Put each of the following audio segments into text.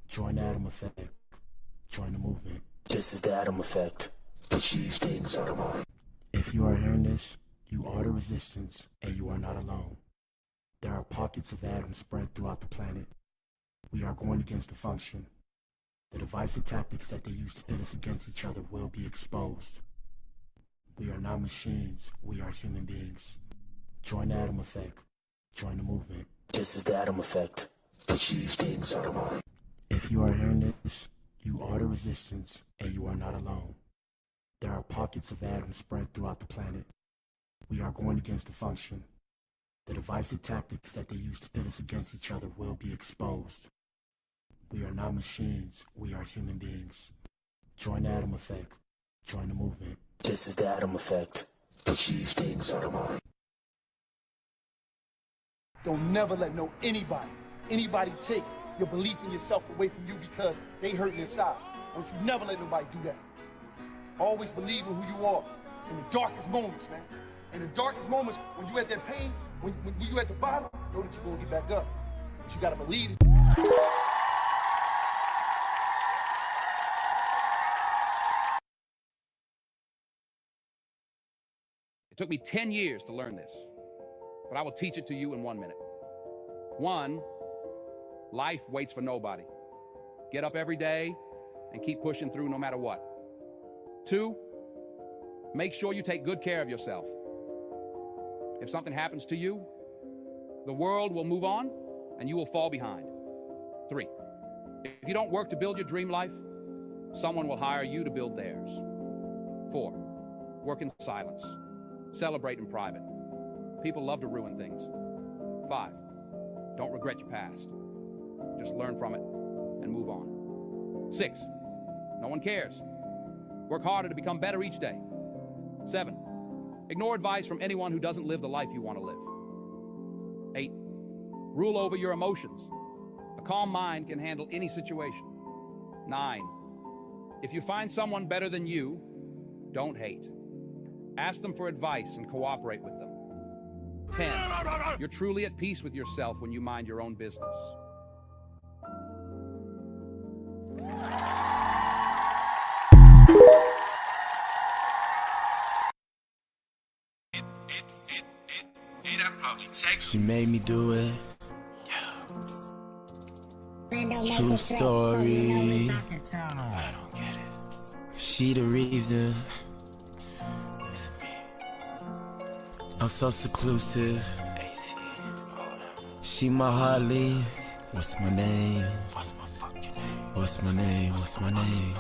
Join the Atom Effect. Join the movement. This is the Atom Effect. Achieve things out of mind. If you are hearing this, you are the resistance, and you are not alone. There are pockets of atoms spread throughout the planet. We are going against the function. The divisive tactics that they use to pit us against each other will be exposed. We are not machines, we are human beings. Join the Atom Effect. Join the movement. This is the Atom Effect. Achieve things out of mind. If you are hearing this, you are the resistance, and you are not alone. There are pockets of atoms spread throughout the planet. We are going against the function. The divisive tactics that they use to pit us against each other will be exposed. We are not machines, we are human beings. Join the Atom Effect. Join the movement. This is the Atom Effect. Achieve things out of mind. Don't never let anybody take your belief in yourself away from you because they hurting inside. Don't you never let nobody do that. Always believe in who you are in the darkest moments, man. In the darkest moments, when you at that pain, when you at the bottom, know that you're gonna get back up. But you gotta believe it. It took me 10 years to learn this, but I will teach it to you in 1 minute. 1, life waits for nobody. Get up every day and keep pushing through no matter what. 2, make sure you take good care of yourself. If something happens to you, the world will move on and you will fall behind. 3, if you don't work to build your dream life, someone will hire you to build theirs. 4, work in silence. Celebrate in private. People love to ruin things. 5, don't regret your past. Just learn from it and move on. 6, no one cares. Work harder to become better each day. 7, ignore advice from anyone who doesn't live the life you want to live. 8, rule over your emotions. A calm mind can handle any situation. 9, if you find someone better than you, don't hate. Ask them for advice and cooperate with them. 10, you're truly at peace with yourself when you mind your own business. She made me do it. True story. I don't get it. She the reason I'm so seclusive. She my Harley. What's my name? What's my name? What's my name?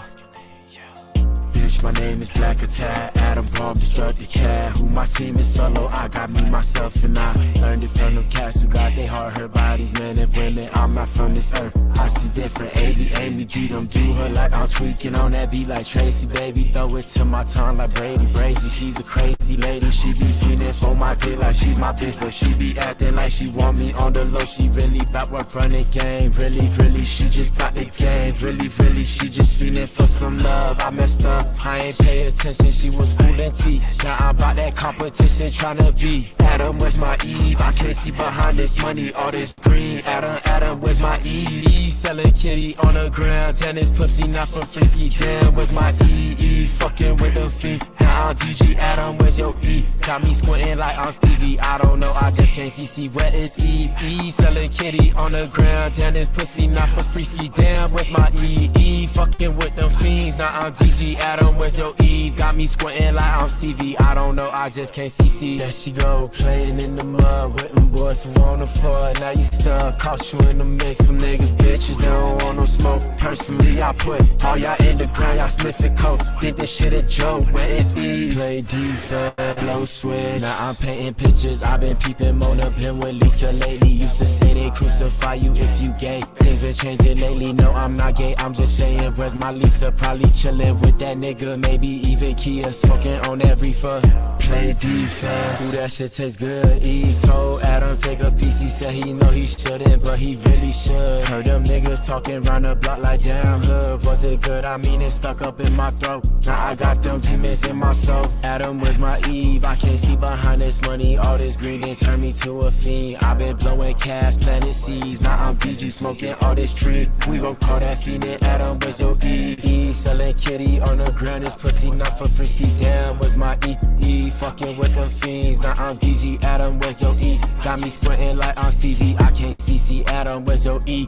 Bitch, my name is Black Attack. Adam Bomb, destructive cat. Who my team is solo. I got me, myself, and I learned it from them cats who got their heart hurt by these men and women. I'm not from this earth. I see different. AB, Amy, D, them do her like I'm tweaking on that beat like Tracy, baby. Throw it to my tongue like Brady Brazy. She's a crazy lady. She be feeling for my dick like she's my bitch, but she be acting like she want me on the low. She really bout work from the game. Really, she just got the game. Really, she just feeling for some love. I messed up. I ain't pay attention. She was fooling T. Now I'm about that competition, tryna be Adam. Where's my Eve? I can't see behind this money, all this green. Adam, where's my Eve? Selling kitty on the ground. Damn, this pussy not for frisky. Damn, where's my E? Fucking with the feet. Now I'm DG Adam, where's your E? Got me squinting like I'm Stevie. I don't know, I just can't see. Where is E? Selling kitty on the ground. Damn, this pussy not for frisky. Damn, where's my E? Fucking with them fiends. Now I'm DG Adam, where's your E? Got me squinting like I'm Stevie. I don't know, I just can't see. There she go, playing in the mud with them boys who on the floor. Now you stuck, caught you in the mix. Them niggas bitches, they don't want no smoke. Personally, I put all y'all in the ground, y'all sniffing coke. Think this shit a joke, where is E? Play defense, low switch. Now I'm painting pictures, I've been peeping Mona, been with Lisa lately. Used to say they crucify you if you gay. Things been changing lately, no I'm not gay, I'm just saying where's my Lisa? Probably chilling with that nigga, maybe even Kia, smoking on that reefer. Play defense, ooh that shit tastes good. E told Adam take a piece, he said he know he shouldn't, but he really should. Heard them niggas talking round the block like damn hood. Was it good? I mean it stuck up in my throat. Now I got them demons in my soul. Adam, where's my Eve? I can't see behind this money. All this green didn't turn me to a fiend. I've been blowing cash, playing planting seeds. Now I'm DG smoking all this tree. We gon' call that fiendin' Adam, where's your E? Selling kitty on the ground, this pussy not for frisky. Damn, where's my E? Fucking with them fiends. Now I'm DG Adam, where's your E? Got me squinting like I'm Stevie. I can't see Adam, where's your E?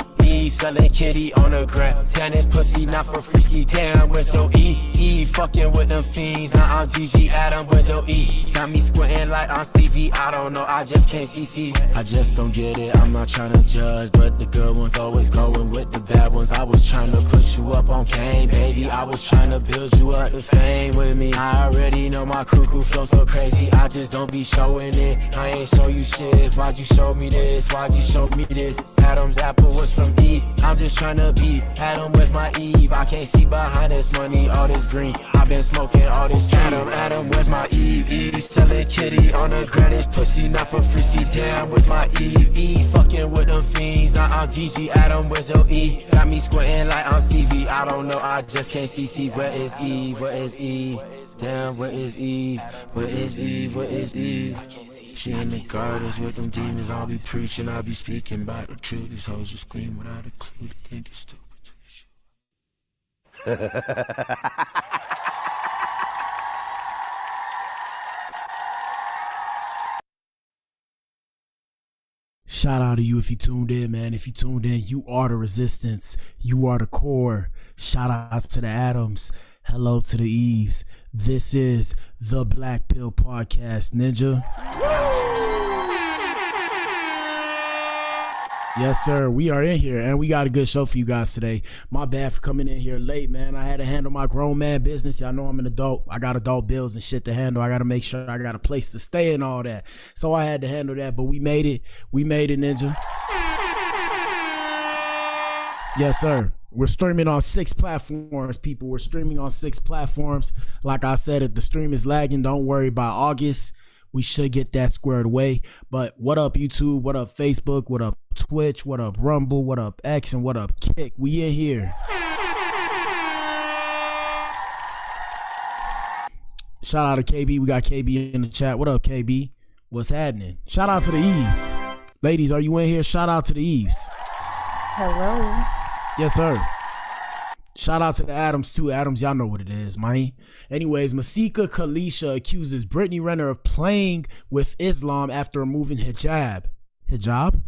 Selling kitty on the ground. Damn, this pussy not for frisky. Damn, where's your E? Fucking with them fiends. Now I'm DG Adam, where's your E? Got me squinting like I'm Stevie. I don't know, I just can't see. I just don't get it. I'm not trying to judge, but the good ones always going with the bad ones. I was trying to put you up on game, baby. I was trying to build you up to fame with me. I already know my cuckoo flow so crazy. I just don't be showing it. I ain't show you shit. Why'd you show me this? Why'd you show me this? Adam's apple was from E. I'm just trying to be Adam, where's my Eve? I can't see behind this money, all this green. I've been smoking all this tree. Adam, where's my Eve? Selling kitty on the ground, this pussy not for frisky. Damn, where's my Eve? Fucking with them fiends. Now I'm DG Adam, where's your E? Got me squinting like I'm Stevie. I don't know, I just can't see. Where is Eve? Where is Eve? Damn, where is Eve? Where is Eve? Where is Eve? She in the gardens with them demons. I'll be preaching, I'll be speaking about the truth. These hoes just scream without a clue. They think it's stupid. Shout out to you if you tuned in, man. If you tuned in, you are the resistance. You are the core. Shout out to the Adams. Hello to the Eves. This is the Black Pill Podcast, Ninja. Yes, sir. We are in here, and we got a good show for you guys today. My bad for coming in here late, man. I had to handle my grown man business. Y'all know I'm an adult. I got adult bills and shit to handle. I got to make sure I got a place to stay and all that. So I had to handle that, but we made it. We made it, Ninja. Yes, sir. We're streaming on 6 platforms, people. We're streaming on 6 platforms. Like I said, if the stream is lagging, don't worry. By August, we should get that squared away. But what up, YouTube? What up, Facebook? What up, Twitch? What up, Rumble? What up, X? And what up, Kick? We in here. Shout out to KB. We got KB in the chat. What up, KB? What's happening? Shout out to the Eves. Ladies, are you in here? Shout out to the Eves. Hello. Yes, sir. Shout out to the Adams too. Adams, y'all know what it is, man. Anyways, Masika Kalysha accuses Brittany Renner of playing with Islam after removing hijab. Hijab.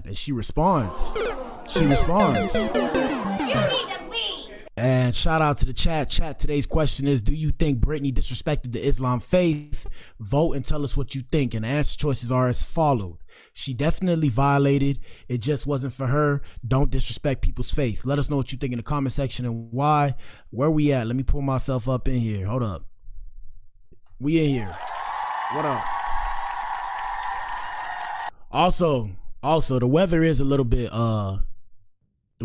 And she responds. And shout out to the chat. Today's question is, do you think Brittany disrespected the Islam faith? Vote and tell us what you think. And the answer choices are as followed. She definitely violated. It just wasn't for her. Don't disrespect people's faith. Let us know what you think in the comment section and why. Where we at? Let me pull myself up in here. Hold up. We in here. What up? Also, the weather is a little bit, the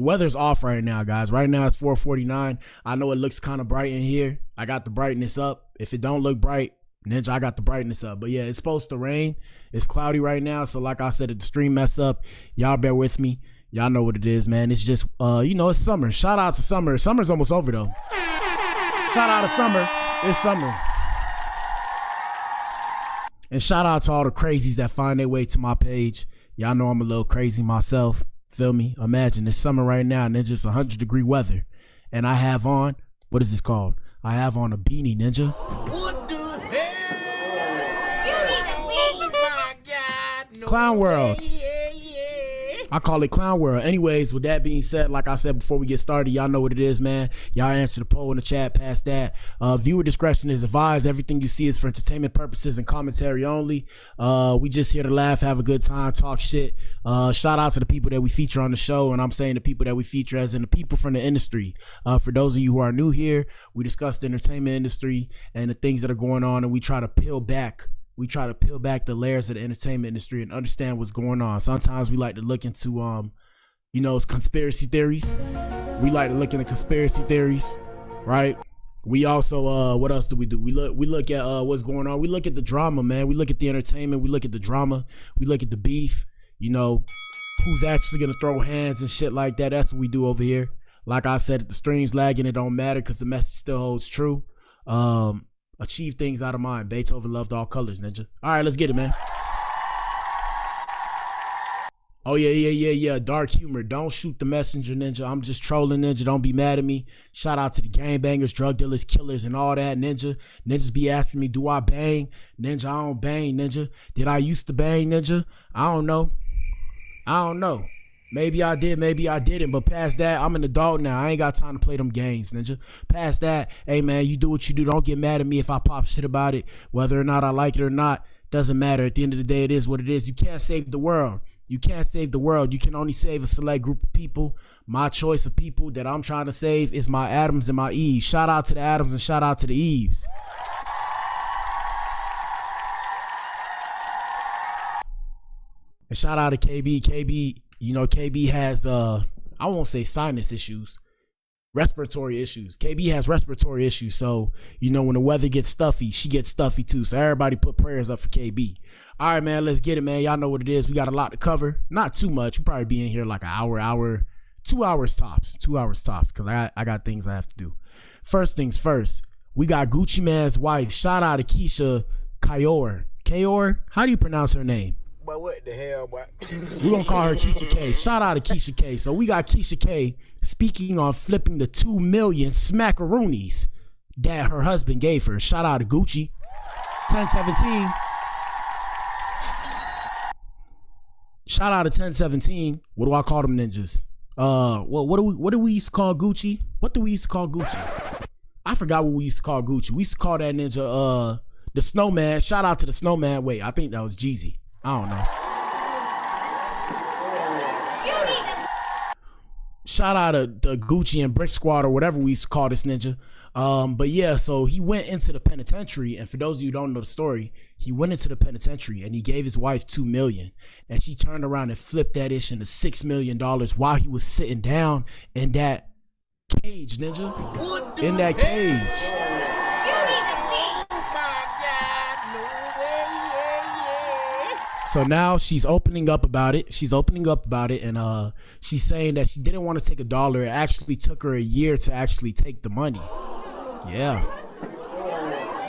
weather's off right now, guys. Right now it's 4:49. I know it looks kind of bright in here. I got the brightness up. If it don't look bright, Ninja, I got the brightness up. But yeah, it's supposed to rain. It's cloudy right now. So like I said, if the stream mess up, y'all bear with me. Y'all know what it is, man. It's just, it's summer. Shout out to summer. Summer's almost over, though. Shout out to summer. It's summer. And shout out to all the crazies that find their way to my page. Y'all know I'm a little crazy myself. Feel me? Imagine it's summer right now and it's just 100-degree weather. And I have on, what is this called? I have on a beanie, Ninja. What the hell? Oh my God. No Clown World. Yeah. I call it Clown World. Anyways, with that being said, like I said before we get started, y'all know what it is, man. Y'all answer the poll in the chat past that. Viewer discretion is advised. Everything you see is for entertainment purposes and commentary only. We just here to laugh, have a good time, talk shit. Shout out to the people that we feature on the show, and I'm saying the people that we feature as in the people from the industry. For those of you who are new here, we discuss the entertainment industry and the things that are going on, and we try to peel back the layers of the entertainment industry and understand what's going on. Sometimes we like to look into, conspiracy theories. We like to look into conspiracy theories, right? We also, what else do? We look at what's going on. We look at the drama, man. We look at the entertainment. We look at the drama. We look at the beef. Who's actually gonna throw hands and shit like that. That's what we do over here. Like I said, if the stream's lagging, it don't matter because the message still holds true. Achieve things out of mind. Beethoven loved all colors, Ninja. All right, let's get it, man. Oh, yeah. Dark humor. Don't shoot the messenger, Ninja. I'm just trolling, Ninja. Don't be mad at me. Shout out to the gangbangers, drug dealers, killers, and all that, Ninja. Ninjas be asking me, do I bang? Ninja, I don't bang, Ninja. Did I used to bang, Ninja? I don't know. Maybe I did, maybe I didn't. But past that, I'm an adult now. I ain't got time to play them games, Ninja. Past that, hey, man, you do what you do. Don't get mad at me if I pop shit about it. Whether or not I like it or not, doesn't matter. At the end of the day, it is what it is. You can't save the world. You can't save the world. You can only save a select group of people. My choice of people that I'm trying to save is my Adams and my Eves. Shout out to the Adams and shout out to the Eves. And shout out to KB. KB, you know, KB has, I won't say sinus issues, respiratory issues. KB has respiratory issues. So, you know, when the weather gets stuffy, she gets stuffy too. So everybody put prayers up for KB. All right, man, let's get it, man. Y'all know what it is. We got a lot to cover. Not too much. We'll probably be in here like an hour, 2 hours tops. 2 hours tops, because I got things I have to do. First things first, we got Gucci Mane's wife. Shout out to Keisha Kayor. Kayor? How do you pronounce her name? But what the hell, boy? We're going to call her Keisha K. Shout out to Keisha K. So we got Keisha K speaking on flipping the 2 million smackaroonies that her husband gave her. Shout out to Gucci. 1017. Shout out to 1017. What do I call them ninjas? What do we used to call Gucci? What do we used to call Gucci? I forgot what we used to call Gucci. We used to call that ninja the snowman. Shout out to the snowman. Wait, I think that was Jeezy. I don't know. Shout out to the Gucci and Brick Squad or whatever we used to call this ninja. But yeah, so he went into the penitentiary, and for those of you who don't know the story, he went into the penitentiary and he gave his wife $2 million, and she turned around and flipped that ish into $6 million while he was sitting down in that cage, ninja. In that cage. So now she's opening up about it. And she's saying that she didn't want to take $1. It actually took her a year to actually take the money. Yeah.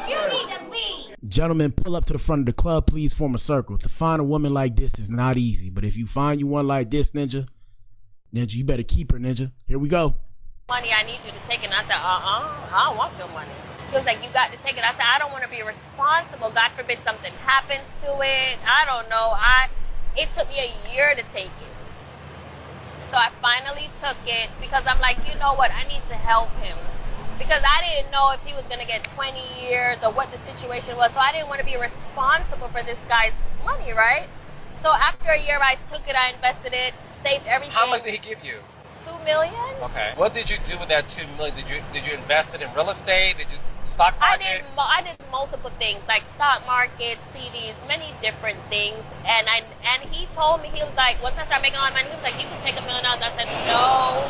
You need to leave. Gentlemen, pull up to the front of the club. Please form a circle. To find a woman like this is not easy. But if you find you one like this, Ninja, you better keep her, Ninja. Here we go. Money, I need you to take it. And I said, I don't want your money. He was like, you got to take it. I said, I don't want to be responsible. God forbid something happens to it. I don't know. It took me a year to take it. So I finally took it because I'm like, you know what? I need to help him. Because I didn't know if he was going to get 20 years or what the situation was. So I didn't want to be responsible for this guy's money, right? So after a year, I took it, I invested it, saved everything. How much did he give you? $2 million. Okay. What did you do with that $2 million? Did you invest it in real estate? Did you stock market? I did multiple things like stock market, CDs, many different things. And he told me, he was like, once I started making all the money, he was like, you can take $1 million. I said no.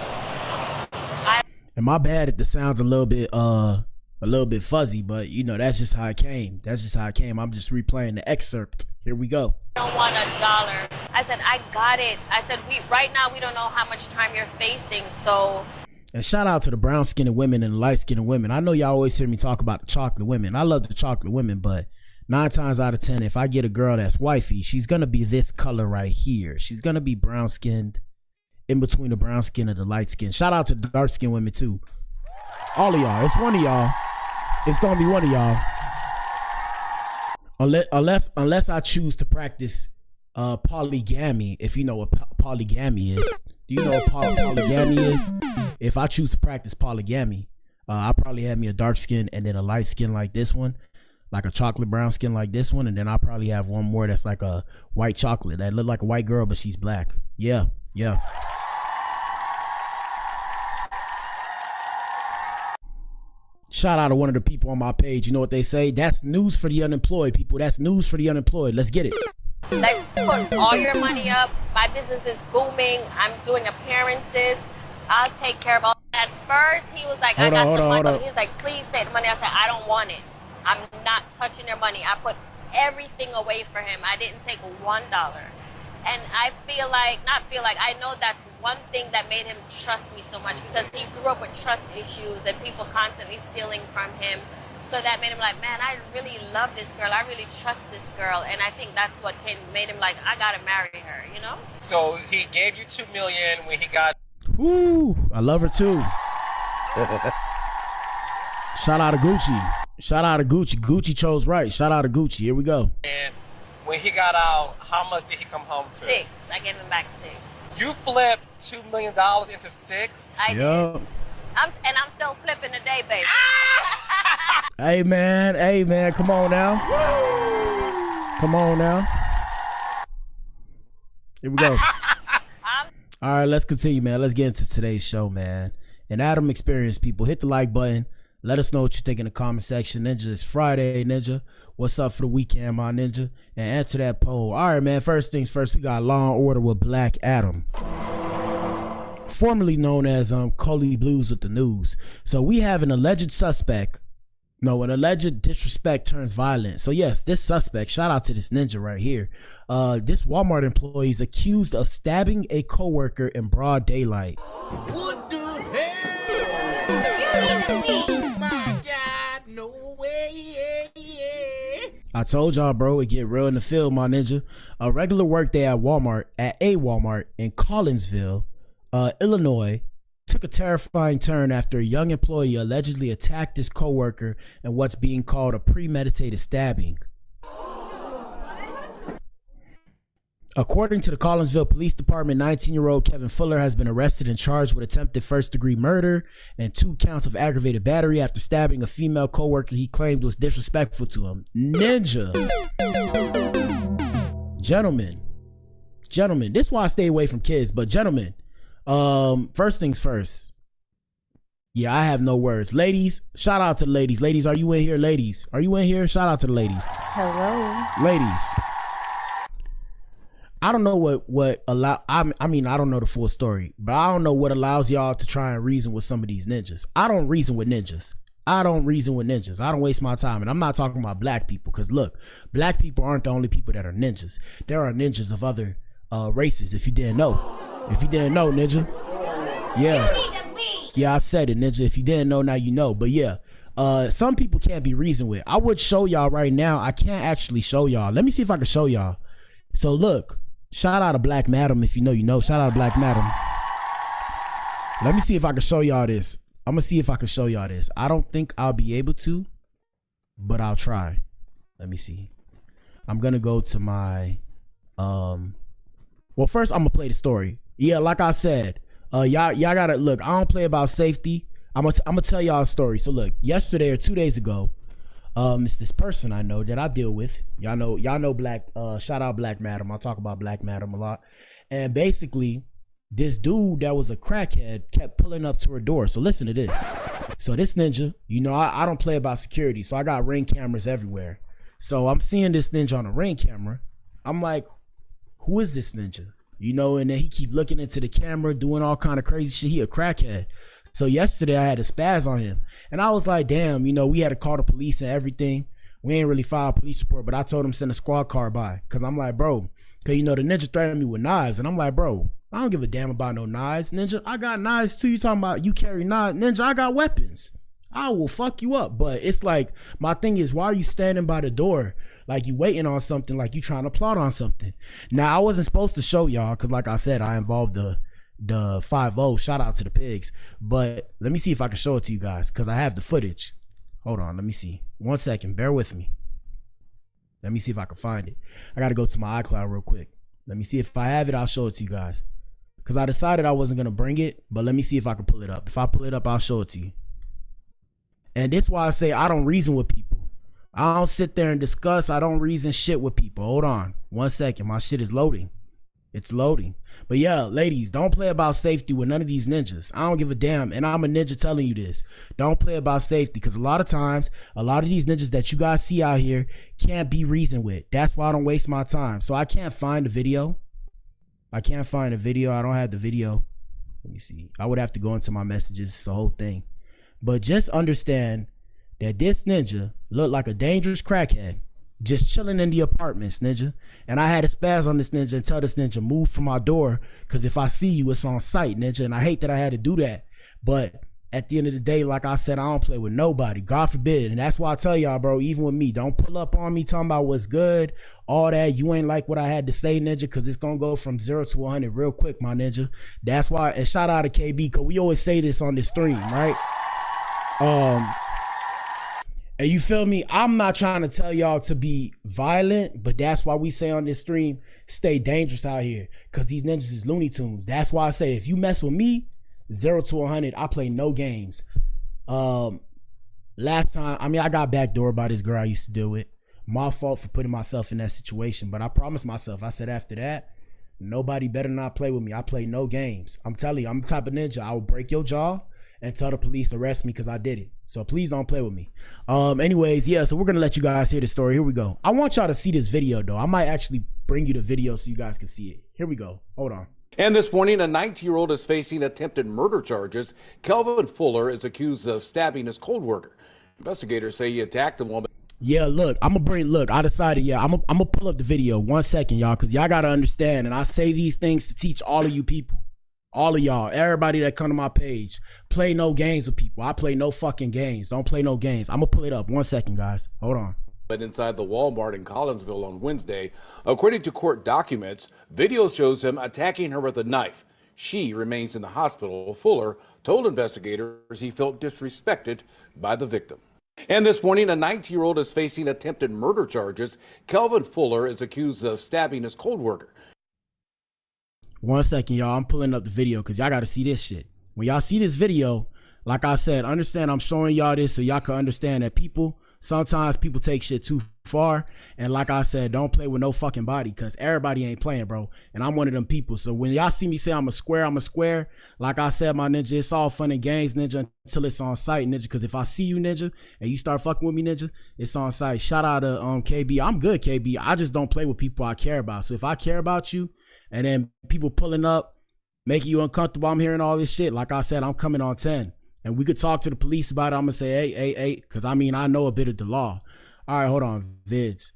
And my bad if the sound's a little bit fuzzy, but you know that's just how it came. I'm just replaying the excerpt. Here we go. I don't want $1. I said, I got it. I said, right now we don't know how much time you're facing, so. And shout out to the brown skinned women and the light skinned women. I know y'all always hear me talk about the chocolate women. I love the chocolate women, but 9 times out of 10, if I get a girl that's wifey, she's gonna be this color right here. She's gonna be brown skinned, in between the brown skin and the light skin. Shout out to the dark skinned women too. All of y'all. It's one of y'all. It's gonna be one of y'all. Unless I choose to practice polygamy. If you know what polygamy is. Do you know what polygamy is? If I choose to practice polygamy, I'll probably have me a dark skin and then a light skin like this one, like a chocolate brown skin like this one, and then I'll probably have one more that's like a white chocolate that look like a white girl but she's black. Yeah. Shout out to one of the people on my page. You know what they say? That's news for the unemployed, people. That's news for the unemployed. Let's get it. Let's put all your money up. My business is booming. I'm doing appearances. I'll take care of all that. At first, he was like, I got some money. He's like, please take the money. I said, I don't want it. I'm not touching your money. I put everything away for him. I didn't take $1. And I I know that's one thing that made him trust me so much because he grew up with trust issues and people constantly stealing from him. So that made him like, man, I really love this girl. I really trust this girl. And I think that's what made him like, I gotta marry her, you know? So he gave you $2 million when he got... Woo, I love her too. Shout out to Gucci. Shout out to Gucci. Gucci chose right. Shout out to Gucci. Here we go. And when he got out, how much did he come home to? 6. I gave him back 6. You flipped $2 million into 6? I did. I'm still flipping today, baby. Hey man, come on now. Come on now. Here we go. All right, let's continue, man. Let's get into today's show, man. And Adam Experience, people, hit the like button. Let us know what you think in the comment section. Ninja, it's Friday, Ninja. What's up for the weekend, my ninja? And answer that poll. All right, man, first things first, we got Law and Order with Black Adam, formerly known as Coley Blues with the News. So we have an alleged suspect. No, an alleged disrespect turns violent. So yes, this suspect, shout out to this ninja right here. This Walmart employee is accused of stabbing a coworker in broad daylight. What the hell? My God, no way. I told y'all, bro, it get real in the field, my ninja. A regular work day at a Walmart in Collinsville, Illinois, took a terrifying turn after a young employee allegedly attacked his coworker in what's being called a premeditated stabbing. According to the Collinsville Police Department, 19-year-old Kevin Fuller has been arrested and charged with attempted first-degree murder and 2 counts of aggravated battery after stabbing a female coworker he claimed was disrespectful to him. Ninja. Gentlemen, this is why I stay away from kids, but gentlemen, first things first. Yeah, I have no words. Ladies, shout out to the ladies. Ladies, are you in here? Ladies, are you in here? Shout out to the ladies. Hello. Ladies. I don't know what allow. I mean, I don't know the full story, but I don't know what allows y'all to try and reason with some of these ninjas. I don't reason with ninjas. I don't waste my time. And I'm not talking about black people, because look, black people aren't the only people that are ninjas. There are ninjas of other races, if you didn't know. If you didn't know, ninja. Yeah, I said it, ninja. If you didn't know, now you know. But yeah, some people can't be reasoned with. I would show y'all right now. I can't actually show y'all. Let me see if I can show y'all. So look, shout out to Black Madam. If you know, you know. Shout out to Black Madam. Let me see if I can show y'all this. I'm gonna see if I can show y'all this. I don't think I'll be able to, but I'll try. Let me see. I'm gonna go to my well, first I'm gonna play the story. Yeah, like I said, y'all gotta look. I don't play about safety. I'm gonna tell y'all a story. So look, yesterday or 2 days ago, it's this person I know that I deal with. Y'all know Black. Shout out Black Madam. I talk about Black Madam a lot. And basically, this dude that was a crackhead kept pulling up to her door. So listen to this. So this ninja, you know, I don't play about security, so I got Ring cameras everywhere. So I'm seeing this ninja on a Ring camera. I'm like, who is this ninja? You know, and then he keep looking into the camera, doing all kind of crazy shit. He a crackhead. So yesterday I had a spaz on him, and I was like, damn, you know, we had to call the police and everything. We ain't really filed a police report, but I told him send a squad car by, because I'm like, bro, because, you know, the ninja threatened me with knives, and I'm like, bro, I don't give a damn about no knives, ninja. I got knives too. You talking about you carry knives, ninja? I got weapons. I will fuck you up. But it's like, my thing is, why are you standing by the door like you waiting on something, like you trying to plot on something? Now, I wasn't supposed to show y'all, because like I said, I involved the 5-0. Shout out to the pigs. But let me see if I can show it to you guys, because I have the footage. Hold on, let me see. 1 second, bear with me. Let me see if I can find it. I gotta go to my iCloud real quick. Let me see if I have it. I'll show it to you guys, because I decided I wasn't gonna bring it, but let me see if I can pull it up. If I pull it up, I'll show it to you. And that's why I say I don't reason with people. I don't sit there and discuss. I don't reason shit with people. Hold on 1 second. My shit is loading. It's loading. But yeah, ladies, don't play about safety with none of these ninjas. I don't give a damn. And I'm a ninja telling you this. Don't play about safety, because a lot of times, a lot of these ninjas that you guys see out here can't be reasoned with. That's why I don't waste my time. So I can't find the video. I don't have the video. Let me see. I would have to go into my messages. It's the whole thing. But just understand that this ninja looked like a dangerous crackhead, just chilling in the apartments, ninja. And I had a spaz on this ninja and tell this ninja, move from my door, because if I see you, it's on sight, ninja. And I hate that I had to do that. But at the end of the day, like I said, I don't play with nobody. God forbid. And that's why I tell y'all, bro, even with me, don't pull up on me talking about what's good, all that. You ain't like what I had to say, ninja, because it's going to go from 0 to 100 real quick, my ninja. That's why, and shout out to KB, because we always say this on this stream, right? And you feel me? I'm not trying to tell y'all to be violent, but that's why we say on this stream, stay dangerous out here, because these ninjas is Looney Tunes. That's why I say, if you mess with me, 0 to 100, I play no games. Last time, I mean, I got backdoored by this girl I used to deal with. My fault for putting myself in that situation, but I promised myself, I said after that, nobody better not play with me. I play no games. I'm telling you, I'm the type of ninja, I will break your jaw and tell the police to arrest me because I did it. So please don't play with me. Anyways, yeah, so we're gonna let you guys hear the story. Here we go. I want y'all to see this video though. I might actually bring you the video so you guys can see it. Here we go. Hold on. And this morning, a 19-year-old is facing attempted murder charges. Kelvin Fuller is accused of stabbing his cold worker. Investigators say he attacked the woman. Yeah, look, I decided, yeah, I'm gonna pull up the video. 1 second, y'all, because y'all gotta understand, and I say these things to teach all of you people. All of y'all, everybody that come to my page, play no games with people. I play no fucking games. Don't play no games. I'm gonna pull it up. 1 second, guys. Hold on. But inside the Walmart in Collinsville on Wednesday, according to court documents, video shows him attacking her with a knife. She remains in the hospital. Fuller told investigators he felt disrespected by the victim. And this morning, a 19-year-old is facing attempted murder charges. Kelvin Fuller is accused of stabbing his cold worker. 1 second, y'all. I'm pulling up the video because y'all got to see this shit. When y'all see this video, like I said, understand I'm showing y'all this so y'all can understand that sometimes people take shit too far. And like I said, don't play with no fucking body because everybody ain't playing, bro. And I'm one of them people. So when y'all see me say I'm a square. Like I said, my ninja, it's all fun and games, ninja, until it's on sight, ninja. Because if I see you, ninja, and you start fucking with me, ninja, it's on sight. Shout out to KB. I'm good, KB. I just don't play with people I care about. So if I care about you and then people pulling up, making you uncomfortable, I'm hearing all this shit. Like I said, I'm coming on 10. And we could talk to the police about it. I'm going to say, hey, because I mean, I know a bit of the law. All right, hold on, vids.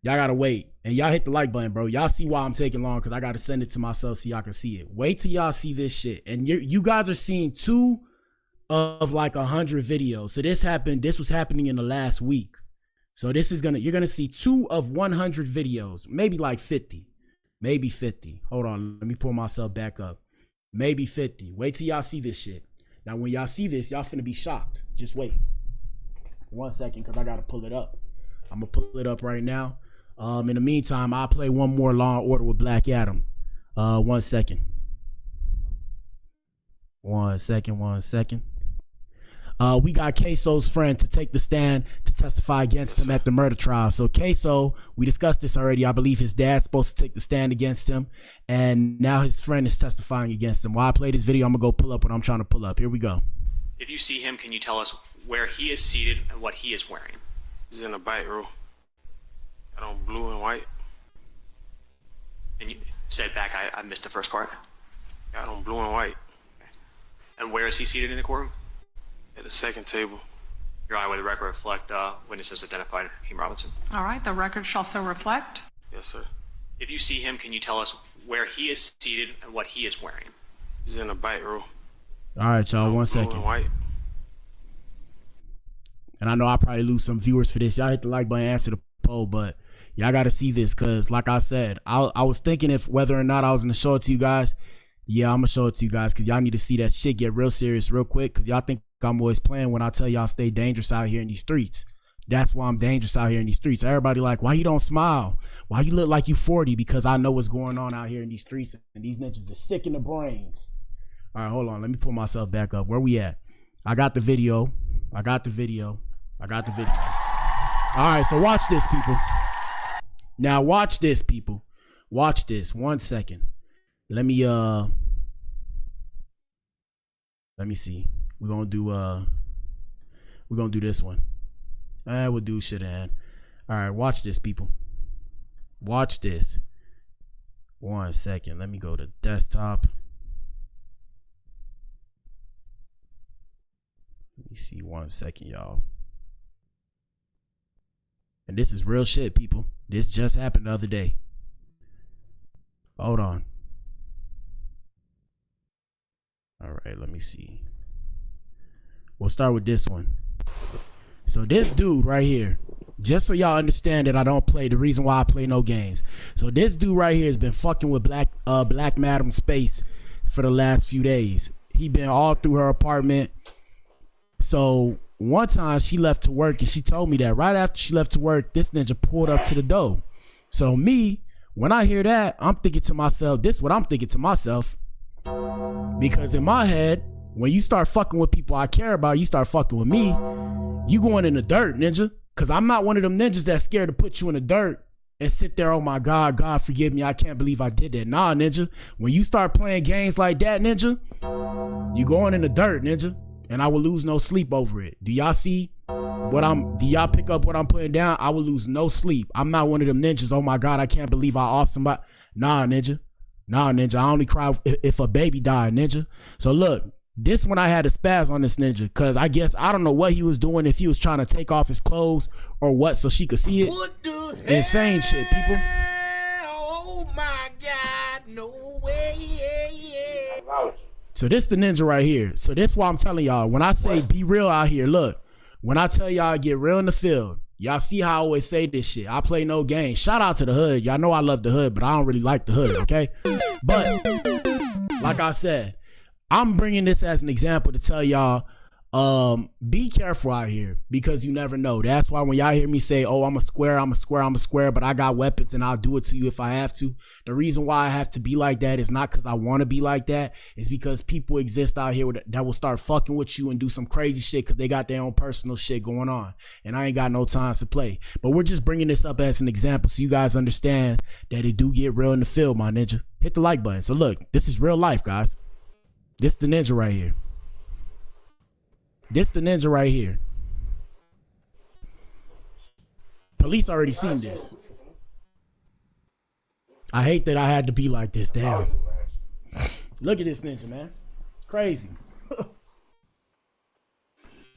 Y'all got to wait. And y'all hit the like button, bro. Y'all see why I'm taking long because I got to send it to myself so y'all can see it. Wait till y'all see this shit. And you guys are seeing 2 of like 100 videos. So this was happening in the last week. So you're going to see 2 of 100 videos, maybe like 50, maybe 50. Hold on, let me pull myself back up. Maybe 50. Wait till y'all see this shit. Now, when y'all see this, y'all finna be shocked. Just wait. 1 second, because I got to pull it up. I'm going to pull it up right now. In the meantime, I'll play one more Law and Order with Black Adam. 1 second. 1 second. We got Queso's friend to take the stand to testify against him at the murder trial. So Queso, we discussed this already. I believe his dad's supposed to take the stand against him, and now his friend is testifying against him. While I play this video, I'm gonna go pull up what I'm trying to pull up. Here we go. If you see him, can you tell us where he is seated and what he is wearing? He's in a bike room. Got on blue and white. And you said back, I missed the first part. Got on blue and white. Okay. And where is he seated in the courtroom? At the second table. Your Honor, will the record reflect witnesses identified Hakeem Robinson? All right, the record shall so reflect. Yes, sir. If you see him, can you tell us where he is seated and what he is wearing? He's in a bike room. All right, y'all, 1 blue second. And white. And I know I'll probably lose some viewers for this. Y'all hit the like button, answer the poll, but y'all got to see this because, like I said, I was thinking if whether or not I was going to show it to you guys. Yeah, I'm going to show it to you guys because y'all need to see that shit get real serious real quick because y'all think I'm always playing when I tell y'all stay dangerous out here in these streets. That's why I'm dangerous out here in these streets. Everybody like, why you don't smile? Why you look like you 40? Because I know what's going on out here in these streets and these ninjas are sick in the brains. All right, hold on. Let me pull myself back up. Where we at? I got the video. All right, so watch this, people. Now watch this, people. Watch this. 1 second. Let me see. We're gonna do this one. We'll do shit in. All right, watch this, people. Watch this. 1 second. Let me go to desktop. Let me see 1 second, y'all. And this is real shit, people. This just happened the other day. Hold on. All right, let me see. We'll start with this one. So this dude right here, just so y'all understand that I don't play, the reason why I play no games. So this dude right here has been fucking with Black Madam Space for the last few days. He been all through her apartment. So one time she left to work and she told me that right after she left to work, this ninja pulled up to the door. So me, when I hear that, I'm thinking to myself, this is what I'm thinking to myself. Because in my head, when you start fucking with people I care about, you start fucking with me, you going in the dirt, ninja. Cause I'm not one of them ninjas that's scared to put you in the dirt and sit there, oh my God, God forgive me, I can't believe I did that. Nah, ninja. When you start playing games like that, ninja, you going in the dirt, ninja. And I will lose no sleep over it. Do y'all see do y'all pick up what I'm putting down? I will lose no sleep. I'm not one of them ninjas, oh my God, I can't believe I off somebody. Nah, ninja. Nah, ninja. I only cry if a baby died, ninja. So look, this one I had a spaz on this ninja, cause I guess I don't know what he was doing, if he was trying to take off his clothes or what, so she could see it. What the insane shit, people. Oh my God, no way. So this the ninja right here. So this why I'm telling y'all, when I say be real out here, look, when I tell y'all get real in the field, y'all see how I always say this shit. I play no games. Shout out to the hood. Y'all know I love the hood, but I don't really like the hood, okay? But like I said, I'm bringing this as an example to tell y'all, be careful out here, because you never know. That's why when y'all hear me say, oh, I'm a square, but I got weapons and I'll do it to you if I have to. The reason why I have to be like that is not because I want to be like that. It's because people exist out here that will start fucking with you and do some crazy shit because they got their own personal shit going on. And I ain't got no time to play. But we're just bringing this up as an example so you guys understand that it do get real in the field, my ninja. Hit the like button. So look, this is real life, guys. This the ninja right here. This the ninja right here. Police already seen this. I hate that I had to be like this. Damn. Look at this ninja, man. Crazy.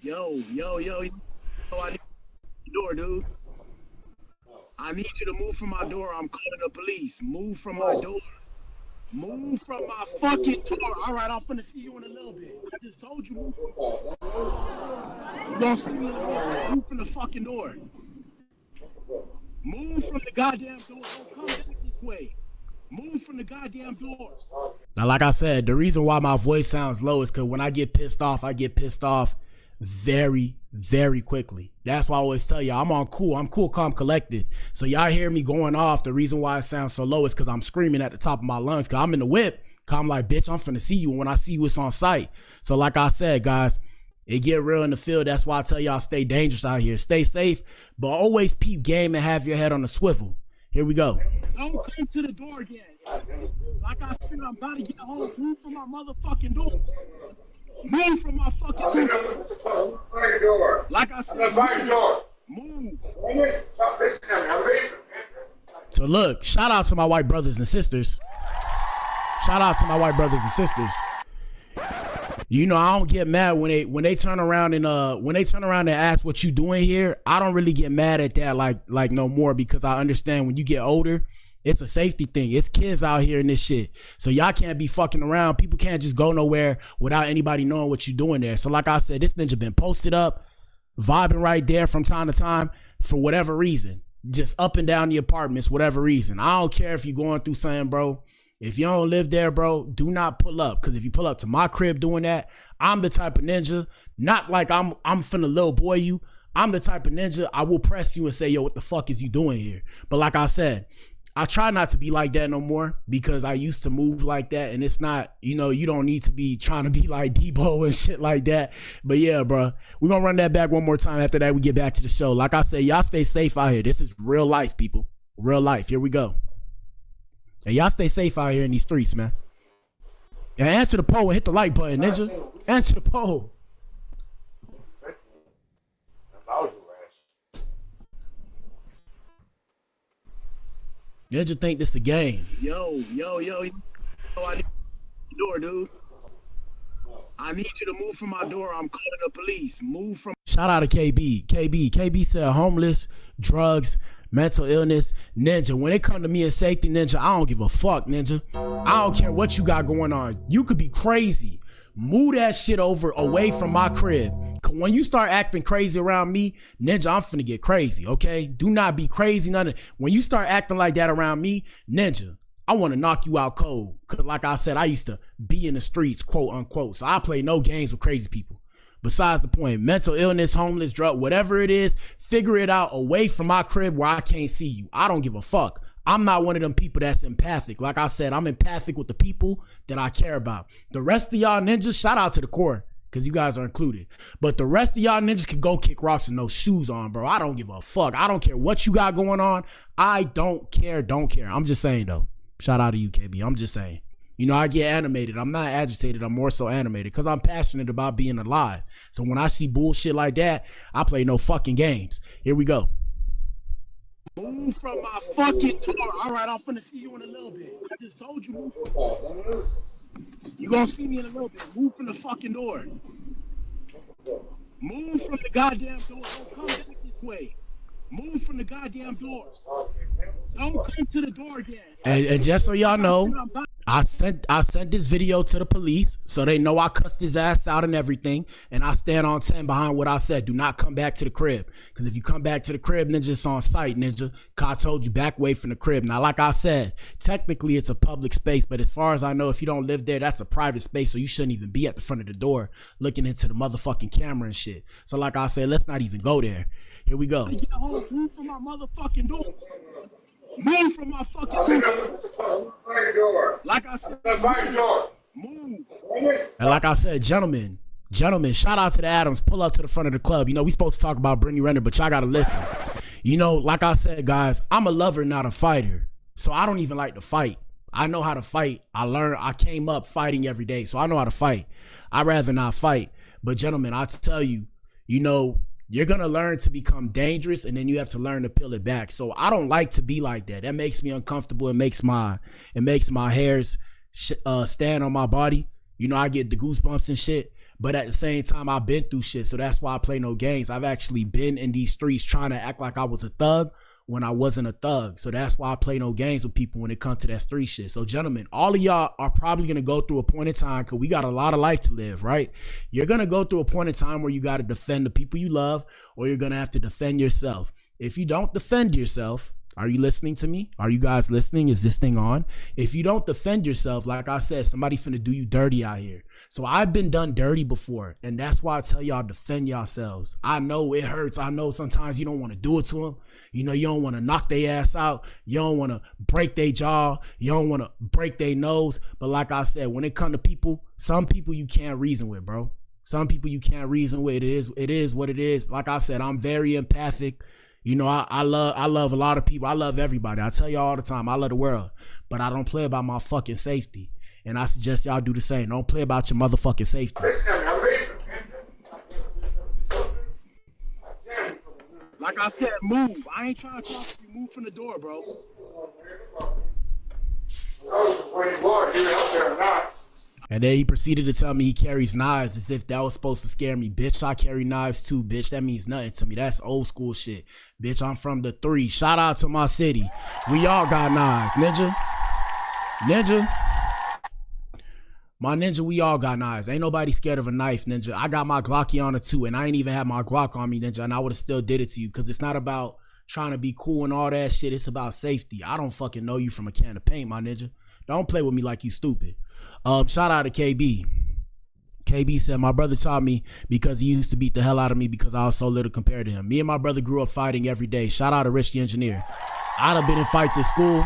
Yo. I need the door, dude. I need you to move from my door. I'm calling the police. Move from my door. Move from my fucking door. All right, I'm finna see you in a little bit. I just told you move from. You gonna see me in a minute. Move from the fucking door. Move from the goddamn door. Don't come back this way. Move from the goddamn door. Now, like I said, the reason why my voice sounds low is because when I get pissed off very, very quickly. That's why I always tell y'all I'm cool, calm, collected. So y'all hear me going off. The reason why it sounds so low is because I'm screaming at the top of my lungs, because I'm in the whip. Cause I'm like, bitch, I'm finna see you. And when I see you, it's on sight. So like I said, guys, it get real in the field. That's why I tell y'all stay dangerous out here. Stay safe, but always peep game and have your head on the swivel. Here we go. Don't come to the door again. Like I said, I'm about to get home. Move from my motherfucking door. Move from my fucking door. Like I said, move. So look, shout out to my white brothers and sisters. Shout out to my white brothers and sisters. You know, I don't get mad when they turn around and ask what you doing here. I don't really get mad at that like no more, because I understand when you get older, it's a safety thing. It's kids out here in this shit. So y'all can't be fucking around. People can't just go nowhere without anybody knowing what you're doing there. So like I said, this ninja been posted up, vibing right there from time to time for whatever reason. Just up and down the apartments, whatever reason. I don't care if you're going through something, bro. If you don't live there, bro, do not pull up. Because if you pull up to my crib doing that, I'm the type of ninja, not like I'm finna little boy you. I'm the type of ninja, I will press you and say, yo, what the fuck is you doing here? But like I said, I try not to be like that no more, because I used to move like that, and it's not, you know, you don't need to be trying to be like Debo and shit like that. But yeah, bro, we're gonna run that back one more time. After that, we get back to the show. Like I said, y'all stay safe out here. This is real life, people. Real life. Here we go. And y'all stay safe out here in these streets, man. And answer the poll and hit the like button, ninja. Answer the poll. Ninja think this a game. Yo. I need the door, dude. I need you to move from my door. I'm calling the police. Move from. Shout out to KB. KB said homeless, drugs, mental illness. Ninja, when it come to me and safety, ninja, I don't give a fuck, ninja. I don't care what you got going on. You could be crazy. Move that shit over away from my crib. Cause when you start acting crazy around me, Ninja, I'm finna get crazy, okay? Do not be crazy, none of when you start acting like that around me, Ninja, I want to knock you out cold. Cause like I said, I used to be in the streets, quote unquote. So I play no games with crazy people. Besides the point, mental illness, homeless, drug, whatever it is, figure it out away from my crib where I can't see you. I don't give a fuck. I'm not one of them people that's empathic. Like I said, I'm empathic with the people that I care about. The rest of y'all ninjas, shout out to the core, because you guys are included. But the rest of y'all ninjas can go kick rocks with no shoes on, bro. I don't give a fuck. I don't care what you got going on. I don't care. I'm just saying, though. Shout out to you, KB. I'm just saying. You know, I get animated. I'm not agitated. I'm more so animated because I'm passionate about being alive. So when I see bullshit like that, I play no fucking games. Here we go. Move from my fucking door. All right, I'm finna see you in a little bit. I just told you move from the door. You gonna see me in a little bit. Move from the fucking door. Move from the goddamn door. Don't come back this way. Move from the goddamn door. Don't come to the door again. And just so y'all know, I sent this video to the police so they know I cussed his ass out and everything. And I stand on 10 behind what I said. Do not come back to the crib. Because if you come back to the crib, Ninja, it's on site, Ninja. I told you, back away from the crib. Now, like I said, technically it's a public space. But as far as I know, if you don't live there, that's a private space. So you shouldn't even be at the front of the door looking into the motherfucking camera and shit. So like I said, let's not even go there. Here we go. Move from my motherfucking door. Move from my fucking door. Like I said, move. And like I said, gentlemen, shout out to the Adams. Pull up to the front of the club. You know, we supposed to talk about Brittany Renner, but y'all gotta listen. You know, like I said, guys, I'm a lover, not a fighter. So I don't even like to fight. I know how to fight. I came up fighting every day, so I know how to fight. I'd rather not fight. But gentlemen, I tell you, you know, you're going to learn to become dangerous, and then you have to learn to peel it back. So I don't like to be like that. That makes me uncomfortable. It makes my hairs stand on my body. You know, I get the goosebumps and shit. But at the same time, I've been through shit. So that's why I play no games. I've actually been in these streets trying to act like I was a thug when I wasn't a thug. So that's why I play no games with people when it comes to that street shit. So gentlemen, all of y'all are probably going to go through a point in time, because we got a lot of life to live, right? You're going to go through a point in time where you got to defend the people you love, or you're going to have to defend yourself. If you don't defend yourself, are you listening to me? Are you guys listening? Is this thing on? If you don't defend yourself, like I said, somebody finna do you dirty out here. So I've been done dirty before, and that's why I tell y'all, defend yourselves. I know it hurts. I know sometimes you don't want to do it to them. You know, you don't want to knock their ass out. You don't want to break their jaw. You don't want to break their nose. But like I said, when it comes to people, some people you can't reason with, bro. Some people you can't reason with. It is what it is. Like I said, I'm very empathic. You know, I love a lot of people. I love everybody. I tell y'all all the time, I love the world. But I don't play about my fucking safety. And I suggest y'all do the same. Don't play about your motherfucking safety. Like I said, move. I ain't trying to talk to you. Move from the door, bro. And then he proceeded to tell me he carries knives as if that was supposed to scare me. Bitch, I carry knives too, bitch. That means nothing to me. That's old school shit. Bitch, I'm from the 3. Shout out to my city. We all got knives. Ninja. My ninja, we all got knives. Ain't nobody scared of a knife, Ninja. I got my Glocky on it too, and I ain't even had my Glock on me, Ninja, and I would have still did it to you, because it's not about trying to be cool and all that shit. It's about safety. I don't fucking know you from a can of paint, my ninja. Don't play with me like you stupid. Shout out to KB. KB said, my brother taught me because he used to beat the hell out of me because I was so little compared to him. Me and my brother grew up fighting every day. Shout out to Rich the engineer. I'd have been in fights at school.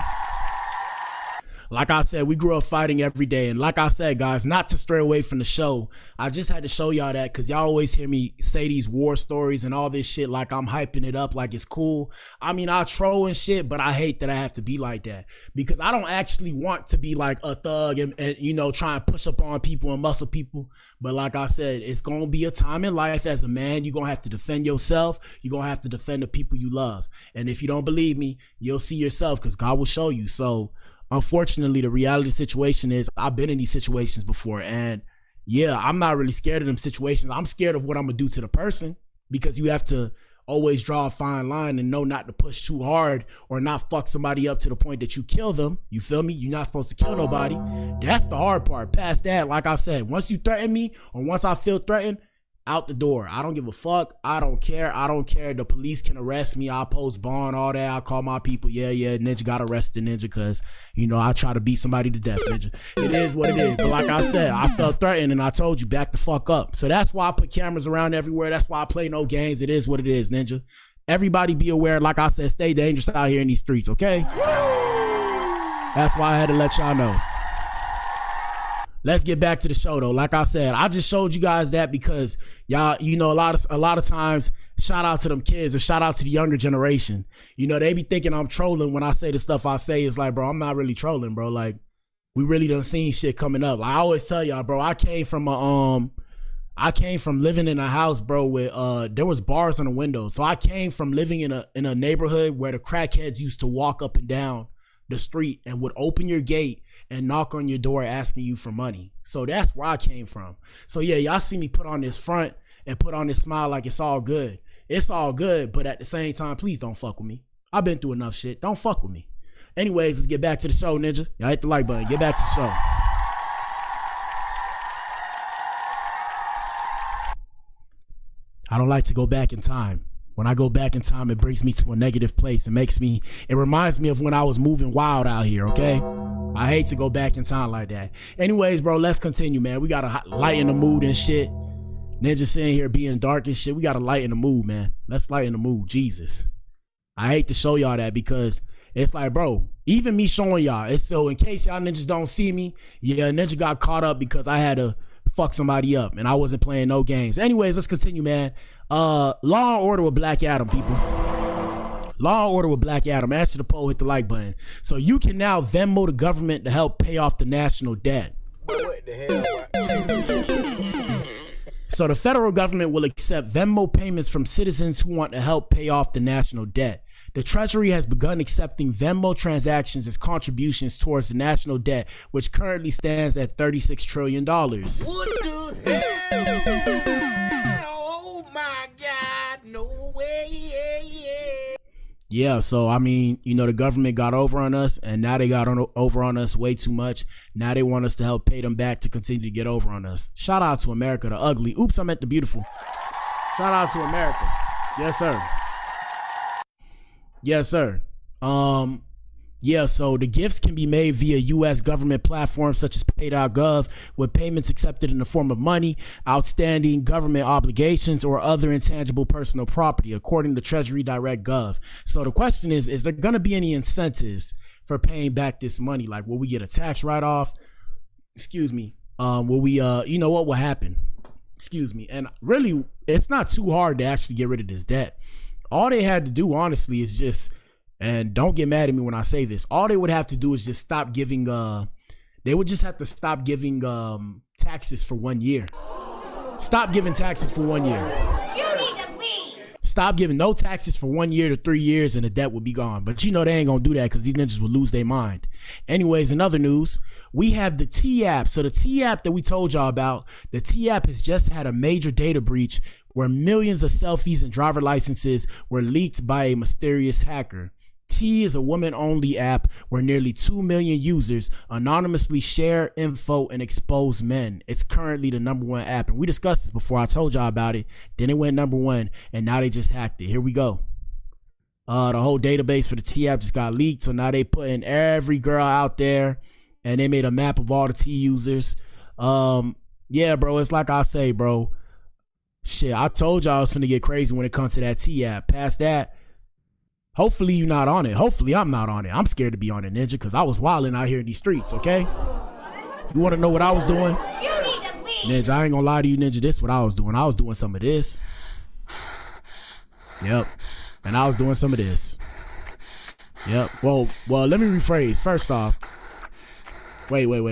Like I said, we grew up fighting every day. And like I said, guys, not to stray away from the show, I just had to show y'all that, because y'all always hear me say these war stories and all this shit like I'm hyping it up like it's cool. I mean, I troll and shit, but I hate that I have to be like that, because I don't actually want to be like a thug and you know, try and push up on people and muscle people. But like I said, it's going to be a time in life as a man, you're going to have to defend yourself. You're going to have to defend the people you love. And if you don't believe me, you'll see yourself, because God will show you. So unfortunately, the reality situation is I've been in these situations before, and yeah, I'm not really scared of them situations. I'm scared of what I'm gonna do to the person, because you have to always draw a fine line and know not to push too hard or not fuck somebody up to the point that you kill them. You feel me? You're not supposed to kill nobody. That's the hard part. Past that, like I said, once you threaten me or once I feel threatened, Out the door. I don't give a fuck. I don't care. I don't care. The police can arrest me. I'll post bond, all that. I'll call my people. Yeah, Ninja got arrested, Ninja, because, you know, I try to beat somebody to death, Ninja. It is what it is. But like I said, I felt threatened and I told you, back the fuck up. So that's why I put cameras around everywhere. That's why I play no games. It is what it is, Ninja. Everybody be aware. Like I said, stay dangerous out here in these streets, okay? That's why I had to let y'all know. Let's get back to the show though. Like I said, I just showed you guys that because y'all, you know, a lot of times, shout out to them kids or shout out to the younger generation. You know, they be thinking I'm trolling when I say the stuff I say. It's like, bro, I'm not really trolling, bro. Like, we really done seen shit coming up. Like, I always tell y'all, bro, I came from living in a house, bro, with there was bars on the windows. So I came from living in a neighborhood where the crackheads used to walk up and down the street and would open your gate and knock on your door asking you for money. So that's where I came from. So yeah, y'all see me put on this front and put on this smile like it's all good. It's all good, but at the same time, please don't fuck with me. I've been through enough shit. Don't fuck with me. Anyways, let's get back to the show, Ninja. Y'all hit the like button. Get back to the show. I don't like to go back in time. When I go back in time, it brings me to a negative place. It reminds me of when I was moving wild out here, okay? I hate to go back in time like that. Anyways, bro, let's continue, man. We gotta lighten the mood and shit. Ninja sitting here being dark and shit. We gotta lighten the mood, man. Let's lighten the mood. Jesus. I hate to show y'all that because it's like, bro, even me showing y'all, it's so in case y'all ninjas don't see me, yeah, Ninja got caught up because I had to fuck somebody up and I wasn't playing no games. Anyways, let's continue, man. Law and Order with Black Adam, people. Law and Order with Black Adam. Answer the poll, hit the like button. So you can now Venmo the government to help pay off the national debt. What the hell? So the federal government will accept Venmo payments from citizens who want to help pay off the national debt. The Treasury has begun accepting Venmo transactions as contributions towards the national debt, which currently stands at $36 trillion. What the hell? Oh my God, no way. Yeah, so I mean, you know, the government got over on us and now they got over on us way too much. Now they want us to help pay them back to continue to get over on us. Shout out to America, the ugly. Oops, I meant the beautiful. Shout out to America. Yes, sir. Yes, sir. Yeah, so the gifts can be made via U.S. government platforms such as pay.gov, with payments accepted in the form of money, outstanding government obligations, or other intangible personal property, according to Treasury Direct Gov. So the question is there going to be any incentives for paying back this money? Like, will we get a tax write-off? Excuse me. Will we, you know what will happen? Excuse me. And really, it's not too hard to actually get rid of this debt. All they had to do, honestly, is just, and don't get mad at me when I say this, all they would have to do is just stop giving, they would just have to stop giving taxes for 1 year. Stop giving taxes for 1 year. You need to leave. Stop giving no taxes for 1 year to 3 years and the debt would be gone. But you know they ain't gonna do that because these ninjas would lose their mind. Anyways, in other news, we have the T app. So the T app that we told y'all about, the T app has just had a major data breach where millions of selfies and driver licenses were leaked by a mysterious hacker. T is a woman-only app where nearly 2 million users anonymously share info and expose men. It's currently the #1 app, and we discussed this before. I told y'all about it. Then it went #1, and now they just hacked it. Here we go. The whole database for the T app just got leaked, so now they put in every girl out there, and they made a map of all the T users. Yeah, bro, it's like I say, bro. Shit, I told y'all I was finna get crazy when it comes to that T app. Past that, hopefully you're not on it. Hopefully I'm not on it. I'm scared to be on it, Ninja, because I was wilding out here in these streets, okay? You want to know what I was doing? Ninja, I ain't gonna lie to you, Ninja. This is what I was doing. I was doing some of this. Yep. And I was doing some of this. Yep. Well, let me rephrase. First off, wait. Hold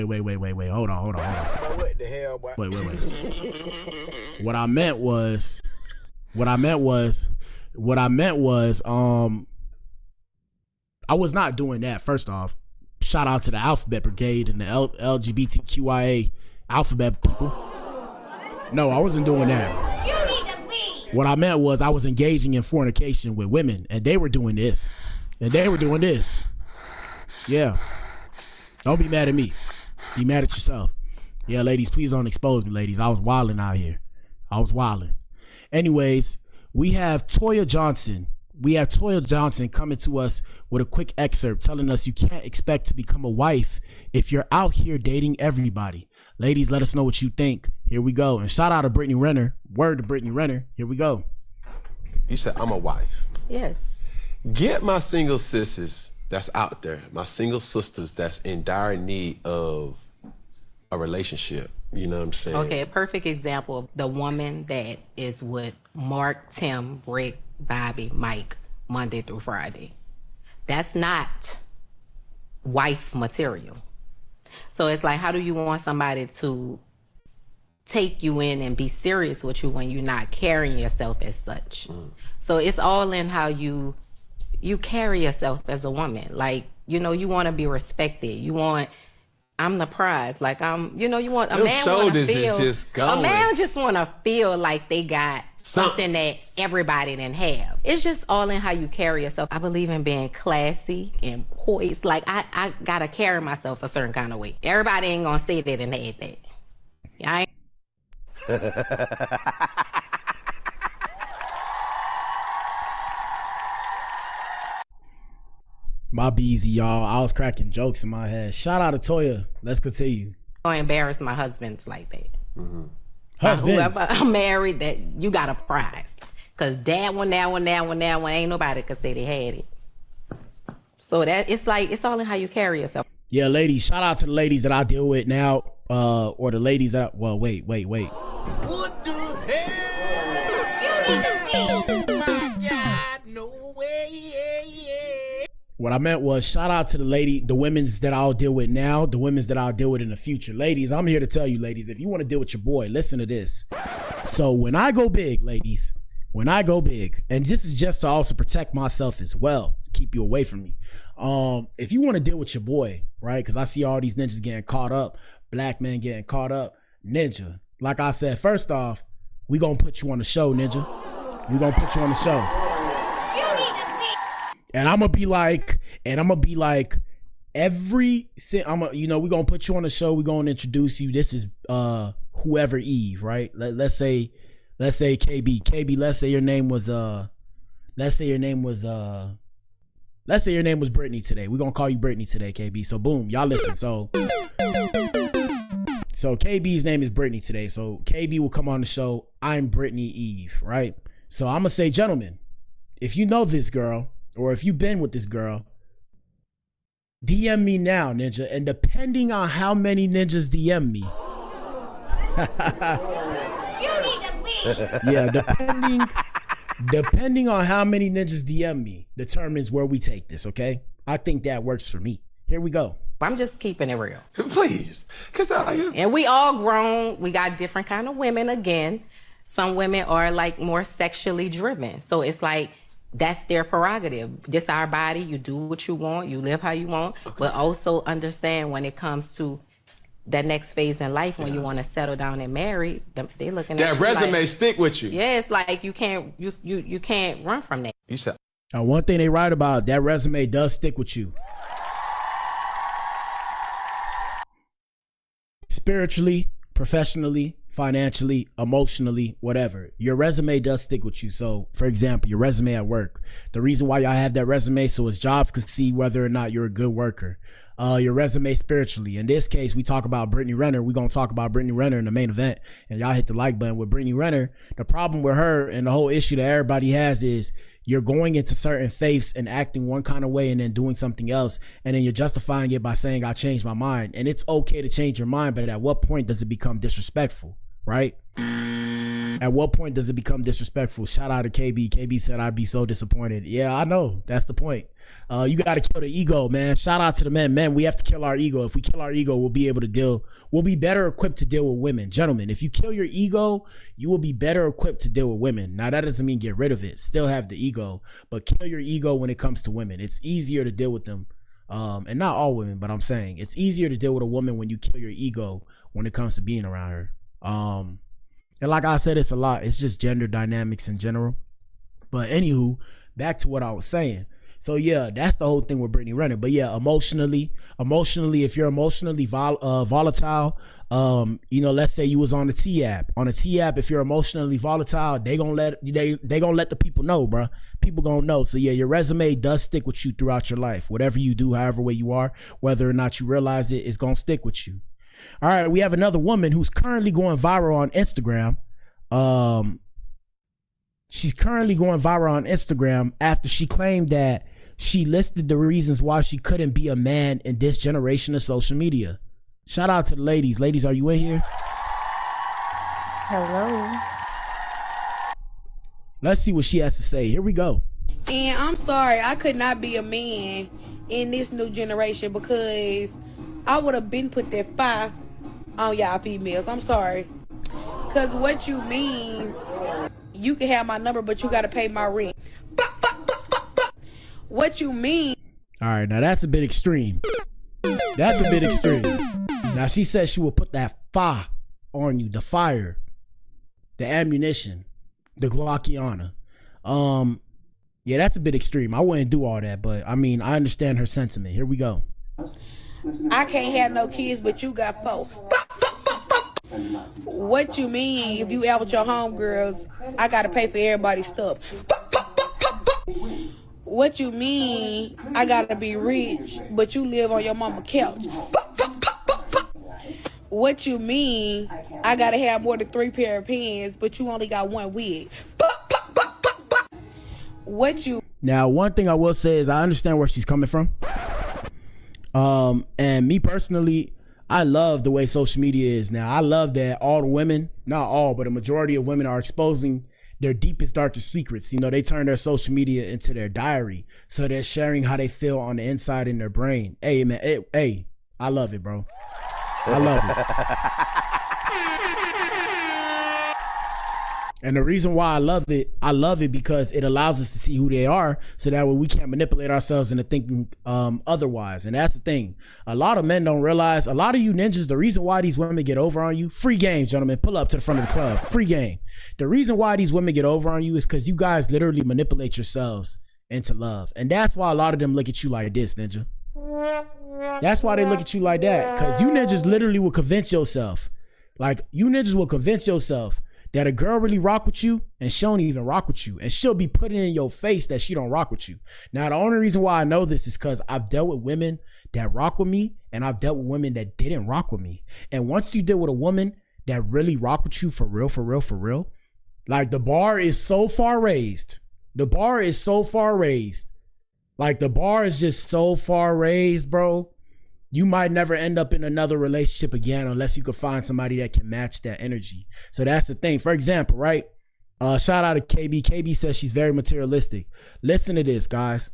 on. What the hell, boy? Wait. What I meant was, I was not doing that. First off, shout out to the Alphabet Brigade and the LGBTQIA Alphabet people. No, I wasn't doing that. You need to leave. What I meant was I was engaging in fornication with women, and they were doing this, and they were doing this. Yeah. Don't be mad at me. Be mad at yourself. Yeah, ladies, please don't expose me, ladies. I was wilding out here. I was wilding. Anyways, we have Toya Johnson. Coming to us with a quick excerpt telling us you can't expect to become a wife if you're out here dating everybody. Ladies, let us know what you think. Here we go. And shout out to Brittany Renner. Word to Brittany Renner. Here we go. You said I'm a wife. Yes. Get my single sisters that's out there, my single sisters that's in dire need of a relationship. You know what I'm saying? Okay, a perfect example of the woman that is with Mark, Tim, Rick, Bobby, Mike, Monday through Friday. That's not wife material. So it's like, how do you want somebody to take you in and be serious with you when you're not carrying yourself as such? So it's all in how you carry yourself as a woman. Like, you know, you want to be respected. You want, I'm the prize. Like, you want a man want to feel. Just going. A man just want to feel like they got something that everybody didn't have. It's just all in how you carry yourself. I believe in being classy and poised. Like, I gotta carry myself a certain kind of way. Everybody ain't gonna say they didn't have that. I ain't. My beezy, y'all. I was cracking jokes in my head. Shout out to Toya. Let's continue. I don't embarrass my husbands like that. Husbands. Whoever I'm married, that you got a prize. Cause that one, ain't nobody could say they had it. So that it's like, it's all in how you carry yourself. Yeah, ladies, shout out to the ladies that I deal with now. Or the ladies that, well, wait. What the hell? Oh my God, no way. What I meant was shout out to the women's that I'll deal with now, the women's that I'll deal with in the future. Ladies, I'm here to tell you, ladies, if you want to deal with your boy, listen to this. So when I go big, ladies, and this is just to also protect myself as well, to keep you away from me. If you want to deal with your boy, right? Because I see all these ninjas getting caught up, black men getting caught up. Ninja, like I said, first off, we gonna put you on the show, Ninja. We gonna put you on the show. And I'm gonna be like, we gonna put you on the show. We gonna introduce you. This is whoever Eve, right? Let's say KB. Let's say your name was Brittany today. We're gonna call you Brittany today, KB. So boom, y'all listen. So KB's name is Brittany today. So KB will come on the show. I'm Brittany Eve, right? So I'm gonna say, gentlemen, if you know this girl, or if you've been with this girl, DM me now, Ninja. And depending on how many ninjas DM me, yeah, depending on how many ninjas DM me determines where we take this, okay? I think that works for me. Here we go. I'm just keeping it real. Please. And we all grown. We got different kind of women again. Some women are like more sexually driven. So it's like, that's their prerogative. This our body. You do what you want. You live how you want. Okay. But also understand when it comes to that next phase in life, when you want to settle down and marry, they looking at that you resume like, stick with you. Yeah, it's like you can't run from that. You said one thing they write about, that resume does stick with you. Spiritually, professionally, financially, emotionally, whatever. Your resume does stick with you. So, for example, your resume at work. The reason why y'all have that resume so his jobs could see whether or not you're a good worker. Your resume spiritually. In this case, we talk about Brittany Renner. We're going to talk about Brittany Renner in the main event. And y'all hit the like button with Brittany Renner. The problem with her and the whole issue that everybody has is you're going into certain faiths and acting one kind of way and then doing something else. And then you're justifying it by saying, I changed my mind. And it's okay to change your mind, but at what point does it become disrespectful, right? At what point does it become disrespectful? Shout out to KB. KB said, I'd be so disappointed. Yeah, I know. That's the point. You got to kill the ego, man. Shout out to the men. Men, we have to kill our ego. If we kill our ego, we'll be able to deal. We'll be better equipped to deal with women. Gentlemen, if you kill your ego, you will be better equipped to deal with women. Now, that doesn't mean get rid of it. Still have the ego, but kill your ego when it comes to women. It's easier to deal with them. And not all women, but I'm saying it's easier to deal with a woman when you kill your ego when it comes to being around her. And like I said, it's a lot. It's just gender dynamics in general. But anywho, back to what I was saying. So yeah, that's the whole thing with Brittany Renner. But yeah, emotionally, if you're emotionally volatile, let's say you was on a T app. On a T app, if you're emotionally volatile, they gonna let the people know, bro. People gonna know. So yeah, your resume does stick with you throughout your life. Whatever you do, however way you are, whether or not you realize it, it's gonna stick with you. All right, we have another woman who's currently going viral on Instagram. She's currently going viral on Instagram after she claimed that she listed the reasons why she couldn't be a man in this generation of social media. Shout out to the ladies. Ladies, are you in here? Hello. Let's see what she has to say. Here we go. And I'm sorry, I could not be a man in this new generation because I would have been put that fire on y'all females. I'm sorry. Because what you mean, you can have my number, but you got to pay my rent. What you mean? All right, now that's a bit extreme. That's a bit extreme. Now she says she will put that fire on you, the fire, the ammunition, the Glockiana. Yeah, that's a bit extreme. I wouldn't do all that, but I mean, I understand her sentiment. Here we go. I can't have no kids, but you got 4. What you mean if you out with your homegirls, I gotta pay for everybody's stuff? What you mean I gotta be rich, but you live on your mama's couch? What you mean I gotta have more than 3 pair of pants, but you only got 1 wig? What you... Now, one thing I will say is I understand where she's coming from. And me personally, I love the way social media is now. I love that all the women, not all, but a majority of women are exposing their deepest, darkest secrets. You know, they turn their social media into their diary. So they're sharing how they feel on the inside in their brain. Hey, man, hey, I love it, bro. I love it. And the reason why I love it because it allows us to see who they are, so that way we can't manipulate ourselves into thinking otherwise. And that's the thing. A lot of men don't realize, a lot of you ninjas, the reason why these women get over on you, free game, gentlemen, pull up to the front of the club, free game. The reason why these women get over on you is because you guys literally manipulate yourselves into love. And that's why a lot of them look at you like this, ninja. That's why they look at you like that, because you ninjas literally will convince yourself, like you ninjas will convince yourself that a girl really rock with you and she don't even rock with you, and she'll be putting in your face that she don't rock with you. Now, the only reason why I know this is because I've dealt with women that rock with me, and I've dealt with women that didn't rock with me. And once you deal with a woman that really rock with you for real, like the bar is so far raised. The bar is so far raised. Like the bar is just so far raised, bro. You might never end up in another relationship again unless you can find somebody that can match that energy. So that's the thing. For example, right? Shout out to KB. KB says she's very materialistic. Listen to this, guys.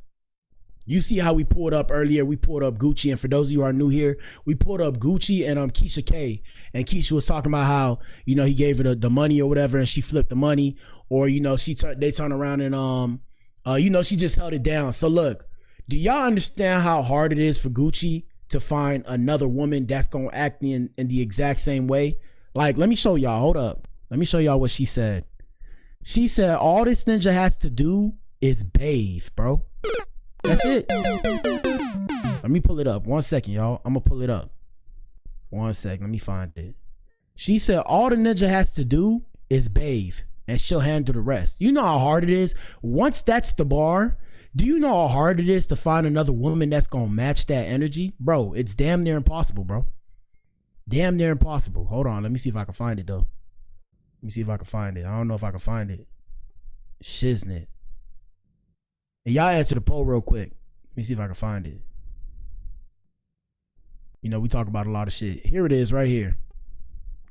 You see how we pulled up earlier? We pulled up Gucci. And for those of you who are new here, we pulled up Gucci and Keisha K. And Keisha was talking about how, you know, he gave her the money or whatever, and she flipped the money. Or, you know, they turn around and, you know, she just held it down. So look, do y'all understand how hard it is for Gucci to find another woman that's gonna act in the exact same way? Like, let me show y'all. Hold up. Let me show y'all what she said. She said all this ninja has to do is bathe, bro. That's it. Let me pull it up. 1 second, y'all. I'm gonna pull it up. 1 second. Let me find it. She said all the ninja has to do is bathe, and she'll handle the rest. You know how hard it is? Once that's the bar, do you know how hard it is to find another woman that's gonna match that energy? Bro, it's damn near impossible, bro. Damn near impossible. Hold on, let me see if I can find it, though. Let me see if I can find it. I don't know if I can find it. Shiznit. And y'all answer the poll real quick. Let me see if I can find it. You know, we talk about a lot of shit. Here it is right here.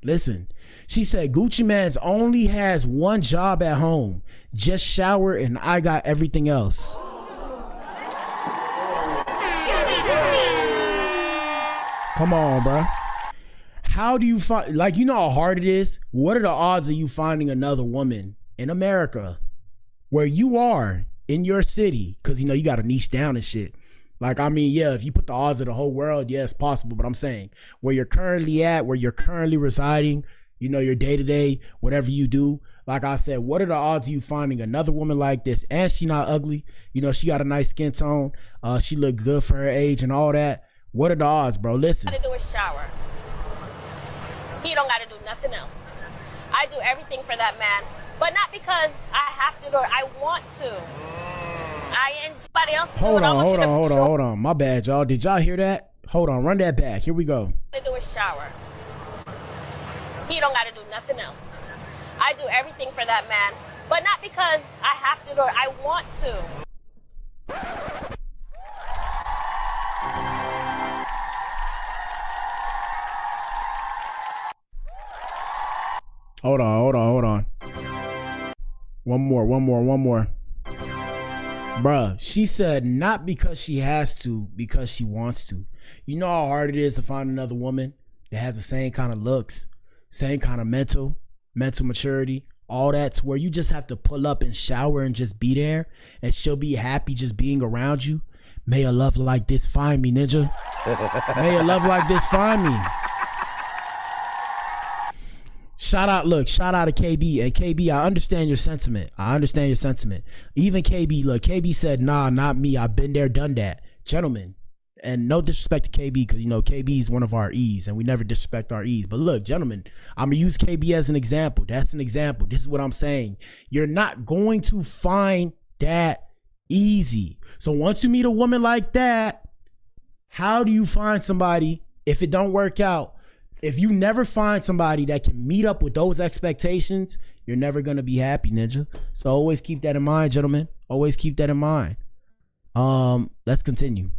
Listen, she said Gucci Mans only has one job at home. Just shower and I got everything else. Come on, bro. How do you find, like, you know how hard it is? What are the odds of you finding another woman in America where you are in your city? Because, you know, you got to niche down and shit. Like, I mean, yeah, if you put the odds of the whole world, yeah, it's possible. But I'm saying where you're currently at, where you're currently residing, you know, your day-to-day, whatever you do. Like I said, what are the odds of you finding another woman like this? And she not ugly. You know, she got a nice skin tone. She look good for her age and all that. What are the odds, bro? Listen. Gotta do is shower. He don't gotta do nothing else. I do everything for that man, but not because I have to do it. I want to. I anybody else to Hold do it. on. My bad, y'all. Did y'all hear that? Hold on, run that back. Here we go. Gotta do is shower. He don't gotta do nothing else. I do everything for that man, but not because I have to do it. I want to. Hold on. One more. Bruh, she said not because she has to, because she wants to. You know how hard it is to find another woman that has the same kind of looks, same kind of mental maturity, all that, to where you just have to pull up and shower and just be there, and she'll be happy just being around you. May a love like this find me, ninja. May a love like this find me. Shout out to KB. And KB, I understand your sentiment. Even KB, look, KB said, nah, not me. I've been there, done that. Gentlemen, and no disrespect to KB, because, you know, KB is one of our E's, and we never disrespect our E's. But look, gentlemen, I'm going to use KB as an example. That's an example. This is what I'm saying. You're not going to find that easy. So once you meet a woman like that, how do you find somebody if it don't work out? If you never find somebody that can meet up with those expectations, you're never going to be happy, ninja. So always keep that in mind, gentlemen. Always keep that in mind. Let's continue.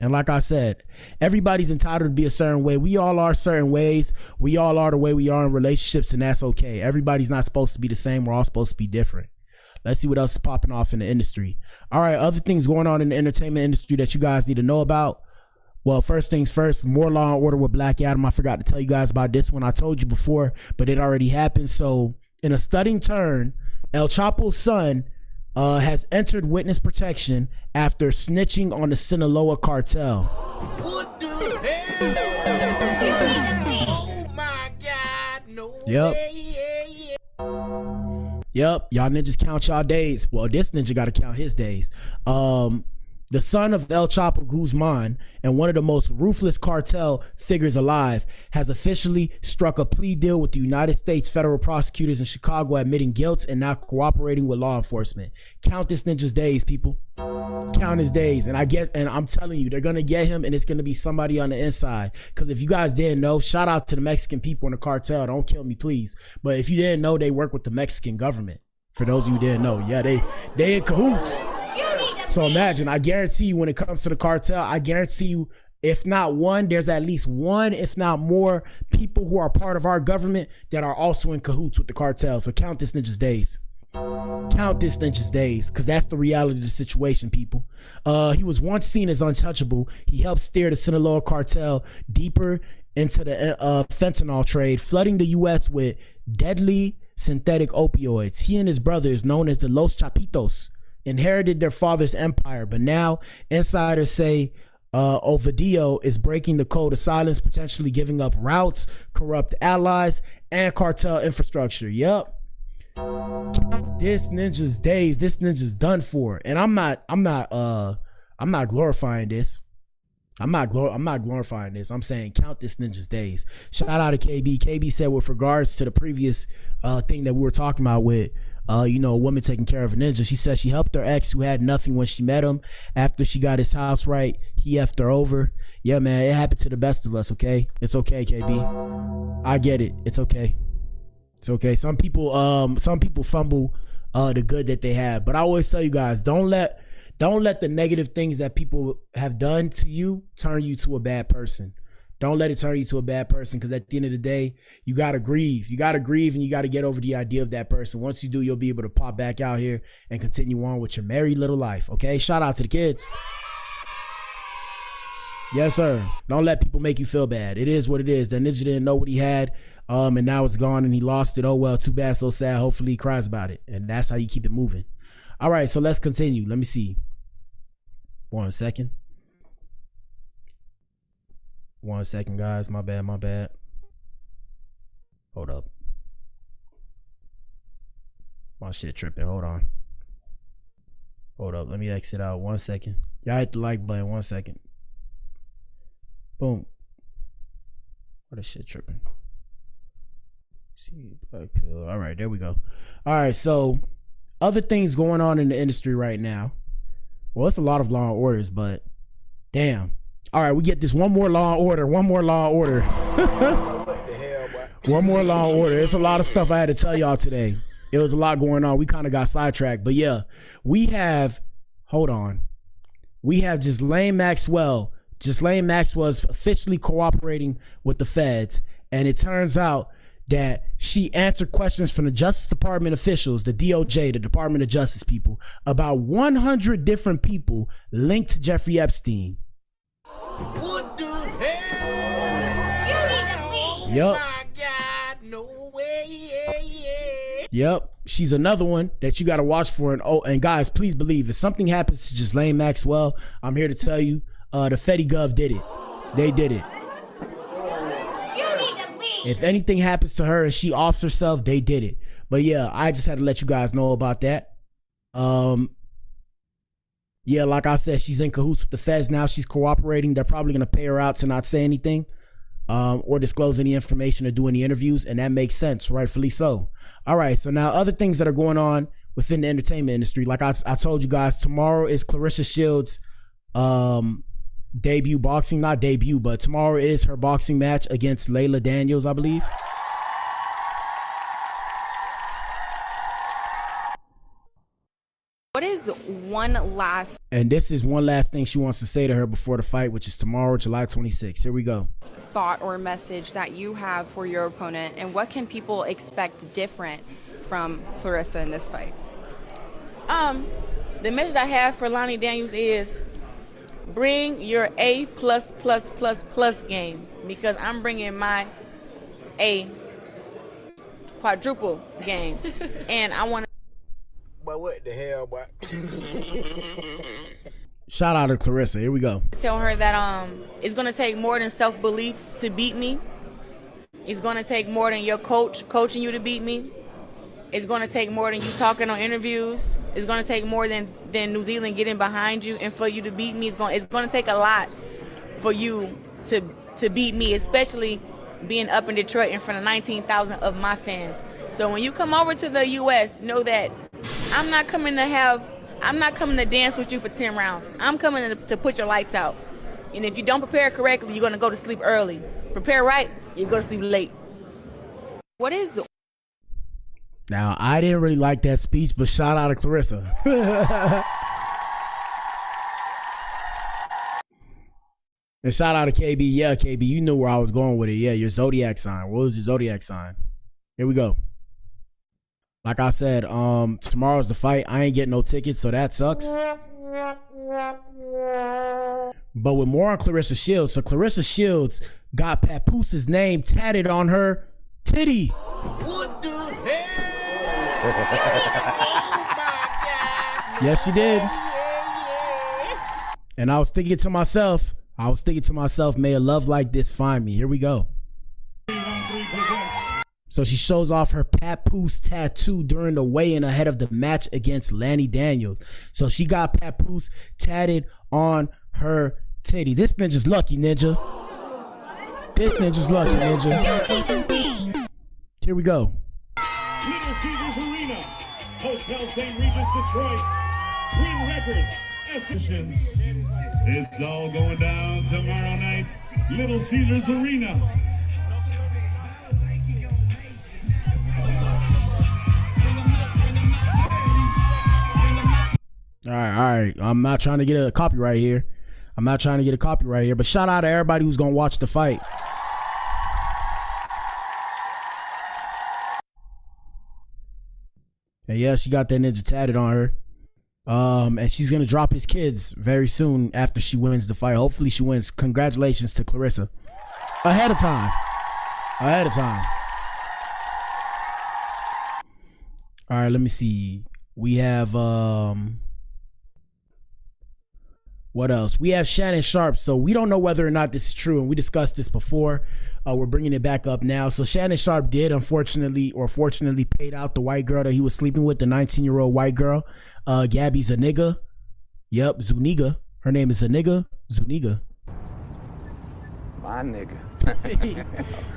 And like I said, everybody's entitled to be a certain way. We all are certain ways. We all are the way we are in relationships, and that's okay. Everybody's not supposed to be the same. We're all supposed to be different. Let's see what else is popping off in the industry. All right, other things going on in the entertainment industry that you guys need to know about. Well, first things first, more Law and Order with Black Adam. I forgot to tell you guys about this one. I told you before, but it already happened. So in a stunning turn, El Chapo's son has entered witness protection after snitching on the Sinaloa cartel. What the hell? Oh my God, no way. Yep, y'all ninjas count y'all days. Well, this ninja got to count his days. The son of El Chapo Guzman and one of the most ruthless cartel figures alive has officially struck a plea deal with the United States federal prosecutors in Chicago, admitting guilt and now cooperating with law enforcement. Count this ninja's days, people. Count his days. And I'm telling you, they're going to get him, and it's going to be somebody on the inside. Because if you guys didn't know, shout out to the Mexican people in the cartel. Don't kill me, please. But if you didn't know, they work with the Mexican government. For those of you who didn't know, yeah, they in cahoots. So imagine, I guarantee you, when it comes to the cartel, I guarantee you, if not one, there's at least one, if not more, people who are part of our government that are also in cahoots with the cartel. So count this ninja's days. Count this ninja's days, because that's the reality of the situation, people. He was once seen as untouchable. He helped steer the Sinaloa cartel deeper into the fentanyl trade, flooding the U.S. with deadly synthetic opioids. He and his brothers, known as the Los Chapitos, inherited their father's empire, but now insiders say Ovidio is breaking the code of silence, potentially giving up routes, corrupt allies, and cartel infrastructure. Yep. This ninja's days. This ninja's done for. And I'm not glorifying this. I'm not glorifying this. I'm saying count this ninja's days. Shout out to KB. KB said with regards to the previous thing that we were talking about with a woman taking care of a ninja. She said she helped her ex who had nothing when she met him. After she got his house right, he effed her over. Yeah, man, it happened to the best of us, okay? It's okay, KB. I get it. It's okay. It's okay. Some people fumble the good that they have. But I always tell you guys, don't let the negative things that people have done to you turn you to a bad person. Don't let it turn you to a bad person, because at the end of the day, you got to grieve. You got to grieve, and you got to get over the idea of that person. Once you do, you'll be able to pop back out here and continue on with your merry little life, okay? Shout out to the kids. Yes, sir. Don't let people make you feel bad. It is what it is. The ninja didn't know what he had, and now it's gone, and he lost it. Oh, well, too bad, so sad. Hopefully he cries about it, and that's how you keep it moving. All right, so let's continue. Let me see. 1 second. 1 second, guys. My bad. Hold up. My shit tripping. Hold on. Hold up. Let me exit out 1 second. Y'all hit the like button 1 second. Boom. What is shit tripping? See, black pill. All right, there we go. All right, so other things going on in the industry right now. Well, it's a lot of Law and Orders, but damn. All right, we get this one more Law and Order. One more Law and Order. What the hell, boy? One more Law and Order. It's a lot of stuff I had to tell y'all today. It was a lot going on. We kind of got sidetracked, but yeah, we have. Hold on. We have Ghislaine Maxwell. Ghislaine Maxwell's officially cooperating with the feds, and it turns out that she answered questions from the Justice Department officials, the DOJ, the Department of Justice people, about 100 different people linked to Jeffrey Epstein. What the hell? You need to leave. Yep. My God, no way. Yep. She's another one that you got to watch for. And guys, please believe if something happens to Ghislaine Maxwell, I'm here to tell you, the Fedi Gov did it. They did it. If anything happens to her and she offs herself, they did it. But yeah, I just had to let you guys know about that. Yeah, like I said, she's in cahoots with the feds now. She's cooperating. They're probably going to pay her out to not say anything or disclose any information or do any interviews. And that makes sense, rightfully so. All right, so now other things that are going on within the entertainment industry. Like I told you guys, tomorrow is Clarissa Shields' debut boxing, not debut, but tomorrow is her boxing match against Layla Daniels, I believe. What is one last And this is one last thing she wants to say to her before the fight, which is tomorrow, July 26th. Here we go. thought or message that you have for your opponent, and what can people expect different from Clarissa in this fight? The message I have for Lonnie Daniels is bring your A++++ game, because I'm bringing my A quadruple game, and I want to. But what the hell, boy? Shout out to Clarissa. Here we go. Tell her that it's gonna take more than self-belief to beat me. It's gonna take more than your coach coaching you to beat me. It's gonna take more than you talking on interviews. It's gonna take more than New Zealand getting behind you and for you to beat me. It's gonna take a lot for you to beat me, especially being up in Detroit in front of 19,000 of my fans. So when you come over to the U.S., know that I'm not coming to dance with you for 10 rounds. I'm coming to put your lights out. And if you don't prepare correctly, you're going to go to sleep early. Prepare right, you go to sleep late. What is... Now, I didn't really like that speech, but shout out to Clarissa. And shout out to KB. Yeah, KB, you knew where I was going with it. Yeah, your zodiac sign. What was your zodiac sign? Here we go. Like I said, tomorrow's the fight. I ain't getting no tickets, so that sucks. But with more on Clarissa Shields, so Clarissa Shields got Papoose' name tatted on her titty. What the hell? Yes, she did. And I was thinking to myself, may a love like this find me. Here we go. So she shows off her Papoose tattoo during the weigh-in ahead of the match against Lanny Daniels. So she got Papoose tatted on her titty. This ninja's lucky, ninja. This ninja's lucky, ninja. Here we go. Little Caesars Arena, Hotel St. Regis, Detroit. Win Records. It's all going down tomorrow night. Little Caesars Arena. All right. I'm not trying to get a copyright here. But shout out to everybody who's going to watch the fight. And yeah, she got that ninja tatted on her. And she's going to drop his kids very soon after she wins the fight. Hopefully she wins. Congratulations to Clarissa. Ahead of time. All right, let me see. We have What else? We have Shannon Sharp. So we don't know whether or not this is true, and we discussed this before. We're bringing it back up now. So Shannon Sharp did, unfortunately or fortunately, paid out the white girl that he was sleeping with, the 19-year-old white girl, Gabby Zuniga. Yep, Zuniga. Her name is Zuniga. My nigga.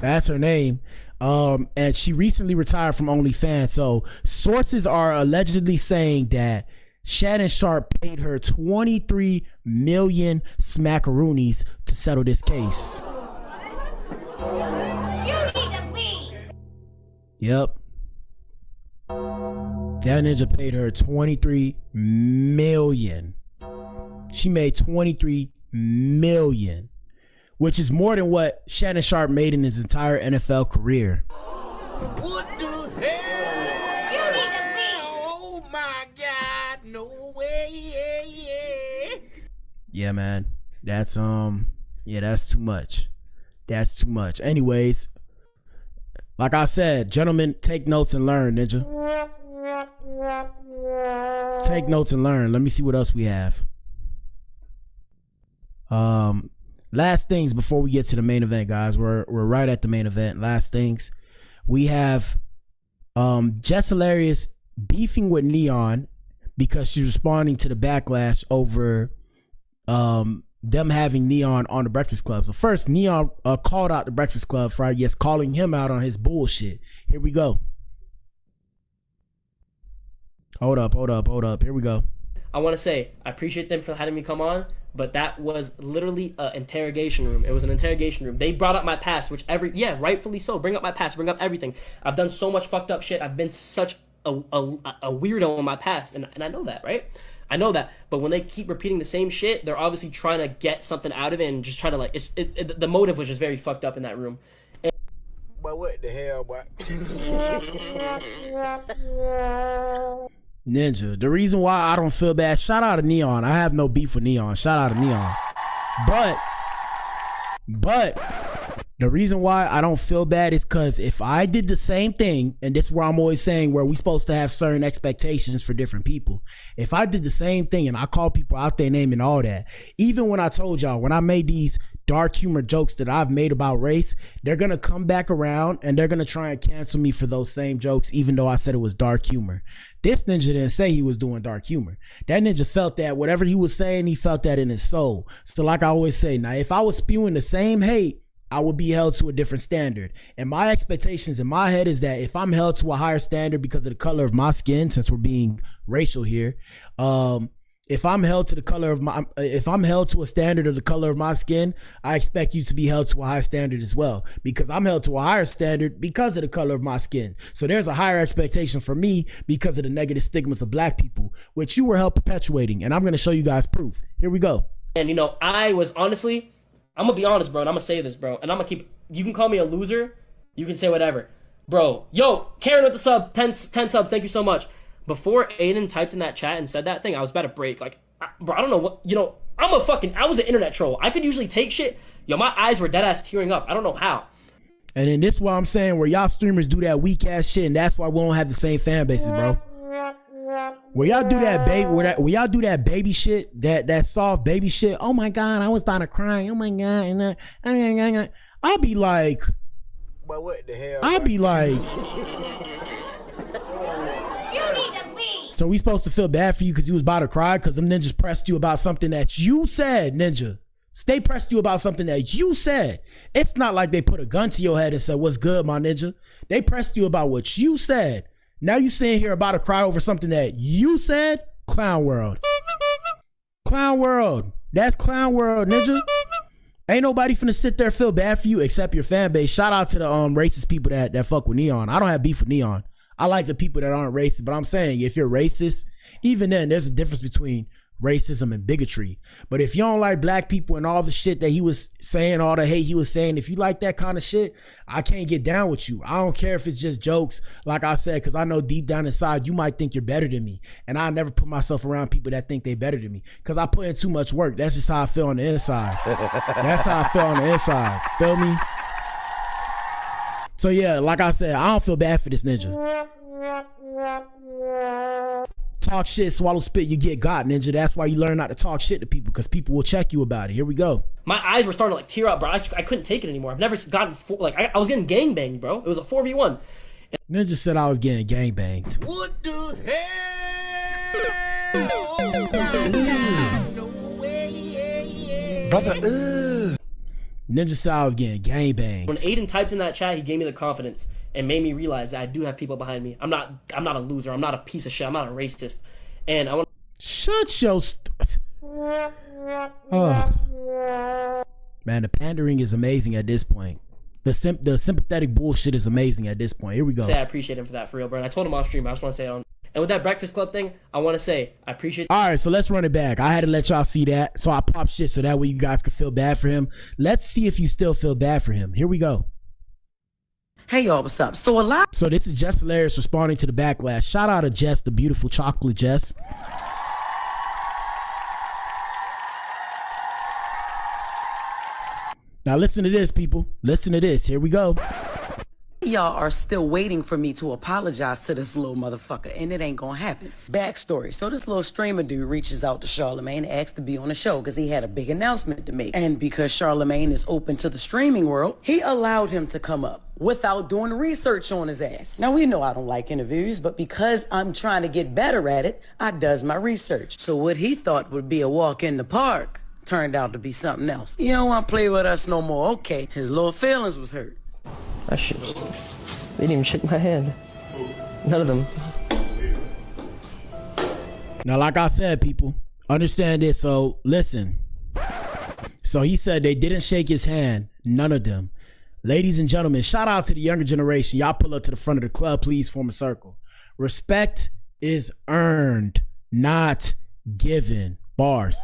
That's her name. And she recently retired from OnlyFans. So sources are allegedly saying that Shannon Sharp paid her 23 million smackaroonies to settle this case. You need to leave. Yep. That ninja paid her 23 million. She made 23 million, which is more than what Shannon Sharp made in his entire NFL career. What the hell? You need to leave. Oh my God, no way. Yeah, man. That's that's too much. That's too much. Anyways, like I said, gentlemen, take notes and learn, ninja. Take notes and learn. Let me see what else we have. Last things before we get to the main event, guys. We're right at the main event. Last things. We have Jess Hilarious beefing with Neon because she's responding to the backlash over them having Neon on the Breakfast Club. So first, Neon called out the Breakfast Club for, I guess, calling him out on his bullshit. Here we go. Hold up. Here we go. I want to say, I appreciate them for having me come on, but that was literally an interrogation room. It was an interrogation room. They brought up my past, rightfully so. Bring up my past, bring up everything. I've done so much fucked up shit. I've been such a weirdo in my past, and I know that, right? I know that, but when they keep repeating the same shit, they're obviously trying to get something out of it and just try to the motive was just very fucked up in that room. But what the hell, boy? Ninja, the reason why I don't feel bad, shout out to Neon. I have no beef with Neon. Shout out to Neon. But the reason why I don't feel bad is because if I did the same thing, and this is where I'm always saying where we supposed to have certain expectations for different people. If I did the same thing and I call people out their name and all that, even when I told y'all, when I made these dark humor jokes that I've made about race, they're going to come back around and they're going to try and cancel me for those same jokes, even though I said it was dark humor. This ninja didn't say he was doing dark humor. That ninja felt that whatever he was saying, he felt that in his soul. So like I always say, now if I was spewing the same hate, I would be held to a different standard. And my expectations in my head is that if I'm held to a higher standard because of the color of my skin, since we're being racial here, if I'm held to a standard of the color of my skin, I expect you to be held to a high standard as well, because I'm held to a higher standard because of the color of my skin. So there's a higher expectation for me because of the negative stigmas of black people, which you were helped perpetuating. And I'm going to show you guys proof. Here we go. And I was honestly, I'm going to be honest, bro, and I'm going to say this, bro, and I'm going to keep, you can call me a loser, you can say whatever. Bro, yo, Karen with the sub, 10 subs, thank you so much. Before Aiden typed in that chat and said that thing, I was about to break. Bro, I don't know what, I was an internet troll. I could usually take shit. Yo, my eyes were dead ass tearing up. I don't know how. And then this is what I'm saying, where y'all streamers do that weak ass shit, and that's why we don't have the same fan bases, bro. Where y'all do that baby shit, that soft baby shit. Oh my God, I was about to cry. Oh my God. I'll be like, but what the hell? I'll be like, so we supposed to feel bad for you because you was about to cry because them ninjas pressed you about something that you said, ninja. They pressed you about something that you said. It's not like they put a gun to your head and said, what's good, my ninja? They pressed you about what you said. Now you sitting here about to cry over something that you said? Clown world. Clown world. That's clown world, ninja. Ain't nobody finna sit there feel bad for you except your fan base. Shout out to the racist people that fuck with Neon. I don't have beef with Neon. I like the people that aren't racist, but I'm saying if you're racist, even then there's a difference between racism and bigotry. But if you don't like black people and all the shit that he was saying, all the hate he was saying, if you like that kind of shit, I can't get down with you. I don't care if it's just jokes, like I said, because I know deep down inside you might think you're better than me. And I never put myself around people that think they better than me because I put in too much work. That's just how I feel on the inside. That's how I feel on the inside. Feel me? So yeah, like I said, I don't feel bad for this ninja. talk shit, swallow spit, you get got, ninja. That's why you learn not to talk shit to people, because people will check you about it. Here we go. My eyes were starting to like tear up, bro. I couldn't take it anymore. I've never gotten I was getting gangbanged, bro. It was a 4v1. Ninja said I was getting gangbanged. What the hell? Oh my God, no way. Brother, Ninja said I was getting gangbanged. When Aiden typed in that chat, he gave me the confidence and made me realize that I do have people behind me. I'm not a loser. I'm not a piece of shit. I'm not a racist. And I want. Shut your. Man, the pandering is amazing at this point. The sympathetic bullshit is amazing at this point. Here we go. Say I appreciate him for that, for real, bro. And I told him off stream, but I just want to say it on. And with that Breakfast Club thing, I want to say I appreciate. All right, so let's run it back. I had to let y'all see that, so I popped shit so that way you guys could feel bad for him. Let's see if you still feel bad for him. Here we go. Hey y'all, what's up? So this is Jess Hilarious responding to the backlash. Shout out to Jess, the beautiful chocolate Jess. Now listen to this, people. Listen to this. Here we go. y'all are still waiting for me to apologize to this little motherfucker, and it ain't gonna happen. Backstory. So this little streamer dude reaches out to Charlemagne and asks to be on the show because he had a big announcement to make. And because Charlemagne is open to the streaming world, he allowed him to come up without doing research on his ass. Now, we know I don't like interviews, but because I'm trying to get better at it, I does my research. So what he thought would be a walk in the park turned out to be something else. You don't want to play with us no more. Okay, his little feelings was hurt. That shit was... They didn't even shake my hand. None of them. Now, like I said, people, understand this. So, listen. So, he said they didn't shake his hand. None of them. Ladies and gentlemen, shout out to the younger generation. Y'all pull up to the front of the club. Please form a circle. Respect is earned, not given. Bars.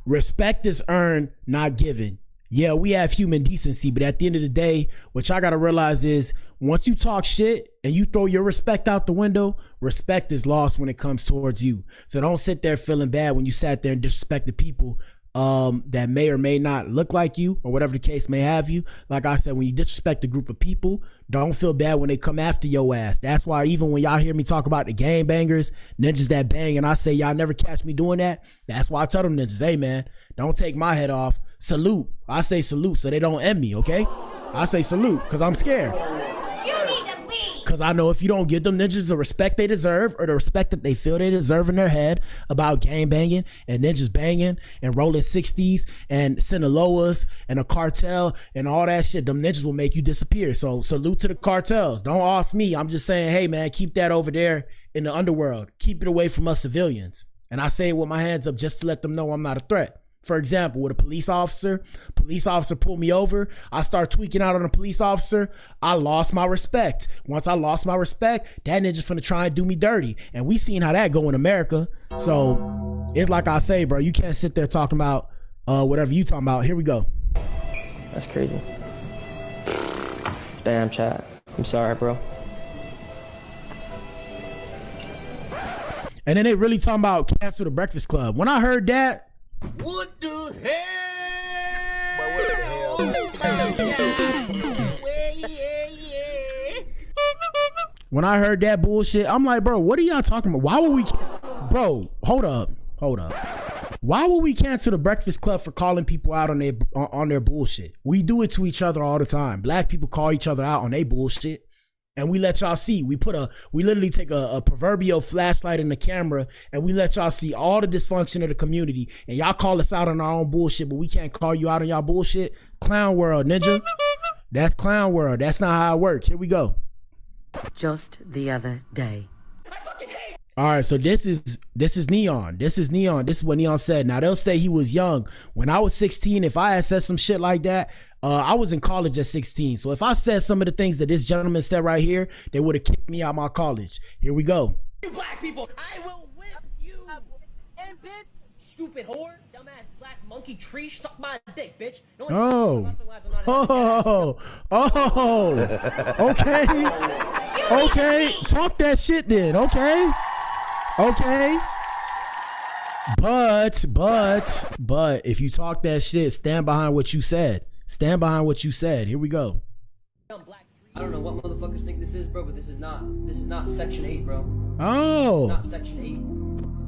Respect is earned, not given. Yeah, we have human decency, but at the end of the day, what y'all gotta realize is once you talk shit and you throw your respect out the window, respect is lost when it comes towards you. So don't sit there feeling bad when you sat there and disrespected people that may or may not look like you or whatever the case may have you. Like I said, when you disrespect a group of people, don't feel bad when they come after your ass. That's why even when y'all hear me talk about the game bangers, ninjas that bang, and I say y'all never catch me doing that, that's why I tell them ninjas, hey man, don't take my head off. Salute. I say salute so they don't end me, okay? I say salute because I'm scared. Because I know if you don't give them ninjas the respect they deserve or the respect that they feel they deserve in their head about gang banging and ninjas banging and rolling 60s and Sinaloas and a cartel and all that shit, them ninjas will make you disappear. So salute to the cartels. Don't off me. I'm just saying, hey man, keep that over there in the underworld. Keep it away from us civilians. And I say it with my hands up just to let them know I'm not a threat. For example, with a police officer pulled me over, I start tweaking out on a police officer, I lost my respect. Once I lost my respect, that ninja's finna try and do me dirty. And we seen how that go in America. So it's like I say, bro, you can't sit there talking about whatever you talking about. Here we go. That's crazy. Damn, chat. I'm sorry, bro. And then they really talking about cancel the Breakfast Club. When I heard that, what the hell? When I heard that bullshit, I'm like, bro, what are y'all talking about? Why would we, bro, hold up. Why would we cancel the Breakfast Club for calling people out on their bullshit? We do it to each other all the time. Black people call each other out on their bullshit. And we let y'all see. We literally take a proverbial flashlight in the camera and we let y'all see all the dysfunction of the community. And y'all call us out on our own bullshit, but we can't call you out on y'all bullshit. Clown world, ninja. That's clown world. That's not how it works. Here we go. Just the other day. All right, so this is Neon. This is what Neon said. Now, they'll say he was young. When I was 16, if I had said some shit like that, I was in college at 16. So if I said some of the things that this gentleman said right here, they would have kicked me out of my college. Here we go. You black people, I will whip you. And bitch, stupid whore, dumbass black monkey tree, suck my dick, bitch. Okay, talk that shit then, okay. But if you talk that shit, stand behind what you said. Stand behind what you said. Here we go. Dumb black tree I don't know what motherfuckers think this is, bro, but this is not Section 8, bro. Oh. It's not Section 8.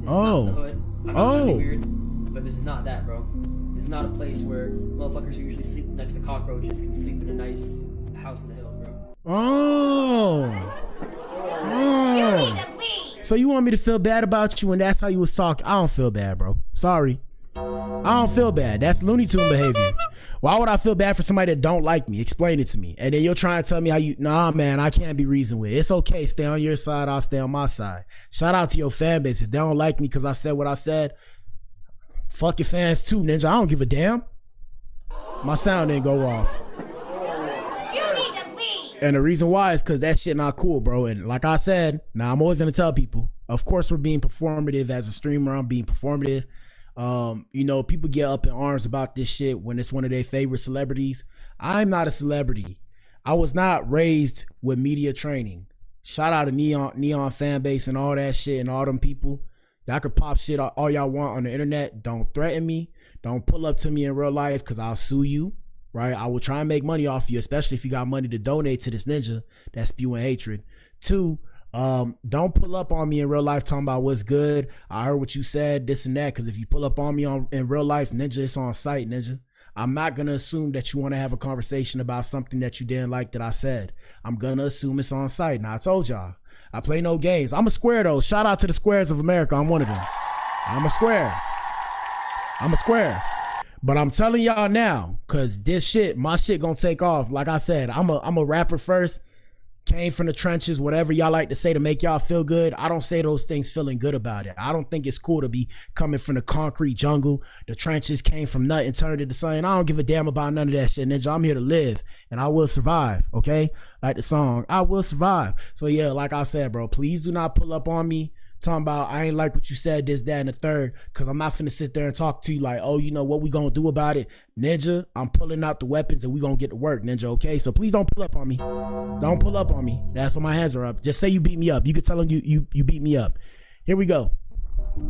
This is not the hood. I'm not trying to be weird, but this is not that, bro. This is not a place where motherfuckers who usually sleep next to cockroaches can sleep in a nice house in the hills, bro. Oh. So you want me to feel bad about you and that's how you was talking? I don't feel bad, bro. Sorry. I don't feel bad. That's Looney Tune behavior. Why would I feel bad for somebody that don't like me? Explain it to me. And then you're trying to tell me how you, nah, man, I can't be reasoned with. It's okay. Stay on your side. I'll stay on my side. Shout out to your fan base. If they don't like me because I said what I said, fuck your fans too, Ninja. I don't give a damn. My sound didn't go off. And the reason why is because that shit not cool, bro. And like I said, now I'm always going to tell people, of course we're being performative as a streamer. I'm being performative. You know, people get up in arms about this shit when it's one of their favorite celebrities. I'm not a celebrity. I was not raised with media training. Shout out to Neon fan base and all that shit and all them people. Y'all could pop shit all y'all want on the internet. Don't threaten me. Don't pull up to me in real life because I'll sue you. Right? I will try and make money off you, especially if you got money to donate to this ninja that's spewing hatred. 2, don't pull up on me in real life talking about what's good. I heard what you said, this and that, because if you pull up on me in real life, ninja, it's on site, ninja. I'm not going to assume that you want to have a conversation about something that you didn't like that I said. I'm going to assume it's on site. Now, I told y'all, I play no games. I'm a square, though. Shout out to the squares of America. I'm one of them. I'm a square. But I'm telling y'all now, cause this shit, my shit gonna take off. Like I said, I'm a rapper first, came from the trenches, whatever y'all like to say to make y'all feel good. I don't say those things feeling good about it. I don't think it's cool to be coming from the concrete jungle. The trenches came from nothing, turned into something. I don't give a damn about none of that shit, ninja. I'm here to live and I will survive, okay? Like the song, I will survive. So yeah, like I said, bro, please do not pull up on me talking about I ain't like what you said, this, that, and the third, because I'm not finna sit there and talk to you like, oh, you know what we gonna do about it, ninja. I'm pulling out the weapons and we gonna get to work, ninja, okay? So please don't pull up on me. Don't pull up on me. That's when my hands are up. Just say you beat me up. You can tell them you beat me up. Here we go.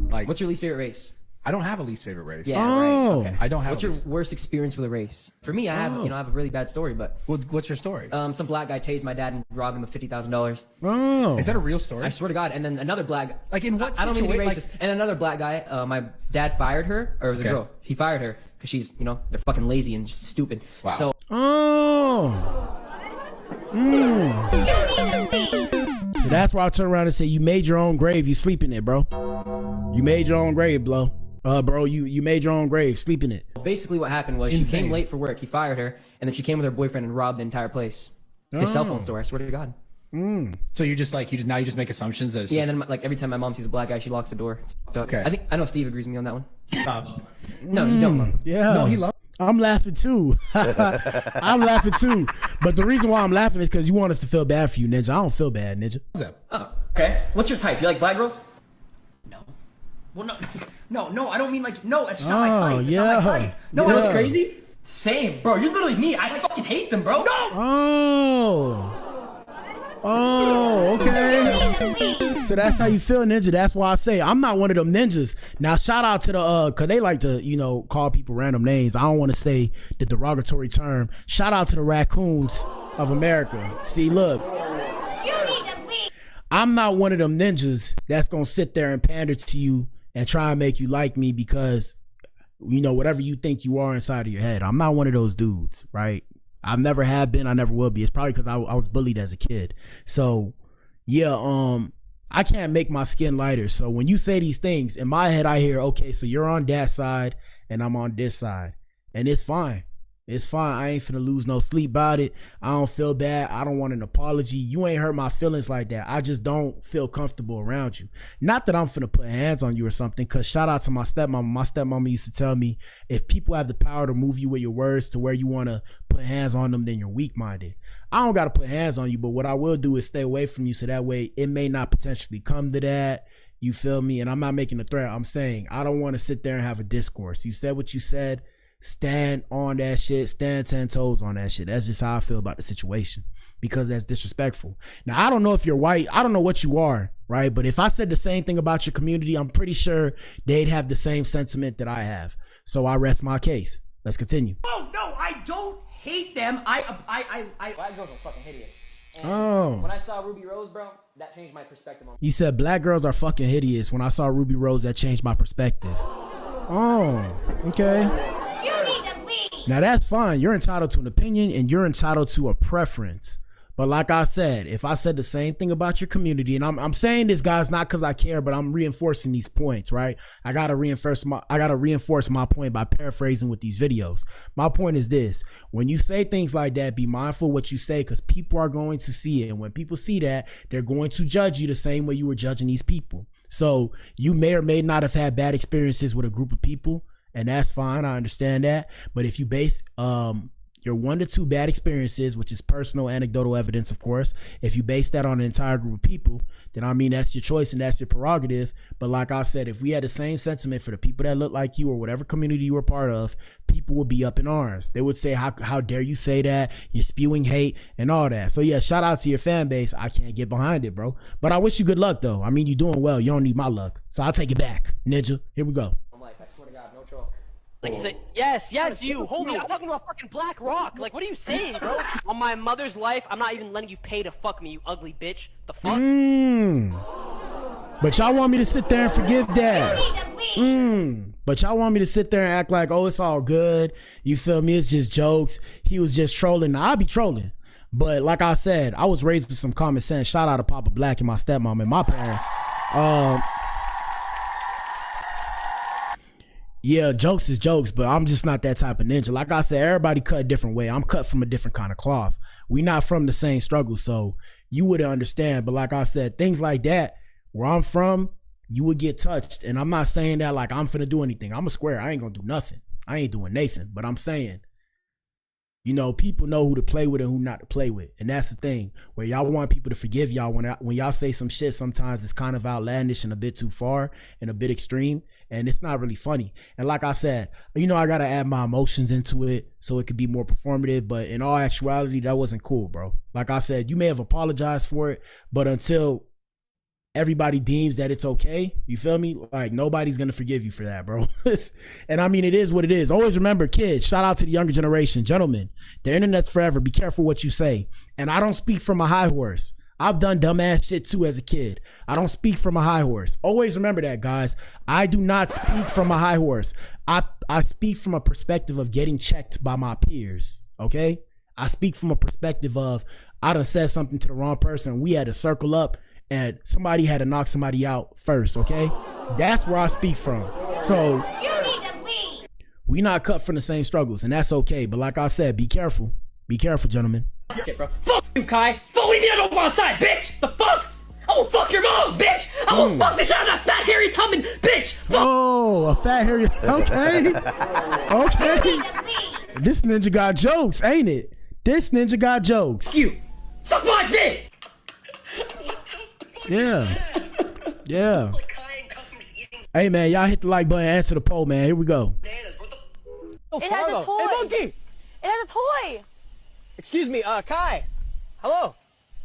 Like, what's your least favorite race? I don't have a least favorite race. Yeah, right. Okay. I don't have. What's your worst experience with a race? For me, I have I have a really bad story. But what's your story? Some black guy tased my dad and robbed him of $50,000. Oh, is that a real story? I swear to God. And then another black, like in what? I don't mean to be racist. Like, and another black guy, my dad fired her, or it was a girl. He fired her because she's, they're fucking lazy and just stupid. Wow. So. So that's why I turn around and say you made your own grave. You sleep in it, bro. You made your own grave, bro. You made your own grave. Sleep in it. Basically, what happened was she came late for work. He fired her, and then she came with her boyfriend and robbed the entire place. His cell phone store. I swear to God. So you're just like you just make assumptions that it's and then like every time my mom sees a black guy, she locks the door. It's fucked up. Okay. I know Steve agrees with me on that one. No, you don't love him. Yeah. No, he loves. I'm laughing too. I'm laughing too. But the reason why I'm laughing is because you want us to feel bad for you, Ninja. I don't feel bad, Ninja. Oh, okay. What's your type? You like black girls? Well, no, I don't mean like, no, it's just not my type. It's yeah. not my type. No, what's crazy? Same, bro. You're literally me. I fucking hate them, bro. No! Oh, okay. So that's how you feel, Ninja. That's why I say I'm not one of them ninjas. Now, shout out to the, cause they like to, call people random names. I don't want to say the derogatory term. Shout out to the raccoons of America. See, look. I'm not one of them ninjas that's gonna sit there and pander to you and try and make you like me because, whatever you think you are inside of your head. I'm not one of those dudes, right? I've never have been, I never will be. It's probably because I was bullied as a kid. So, yeah, I can't make my skin lighter. So when you say these things, in my head, I hear, okay, so you're on that side and I'm on this side. And it's fine. It's fine. I ain't finna lose no sleep about it. I don't feel bad. I don't want an apology. You ain't hurt my feelings like that. I just don't feel comfortable around you. Not that I'm finna put hands on you or something, because shout out to my stepmama. My stepmama used to tell me, if people have the power to move you with your words to where you want to put hands on them, then you're weak-minded. I don't got to put hands on you, but what I will do is stay away from you so that way it may not potentially come to that. You feel me? And I'm not making a threat. I'm saying I don't want to sit there and have a discourse. You said what you said. Stand on that shit. Stand 10 toes on that shit. That's just how I feel about the situation, because that's disrespectful. Now, I don't know if you're white. I don't know what you are, right? But if I said the same thing about your community, I'm pretty sure they'd have the same sentiment that I have. So I rest my case. Let's continue. Oh, no, I don't hate them. Black girls are fucking hideous. And Oh. when I saw Ruby Rose, bro, that changed my perspective on. He said black girls are fucking hideous. When I saw Ruby Rose, that changed my perspective. Oh, okay. Now that's fine. You're entitled to an opinion and you're entitled to a preference. But like I said, if I said the same thing about your community, and I'm saying this, guys, not because I care, but I'm reinforcing these points, right? I gotta reinforce my point by paraphrasing with these videos. My point is this: when you say things like that, be mindful what you say, because people are going to see it, and when people see that, they're going to judge you the same way you were judging these people. So you may or may not have had bad experiences with a group of people, and that's fine. I understand that. But if you base your 1 to 2 bad experiences, which is personal anecdotal evidence, of course, if you base that on an entire group of people, then I mean, that's your choice and that's your prerogative. But like I said, if we had the same sentiment for the people that look like you or whatever community you were part of, people would be up in arms. They would say, how dare you say that? You're spewing hate and all that. So yeah, shout out to your fan base. I can't get behind it, bro. But I wish you good luck though. I mean, you're doing well. You don't need my luck. So I'll take it back, Ninja. Here we go. I'm like, I swear to God, no troll. Like, say, yes, you, homie, I'm talking about fucking Black Rock. Like, what are you saying, bro? On my mother's life, I'm not even letting you pay to fuck me, you ugly bitch. The fuck? But y'all want me to sit there and forgive that. But y'all want me to sit there and act like, oh, it's all good. You feel me? It's just jokes. He was just trolling. Now, I'll be trolling. But like I said, I was raised with some common sense. Shout out to Papa Black and my stepmom and my parents. Yeah, jokes is jokes, but I'm just not that type of ninja. Like I said, everybody cut a different way. I'm cut from a different kind of cloth. We not from the same struggle, so you wouldn't understand. But like I said, things like that, where I'm from, you would get touched. And I'm not saying that like I'm finna do anything. I'm a square. I ain't gonna do nothing. I ain't doing Nathan. But I'm saying, you know, people know who to play with and who not to play with. And that's the thing, where y'all want people to forgive y'all when y'all say some shit sometimes it's kind of outlandish and a bit too far and a bit extreme. And it's not really funny. And like I said, you know, I got to add my emotions into it so it could be more performative. But in all actuality, that wasn't cool, bro. Like I said, you may have apologized for it, but until everybody deems that it's okay, you feel me? Like, nobody's going to forgive you for that, bro. And I mean, it is what it is. Always remember, kids, shout out to the younger generation. Gentlemen, the internet's forever. Be careful what you say. And I don't speak from a high horse. I've done dumbass shit too as a kid. I don't speak from a high horse. Always remember that, guys. I do not speak from a high horse. I speak from a perspective of getting checked by my peers, okay? I speak from a perspective of I done said something to the wrong person. We had to circle up and somebody had to knock somebody out first, okay? That's where I speak from. So we not cut from the same struggles, and that's okay. But like I said, be careful. Be careful, gentlemen. Shit, bro. Fuck you, Kai. Fuck, what do you mean I don't go outside, bitch? The fuck? I will fuck your mom, bitch. I will fuck the shit out of that fat hairy Tubman, bitch. Fuck. Oh, a fat hairy. Okay. Okay. This ninja got jokes, ain't it? This ninja got jokes. You. Suck my dick. Yeah. Yeah. Hey, man, y'all hit the like button, answer the poll, man. Here we go. It has a toy. Hey, monkey. It has a toy. Excuse me, Kai. Hello.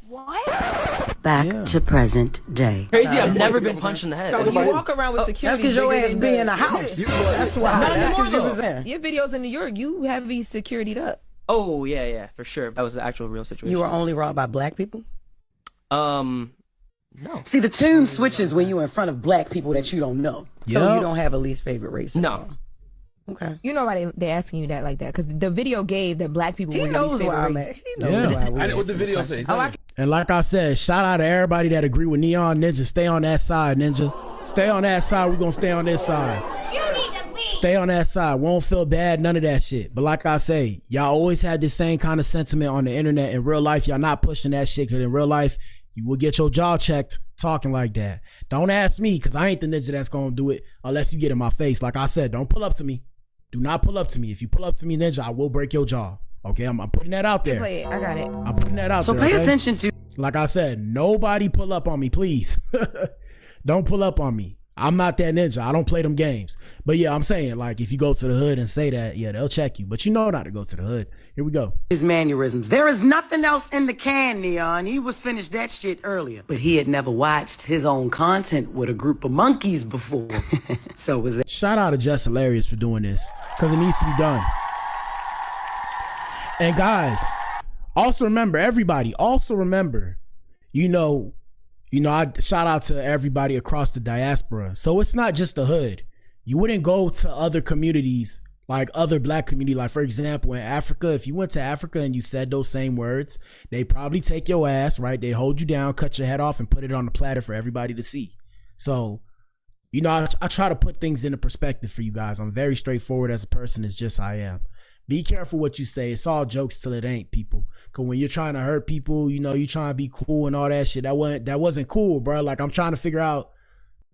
What? Back to present day. Crazy, I've never been punched in the head. You walk around with security. That's because your ass be in the house. That's why. That's because you was there. Your videos in New York, you have these security'd up. Oh, yeah, for sure. That was the actual real situation. You were only robbed by black people? No. See, the tune switches when you're in front of black people that you don't know. So you don't have a least favorite race. No. Okay. You know why they asking you that like that? Because the video gave that black people were your least favorite race. He knows why. I know what the video say. And like I said, shout out to everybody that agree with Neon Ninja. Stay on that side, Ninja. Stay on that side. We're going to stay on this side. Stay on that side. Won't feel bad. None of that shit. But like I say, y'all always had this same kind of sentiment on the internet. In real life, y'all not pushing that shit. Because in real life, you will get your jaw checked talking like that. Don't ask me, because I ain't the ninja that's going to do it unless you get in my face. Like I said, don't pull up to me. Do not pull up to me. If you pull up to me, ninja, I will break your jaw. Okay, I'm putting that out there. I got it. I'm putting that out there. So pay attention to. Like I said, nobody pull up on me, please. Don't pull up on me. I'm not that ninja. I don't play them games. But yeah, I'm saying, like, if you go to the hood and say that, yeah, they'll check you. But you know not to go to the hood. Here we go. His mannerisms. There is nothing else in the can, Neon. He was finished that shit earlier. But he had never watched his own content with a group of monkeys before. So was that. Shout out to Just Hilarious for doing this, because it needs to be done. And guys, also remember, everybody, also remember, I shout out to everybody across the diaspora. So it's not just the hood. You wouldn't go to other communities, like other black community. Like, for example, in Africa, if you went to Africa and you said those same words, they probably take your ass, right? They hold you down, cut your head off, and put it on the platter for everybody to see. So, I try to put things into perspective for you guys. I'm very straightforward as a person, as just I am. Be careful what you say. It's all jokes till it ain't, people. Cause when you're trying to hurt people, you trying to be cool and all that shit. That wasn't cool, bro. Like, I'm trying to figure out,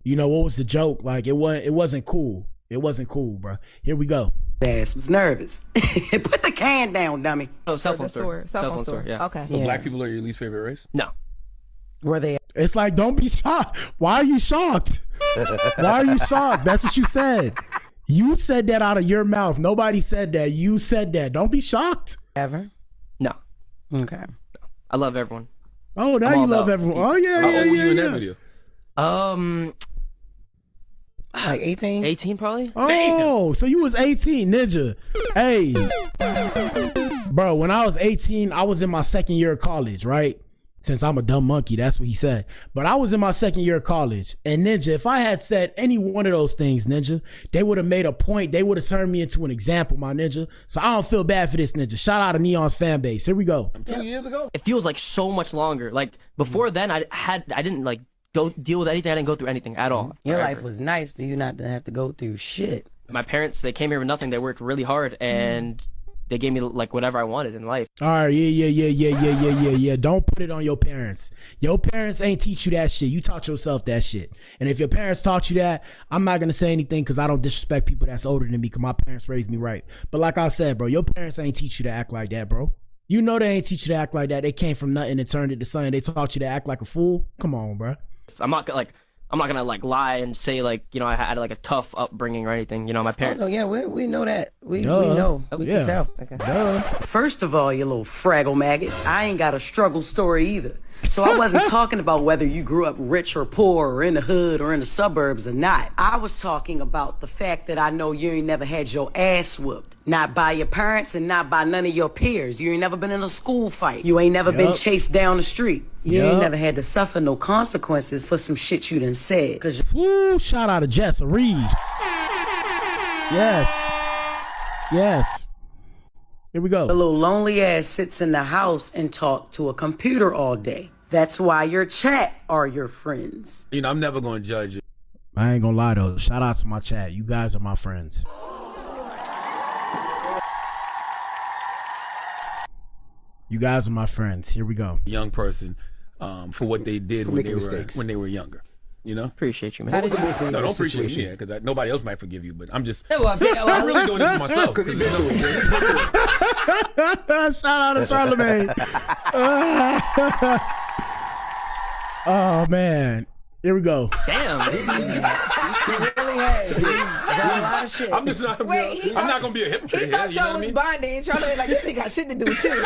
what was the joke? Like, it wasn't cool. It wasn't cool, bro. Here we go. Ass was nervous. Put the can down, dummy. Oh, cell phone store. Cell phone store. Yeah. Okay. So black people are your least favorite race? No. Were they? It's like, don't be shocked. Why are you shocked? Why are you shocked? That's what you said. You said that out of your mouth. Nobody said that. You said that. Don't be shocked. Ever? No. Okay. I love everyone. Oh, now you love everyone. Oh, yeah, How yeah, old were you yeah, in yeah. that video? Like 18? 18 probably. Oh, so you was 18, Ninja. Hey. Bro, when I was 18, I was in my second year of college, right? Since I'm a dumb monkey, that's what he said. But I was in my second year of college. And Ninja, if I had said any one of those things, Ninja, they would have made a point. They would have turned me into an example, my Ninja. So I don't feel bad for this, Ninja. Shout out to Neon's fan base. Here we go. 2 years ago? It feels like so much longer. Like before then, I didn't like go deal with anything. I didn't go through anything at all. Your life was nice for you not to have to go through shit. My parents, they came here with nothing. They worked really hard and they gave me like whatever I wanted in life. All right, yeah. Don't put it on your parents. Your parents ain't teach you that shit. You taught yourself that shit. And if your parents taught you that, I'm not gonna say anything because I don't disrespect people that's older than me because my parents raised me right. But like I said, bro, your parents ain't teach you to act like that, bro. You know they ain't teach you to act like that. They came from nothing and turned it to something. They taught you to act like a fool. Come on, bro. I'm not gonna like lie and say like I had like a tough upbringing or anything. My parents. Oh yeah, we know that. We know. We can tell. Okay. First of all, you little fraggle maggot, I ain't got a struggle story either. So I wasn't talking about whether you grew up rich or poor or in the hood or in the suburbs or not. I was talking about the fact that I know you ain't never had your ass whooped. Not by your parents and not by none of your peers. You ain't never been in a school fight. You ain't never been chased down the street. You ain't never had to suffer no consequences for some shit you done said. Woo, shout out to Jess Reed. Yes. Here we go. A little lonely ass sits in the house and talk to a computer all day. That's why your chat are your friends. I'm never going to judge it. I ain't gonna lie though. Shout out to my chat. You guys are my friends. You guys are my friends. Here we go. Young person for what they did when they were younger. Appreciate you, man. No, don't appreciate me, because nobody else might forgive you. But I'm just. Yeah, well, I'm really doing this for myself. Shout out to Charlamagne. Oh man. Here we go. Damn. He really has. He's got a lot of shit. I'm just not. I'm not gonna be a hypocrite. He thought y'all was bonding. Charlamagne like this ain't got shit to do with you.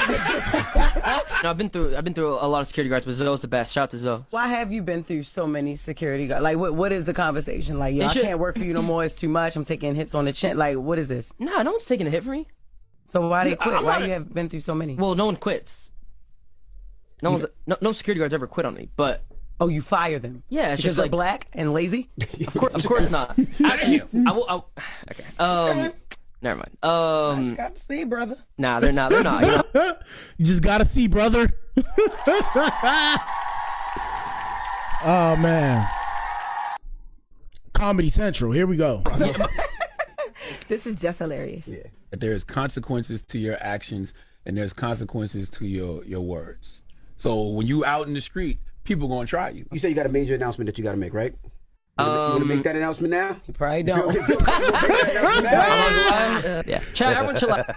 I've been through a lot of security guards, but Zoe's the best. Shout out to Zoe. Why have you been through so many security guards? Like, what is the conversation? Like, I can't work for you no more. It's too much. I'm taking hits on the chin. Like, what is this? Nah, no one's taking a hit for me. So why they quit? Why you have been through so many? Well, no one quits. No security guards ever quit on me, but. Oh, you fire them? Yeah, it's because just they're like black and lazy. Of course not. Actually, okay. Never mind. I just got to see, brother. Nah, they're not. They're not. You just gotta see, brother. Oh man. Comedy Central. Here we go. This is just hilarious. Yeah. There's consequences to your actions, and there's consequences to your words. So when you out in the street, people gonna try you. You say you got a major announcement that you got to make, right? You want to make that announcement now? You probably don't. Yeah. Chat, everyone chill out.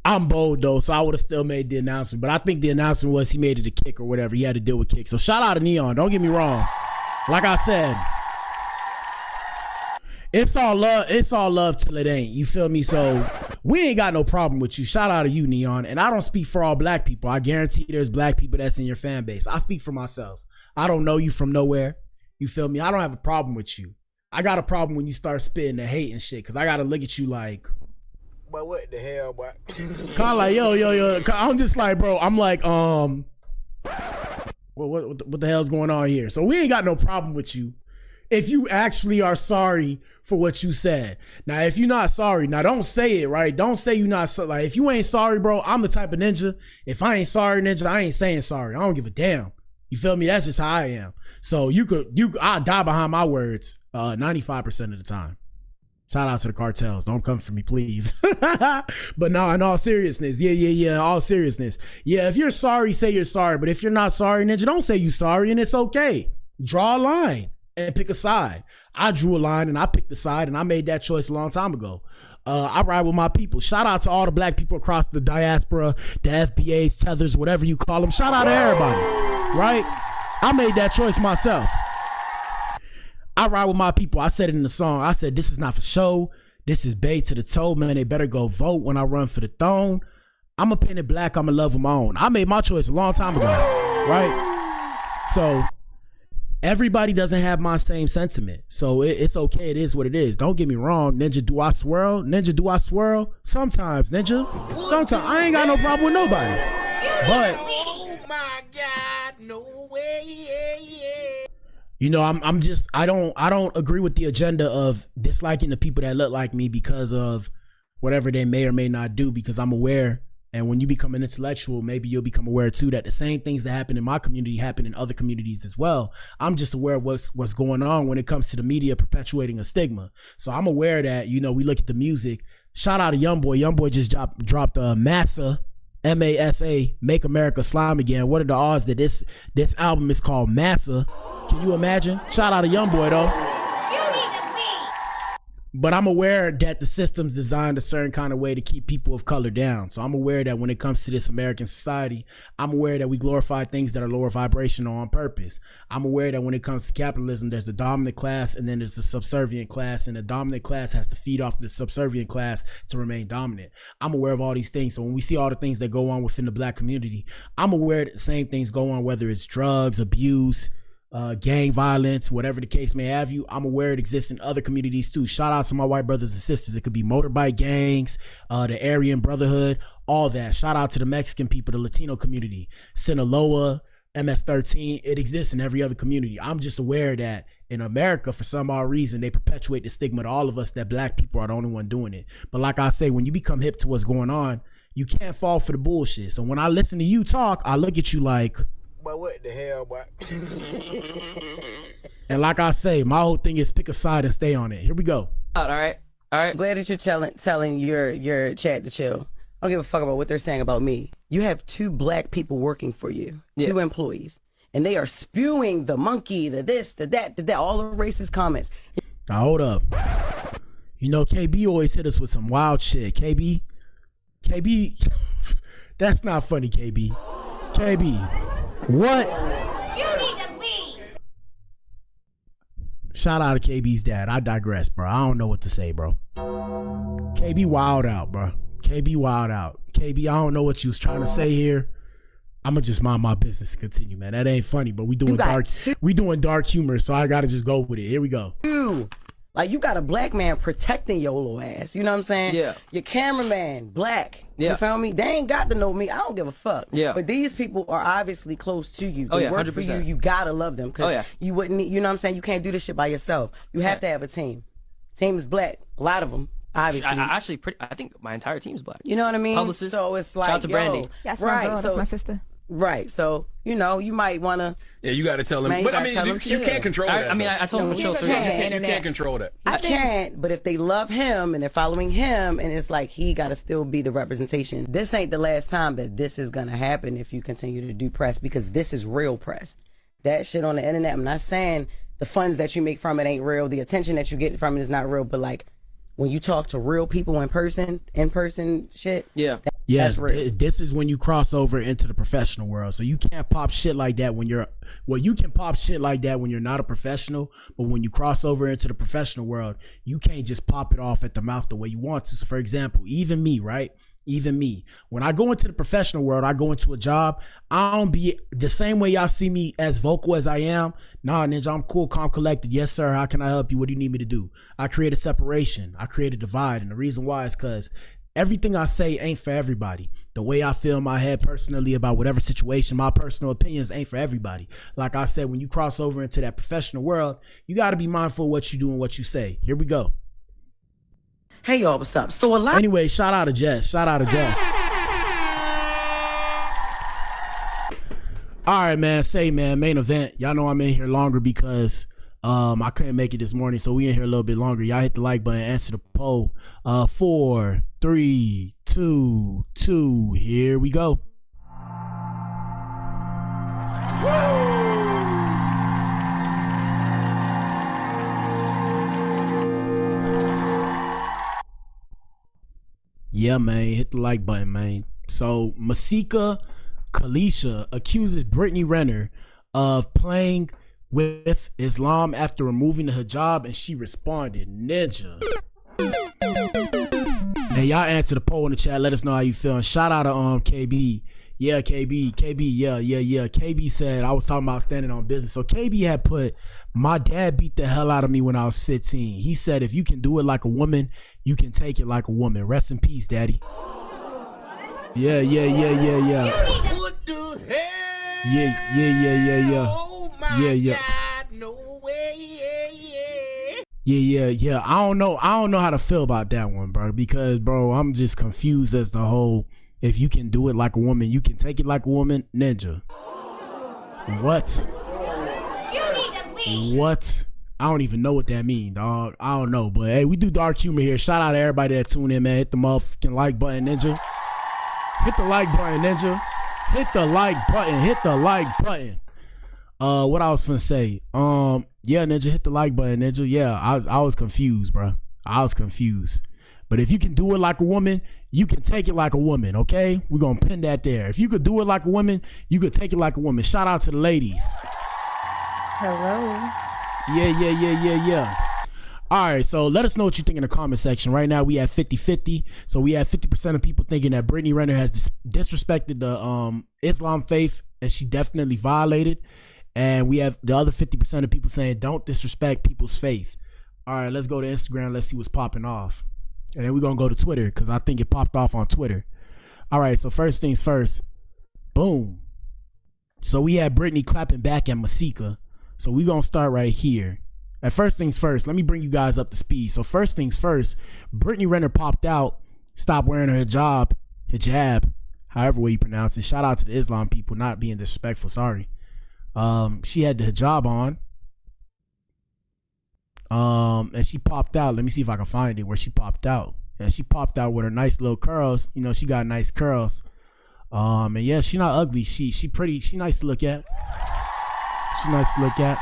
I'm bold though, so I would have still made the announcement. But I think the announcement was he made it a kick or whatever. He had to deal with kick. So shout out to Neon. Don't get me wrong. Like I said, it's all love. It's all love till it ain't. You feel me? So we ain't got no problem with you. Shout out to you, Neon. And I don't speak for all black people. I guarantee there's black people that's in your fan base. I speak for myself. I don't know you from nowhere. You feel me? I don't have a problem with you. I got a problem when you start spitting the hate and shit, because I got to look at you like, But what the hell, boy? kind of like, yo. I'm just like, bro, I'm like, what the hell's going on here? So we ain't got no problem with you if you actually are sorry for what you said. Now, if you're not sorry, now don't say it, right? Don't say you're not sorry. Like, if you ain't sorry, bro, I'm the type of ninja. If I ain't sorry, ninja, I ain't saying sorry. I don't give a damn. You feel me? That's just how I am. So I'll die behind my words 95% of the time. Shout out to the cartels. Don't come for me, please. But no, in all seriousness, yeah, all seriousness. Yeah, if you're sorry, say you're sorry. But if you're not sorry, ninja, don't say you sorry, and it's okay. Draw a line and pick a side. I drew a line and I picked a side, and I made that choice a long time ago. I ride with my people. Shout out to all the black people across the diaspora, the FBAs, tethers, whatever you call them. Shout out to everybody, right? I made that choice myself. I ride with my people. I said it in the song. I said, this is not for show. This is bae to the toe, man. They better go vote when I run for the throne. I'm a painted black. I'm in love with my own. I made my choice a long time ago, right? So everybody doesn't have my same sentiment. So it's okay. It is what it is. Don't get me wrong. Ninja, do I swirl? Ninja, do I swirl? Sometimes, ninja. Sometimes. I ain't got no problem with nobody. But Oh my God, no way. you know, I don't agree with the agenda of disliking the people that look like me because of whatever they may or may not do, because I'm aware. And when you become an intellectual, maybe you'll become aware too that the same things that happen in my community happen in other communities as well. I'm just aware of what's going on when it comes to the media perpetuating a stigma. So I'm aware that, you know, we look at the music. Shout out to Youngboy. Youngboy just dropped Massa, M-A-S-A, Make America Slime Again. What are the odds that this album is called Massa? Can you imagine? Shout out to Youngboy though. But I'm aware that the system's designed a certain kind of way to keep people of color down. So I'm aware that when it comes to this American society, I'm aware that we glorify things that are lower vibrational on purpose. I'm aware that when it comes to capitalism, there's a dominant class and then there's a subservient class, and the dominant class has to feed off the subservient class to remain dominant. I'm aware of all these things. So when we see all the things that go on within the black community, I'm aware that the same things go on, whether it's drugs, abuse, gang violence, whatever the case may have you. I'm aware it exists in other communities too. Shout out to my white brothers and sisters. It could be motorbike gangs, the Aryan Brotherhood, all that. Shout out to the Mexican people, the Latino community, Sinaloa, MS-13. It exists in every other community. I'm just aware that in America, for some odd reason, they perpetuate the stigma to all of us that black people are the only one doing it. But like I say, when you become hip to what's going on, you can't fall for the bullshit. So when I listen to you talk, I look at you like, But what the hell, boy? and like I say, my whole thing is pick a side and stay on it. Here we go. All right. Glad that you're telling your chat to chill. I don't give a fuck about what they're saying about me. You have 2 black people working for you, 2 employees, and they are spewing the monkey, the this, the that, all the racist comments. Now hold up. You know, KB always hit us with some wild shit. KB, that's not funny, KB. What? You need to leave. Shout out to KB's dad. I digress, bro. I don't know what to say, bro. KB wild out, bro. KB wild out. KB, I don't know what you was trying to say here. I'ma just mind my business and continue, man. That ain't funny, but we doing dark humor, so I gotta just go with it. Here we go. Like, you got a black man protecting your little ass. You know what I'm saying? Yeah. Your cameraman, black. Yeah. You feel me? They ain't got to know me. I don't give a fuck. Yeah. But these people are obviously close to you. They Oh, yeah, work 100%. for you. You gotta love them. Because Oh, yeah. you wouldn't need, you know what I'm saying? You can't do this shit by yourself. You have to have a team. Team is black. A lot of them, obviously. I think my entire team's black. You know what I mean? Publicist. So it's like, Shout out to Brandy. That's my right. girl. So That's my sister. Right. So, you know, you might want to. Yeah, you got to tell them. Man, you But I gotta mean, tell you them can't control that. I mean, though. I told him to chill. You So can't. You can't control that. I can't, but if they love him and they're following him, and it's like he got to still be the representation. This ain't the last time that this is going to happen if you continue to do press, because this is real press. That shit on the internet, I'm not saying the funds that you make from it ain't real, the attention that you get from it is not real, but like when you talk to real people in person shit. Yeah. Yes, this is when you cross over into the professional world. So you can't pop shit like that when you're, well, you can pop shit like that when you're not a professional, but when you cross over into the professional world, you can't just pop it off at the mouth the way you want to. So for example, even me, right? Even me. When I go into the professional world, I go into a job, I don't be the same way y'all see me as vocal as I am. Nah, ninja, I'm cool, calm, collected. Yes, sir. How can I help you? What do you need me to do? I create a separation. I create a divide. And the reason why is because everything I say ain't for everybody. The way I feel in my head personally about whatever situation, my personal opinions ain't for everybody. Like I said, when you cross over into that professional world, you got to be mindful of what you do and what you say. Here we go. Hey y'all, what's up? So a lot. Anyway, shout out to Jess. Shout out to Jess. All right, man. Say, man, main event. Y'all know I'm in here longer because I couldn't make it this morning, so we in here a little bit longer. Y'all hit the like button, answer the poll. 4, 3, 2, 2. Here we go. Yeah, man, hit the like button, man. So Masika Kalysha accuses Brittany Renner of playing with Islam after removing the hijab, and she responded, ninja. Hey, y'all answer the poll in the chat. Let us know how you feeling. Shout out to KB. Yeah, KB, yeah. KB said, I was talking about standing on business. So KB had put, my dad beat the hell out of me when I was 15. He said, if you can do it like a woman, you can take it like a woman. Rest in peace, daddy. Yeah. What the hell? Yeah. Oh my God, no way. Yeah. I don't know how to feel about that one, bro. Because, bro, I'm just confused as the whole, if you can do it like a woman, you can take it like a woman, ninja. What? What? I don't even know what that means, dog. I don't know, but hey, we do dark humor here. Shout out to everybody that tuned in, man. Hit the motherfucking like button, ninja. Hit the like button, ninja. Hit the like button. Hit the like button. What I was finna say? Yeah, ninja, hit the like button, ninja. Yeah, I was confused, bro. I was confused. But if you can do it like a woman, you can take it like a woman, okay? We're gonna pin that there. If you could do it like a woman, you could take it like a woman. Shout out to the ladies. Hello. Yeah. All right, so let us know what you think in the comment section. Right now, we have 50-50. So we have 50% of people thinking that Brittany Renner has disrespected the Islam faith, and she definitely violated. And we have the other 50% of people saying don't disrespect people's faith. All right, let's go to Instagram. Let's see what's popping off. And then we're going to go to Twitter because I think it popped off on Twitter. All right, so first things first. Boom. So we had Brittany clapping back at Masika. So we're going to start right here. At first things first, let me bring you guys up to speed. So first things first, Brittany Renner popped out, stopped wearing her hijab, however way you pronounce it. Shout out to the Islam people, not being disrespectful, sorry. She had the hijab on. And she popped out. Let me see if I can find it where she popped out. And she popped out with her nice little curls. You know, she got nice curls. And yeah, she not ugly. She pretty. She nice to look at. She nice to look at.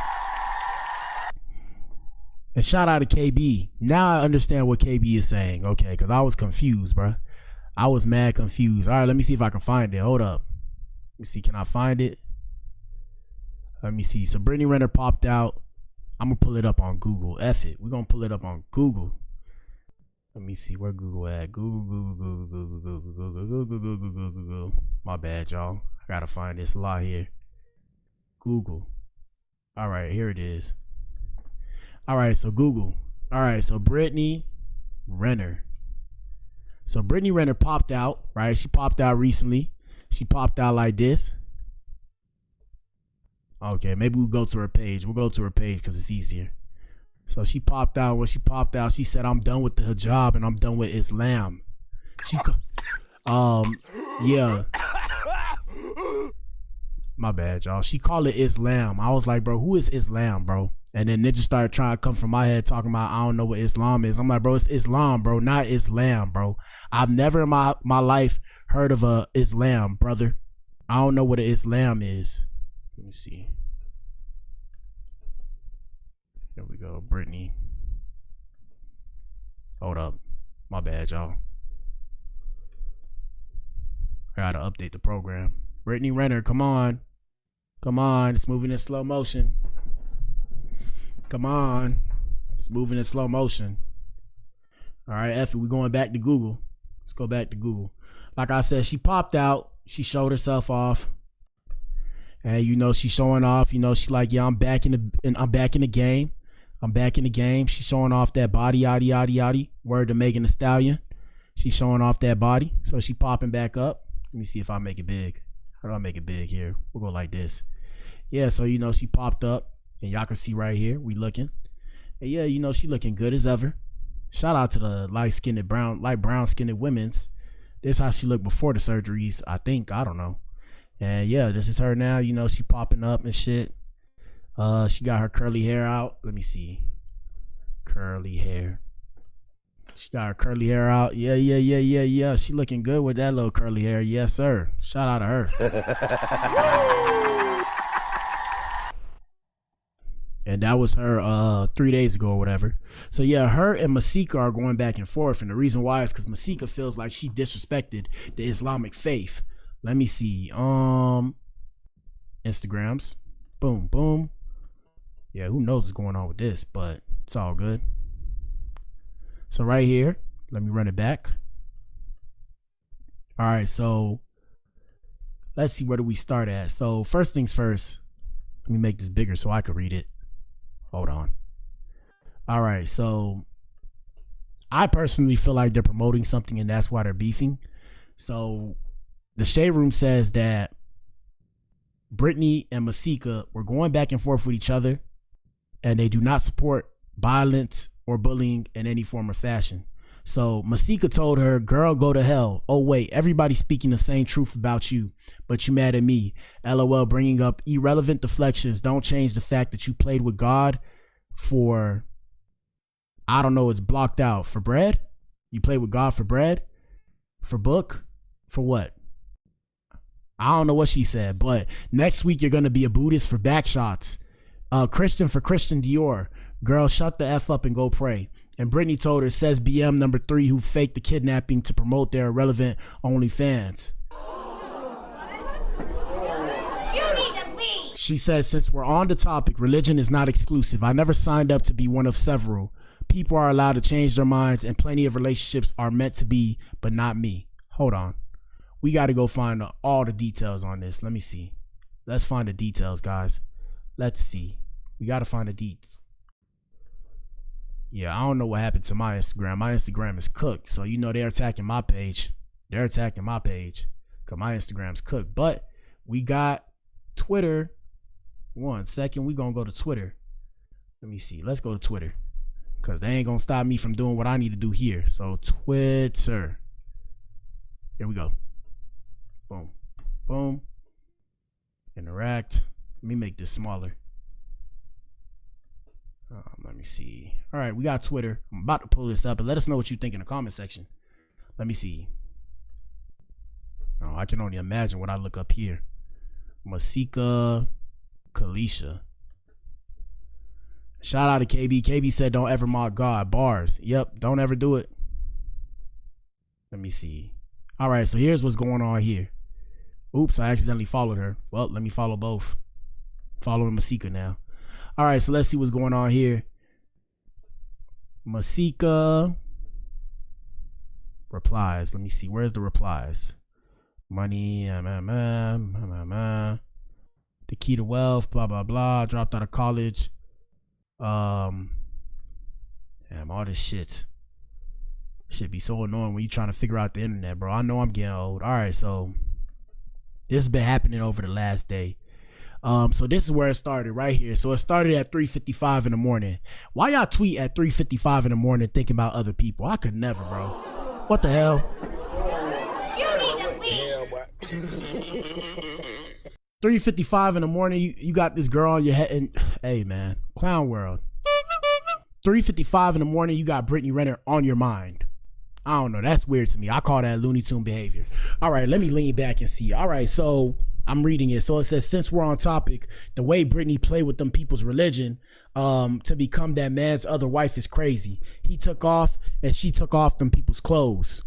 And shout out to KB. Now I understand what KB is saying. Okay, because I was confused, bro. I was mad confused. All right, let me see if I can find it. Hold up. Let me see. Can I find it? Let me see. So Brittany Renner popped out. I'm going to pull it up on Google. F it. We're going to pull it up on Google. Let me see where Google at. Google. My bad, y'all. I got to find this law here. Google. All right, here it is. All right, so Google. All right, so Brittany Renner. So Brittany Renner popped out, right? She popped out recently. She popped out like this. Okay, maybe we'll go to her page. We'll go to her page because it's easier. So she popped out. When she popped out, she said, I'm done with the hijab and I'm done with Islam. Yeah. My bad, y'all. She called it Islam. I was like, bro, who is Islam, bro? And then niggas started trying to come from my head talking about, I don't know what Islam is. I'm like, bro, it's Islam, bro, not Islam, bro. I've never in my life heard of a Islam, brother. I don't know what an Islam is. Let me see. Here we go, Brittany. Hold up. My bad, y'all. I gotta update the program. Brittany Renner, come on. Come on, it's moving in slow motion. Come on. It's moving in slow motion. All right, F it, we're going back to Google. Let's go back to Google. Like I said, she popped out. She showed herself off. And you know, she's showing off. You know, she's like, yeah, I'm back in the game. I'm back in the game. She's showing off that body, yaddy, yaddy, yaddy. Word to Megan Thee Stallion. She's showing off that body. So she popping back up. Let me see if I make it big. How do I make it big here? We'll go like this. Yeah, so you know, she popped up. And y'all can see right here, we looking. And yeah, you know, she looking good as ever. Shout out to the light brown skinned women's. This is how she looked before the surgeries, I think. I don't know. And yeah, this is her now. You know, she popping up and shit. She got her curly hair out. Let me see. Curly hair. She got her curly hair out. Yeah. She looking good with that little curly hair. Yes, sir. Shout out to her. And that was her 3 days ago or whatever. So yeah, her and Masika are going back and forth. And the reason why is because Masika feels like she disrespected the Islamic faith. Let me see. Instagrams. Boom, boom. Yeah, who knows what's going on with this, but it's all good. So right here, let me run it back. All right, so let's see, where do we start at? So first things first, let me make this bigger so I can read it. Hold on. All right, so I personally feel like they're promoting something and that's why they're beefing. So the Shade Room says that Brittany and Masika were going back and forth with each other and they do not support violence or bullying in any form or fashion. So Masika told her, girl, go to hell. Oh, wait, everybody's speaking the same truth about you, but you mad at me. LOL, bringing up irrelevant deflections don't change the fact that you played with God for, I don't know, it's blocked out. For bread? You played with God for bread? For book? For what? I don't know what she said, but next week you're going to be a Buddhist for back shots. Christian for Christian Dior. Girl, shut the F up and go pray. And Brittany told her, says BM number 3 who faked the kidnapping to promote their irrelevant OnlyFans. She says, since we're on the topic, religion is not exclusive. I never signed up to be one of several. People are allowed to change their minds and plenty of relationships are meant to be, but not me. Hold on. We got to go find all the details on this. Let me see. Let's find the details, guys. Let's see. We got to find the deets. Yeah, I don't know what happened to my Instagram. My Instagram is cooked. So, you know, they're attacking my page. They're attacking my page because my Instagram's cooked. But we got Twitter. 1 second. We're going to go to Twitter. Let me see. Let's go to Twitter because they ain't going to stop me from doing what I need to do here. So, Twitter. Here we go. Boom. Boom. Interact. Let me make this smaller. Let me see. All right, we got Twitter. I'm about to pull this up and let us know what you think in the comment section. Let me see. Oh, I can only imagine what I look up here. Masika, Kalysha. Shout out to KB. KB said, don't ever mock God. Bars. Yep, don't ever do it. Let me see. All right, so here's what's going on here. Oops, I accidentally followed her. Well, let me follow both. Following Masika now. All right, so let's see what's going on here. Masika replies. Let me see. Where's the replies? Money, the key to wealth, blah, blah, blah. Dropped out of college. Damn, all this shit. Should be so annoying when you're trying to figure out the internet, bro. I know I'm getting old. All right, so this has been happening over the last day. So this is where it started right here. So it started at 3:55 in the morning. Why y'all tweet at 3:55 in the morning thinking about other people? I could never, bro. What the hell? 3:55 in the morning, you got this girl on your head and hey man, clown world. 3:55 in the morning, you got Brittany Renner on your mind. I don't know, that's weird to me. I call that Looney Tune behavior. All right, let me lean back and see. All right, so I'm reading it. So it says, since we're on topic, the way Brittany played with them people's religion to become that man's other wife is crazy. He took off and she took off them people's clothes.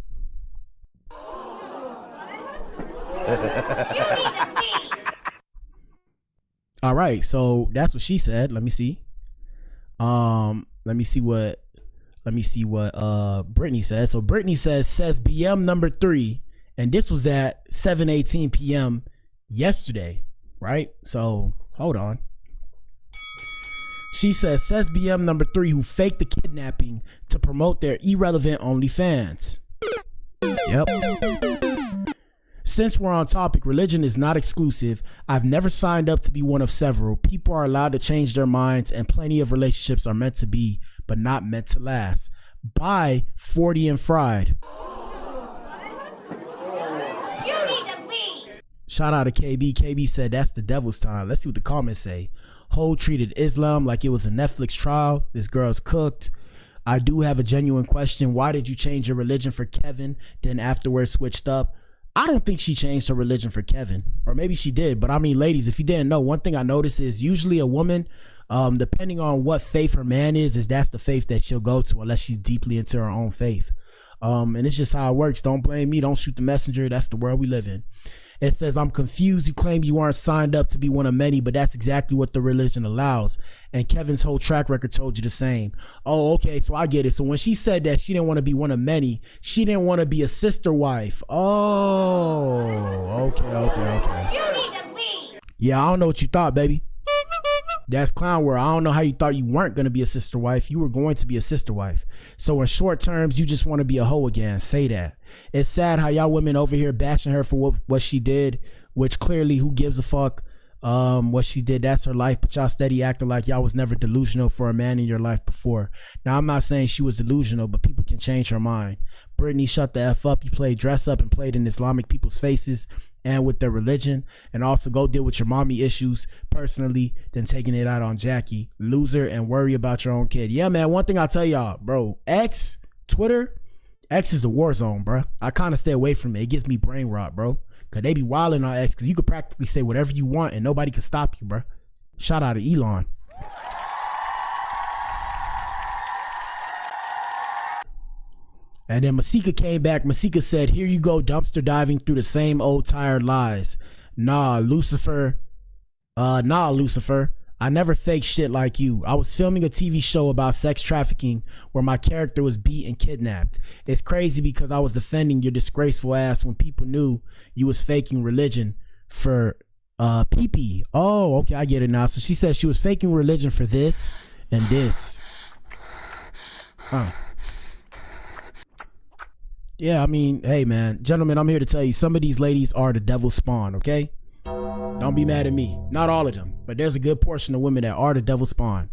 All right, so that's what she said. Let me see. Let me see what Let me see what Brittany says. So Brittany says BM number 3, and this was at 7:18 p.m. yesterday, right? So hold on. She says BM number 3 who faked the kidnapping to promote their irrelevant OnlyFans. Yep. Since we're on topic, religion is not exclusive. I've never signed up to be one of several. People are allowed to change their minds, and plenty of relationships are meant to be, but not meant to last. Bye, 40 and fried. You need to leave. Shout out to KB. KB said that's the devil's time. Let's see what the comments say. Ho treated Islam like it was a Netflix trial. This girl's cooked. I do have a genuine question. Why did you change your religion for Kevin, then afterwards switched up? I don't think she changed her religion for Kevin, or maybe she did. But I mean, ladies, if you didn't know, one thing I noticed is usually a woman, depending on what faith her man is that's the faith that she'll go to, unless she's deeply into her own faith. And it's just how it works. Don't blame me. Don't shoot the messenger. That's the world we live in. It says, I'm confused. You claim you aren't signed up to be one of many, but that's exactly what the religion allows. And Kevin's whole track record told you the same. Oh, okay. So I get it. So when she said that she didn't want to be one of many, she didn't want to be a sister wife. Oh, okay. You need to leave. Yeah, I don't know what you thought, baby. That's clown world. I don't know how you thought you weren't going to be a sister wife. You were going to be a sister wife. So in short terms, you just want to be a hoe again. Say that. It's sad how y'all women over here bashing her for what she did, which clearly who gives a fuck what she did. That's her life. But y'all steady acting like y'all was never delusional for a man in your life before. Now, I'm not saying she was delusional, but people can change her mind. Brittany, shut the F up. You played dress up and played in Islamic people's faces and with their religion, and also go deal with your mommy issues personally than taking it out on Jackie. Loser, and worry about your own kid. Yeah, man, one thing I'll tell y'all, bro, Twitter is a war zone, bro. I kind of stay away from it. It gives me brain rot, bro, because they be wilding on X, because you could practically say whatever you want and nobody can stop you, bro. Shout out to Elon. And then Masika came back. Masika said, here you go, dumpster diving through the same old tired lies. Nah, Lucifer. I never faked shit like you. I was filming a TV show about sex trafficking where my character was beat and kidnapped. It's crazy because I was defending your disgraceful ass when people knew you was faking religion for pee-pee. Oh, okay, I get it now. So she said she was faking religion for this and this. Yeah, I mean, hey, man. Gentlemen, I'm here to tell you, some of these ladies are the devil's spawn, okay? Don't be mad at me. Not all of them, but there's a good portion of women that are the devil's spawn.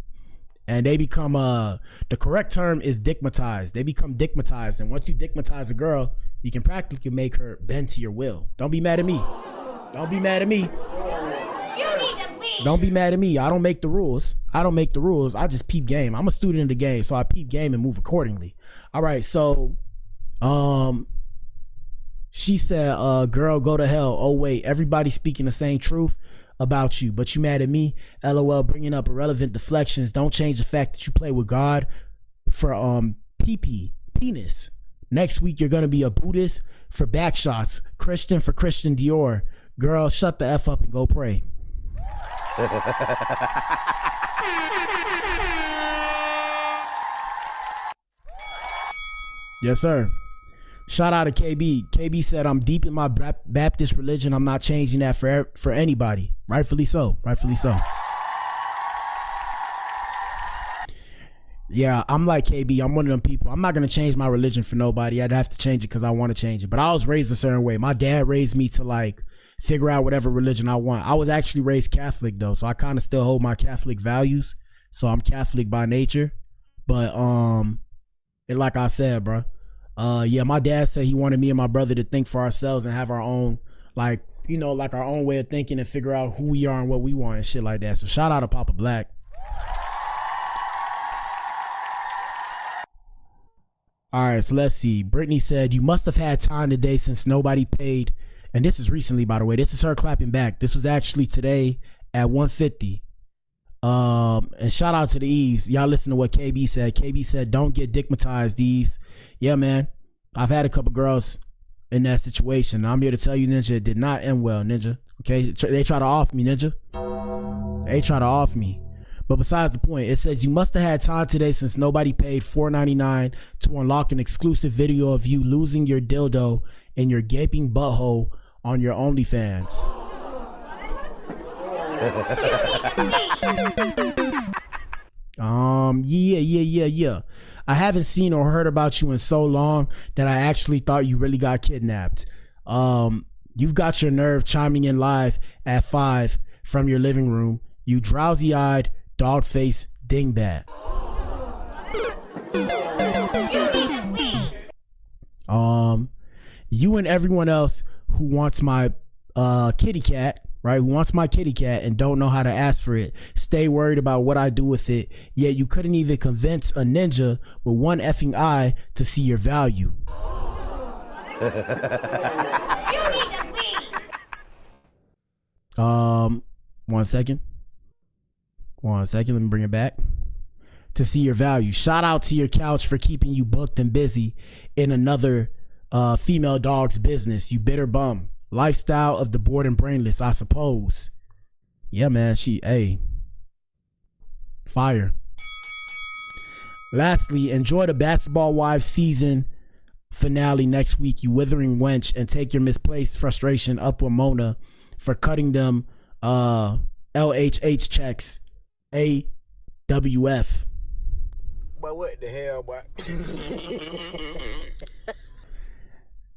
And they become, the correct term is dickmatized. They become dickmatized. And once you dickmatize a girl, you can practically make her bend to your will. Don't be mad at me. Don't be mad at me. Don't be mad at me. I don't make the rules. I just peep game. I'm a student of the game, so I peep game and move accordingly. All right, so... she said, girl, go to hell. Oh wait, everybody's speaking the same truth about you, but you mad at me? LOL, bringing up irrelevant deflections. Don't change the fact that you play with God for penis. Next week you're gonna be a Buddhist for back shots, Christian for Christian Dior. Girl, shut the F up and go pray. Yes, sir. Shout out to KB. KB said, I'm deep in my Baptist religion. I'm not changing that for anybody. Rightfully so. Yeah, I'm like KB. I'm one of them people. I'm not going to change my religion for nobody. I'd have to change it because I want to change it. But I was raised a certain way. My dad raised me to like figure out whatever religion I want. I was actually raised Catholic though. So I kind of still hold my Catholic values. So I'm Catholic by nature. But like I said, bro. Yeah, my dad said he wanted me and my brother to think for ourselves and have our own, like, you know, like our own way of thinking and figure out who we are and what we want and shit like that. So shout out to Papa Black. All right, so let's see. Brittany said, you must have had time today since nobody paid. And this is recently, by the way. This is her clapping back. This was actually today at 1:50. And shout out to the Eves. Y'all listen to what KB said. KB said, don't get dickmatized, Eves. Yeah, man. I've had a couple girls in that situation. I'm here to tell you, Ninja, it did not end well, Ninja. Okay? They try to off me, Ninja. They try to off me. But besides the point, it says you must have had time today since nobody paid $4.99 to unlock an exclusive video of you losing your dildo in your gaping butthole on your OnlyFans. Yeah. I haven't seen or heard about you in so long that I actually thought you really got kidnapped. You've got your nerve chiming in live at 5 from your living room. You drowsy-eyed, dog-faced dingbat. You and everyone else who wants my kitty cat, right? Who wants my kitty cat and don't know how to ask for it. Stay worried about what I do with it. Yet you couldn't even convince a ninja with one effing eye to see your value. One second. Let me bring it back. To see your value. Shout out to your couch for keeping you booked and busy in another female dog's business, you bitter bum. Lifestyle of the bored and brainless, I suppose. Yeah, man, fire. Lastly, enjoy the Basketball Wives season finale next week, you withering wench, and take your misplaced frustration up with Mona for cutting them LHH checks AWF. But what the hell, boy?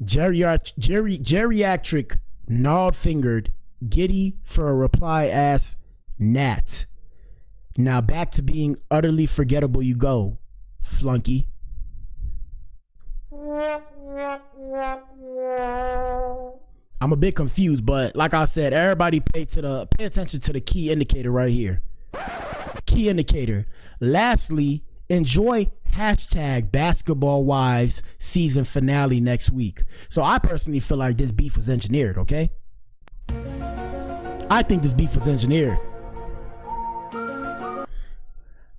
Geriatric, gnawed-fingered, giddy for a reply ass gnat. Now back to being utterly forgettable you go, flunky. I'm a bit confused, but like I said, everybody pay attention to the key indicator right here. Key indicator. Lastly, enjoy hashtag Basketball Wives season finale next week. So I personally feel like this beef was engineered, okay? I think this beef was engineered.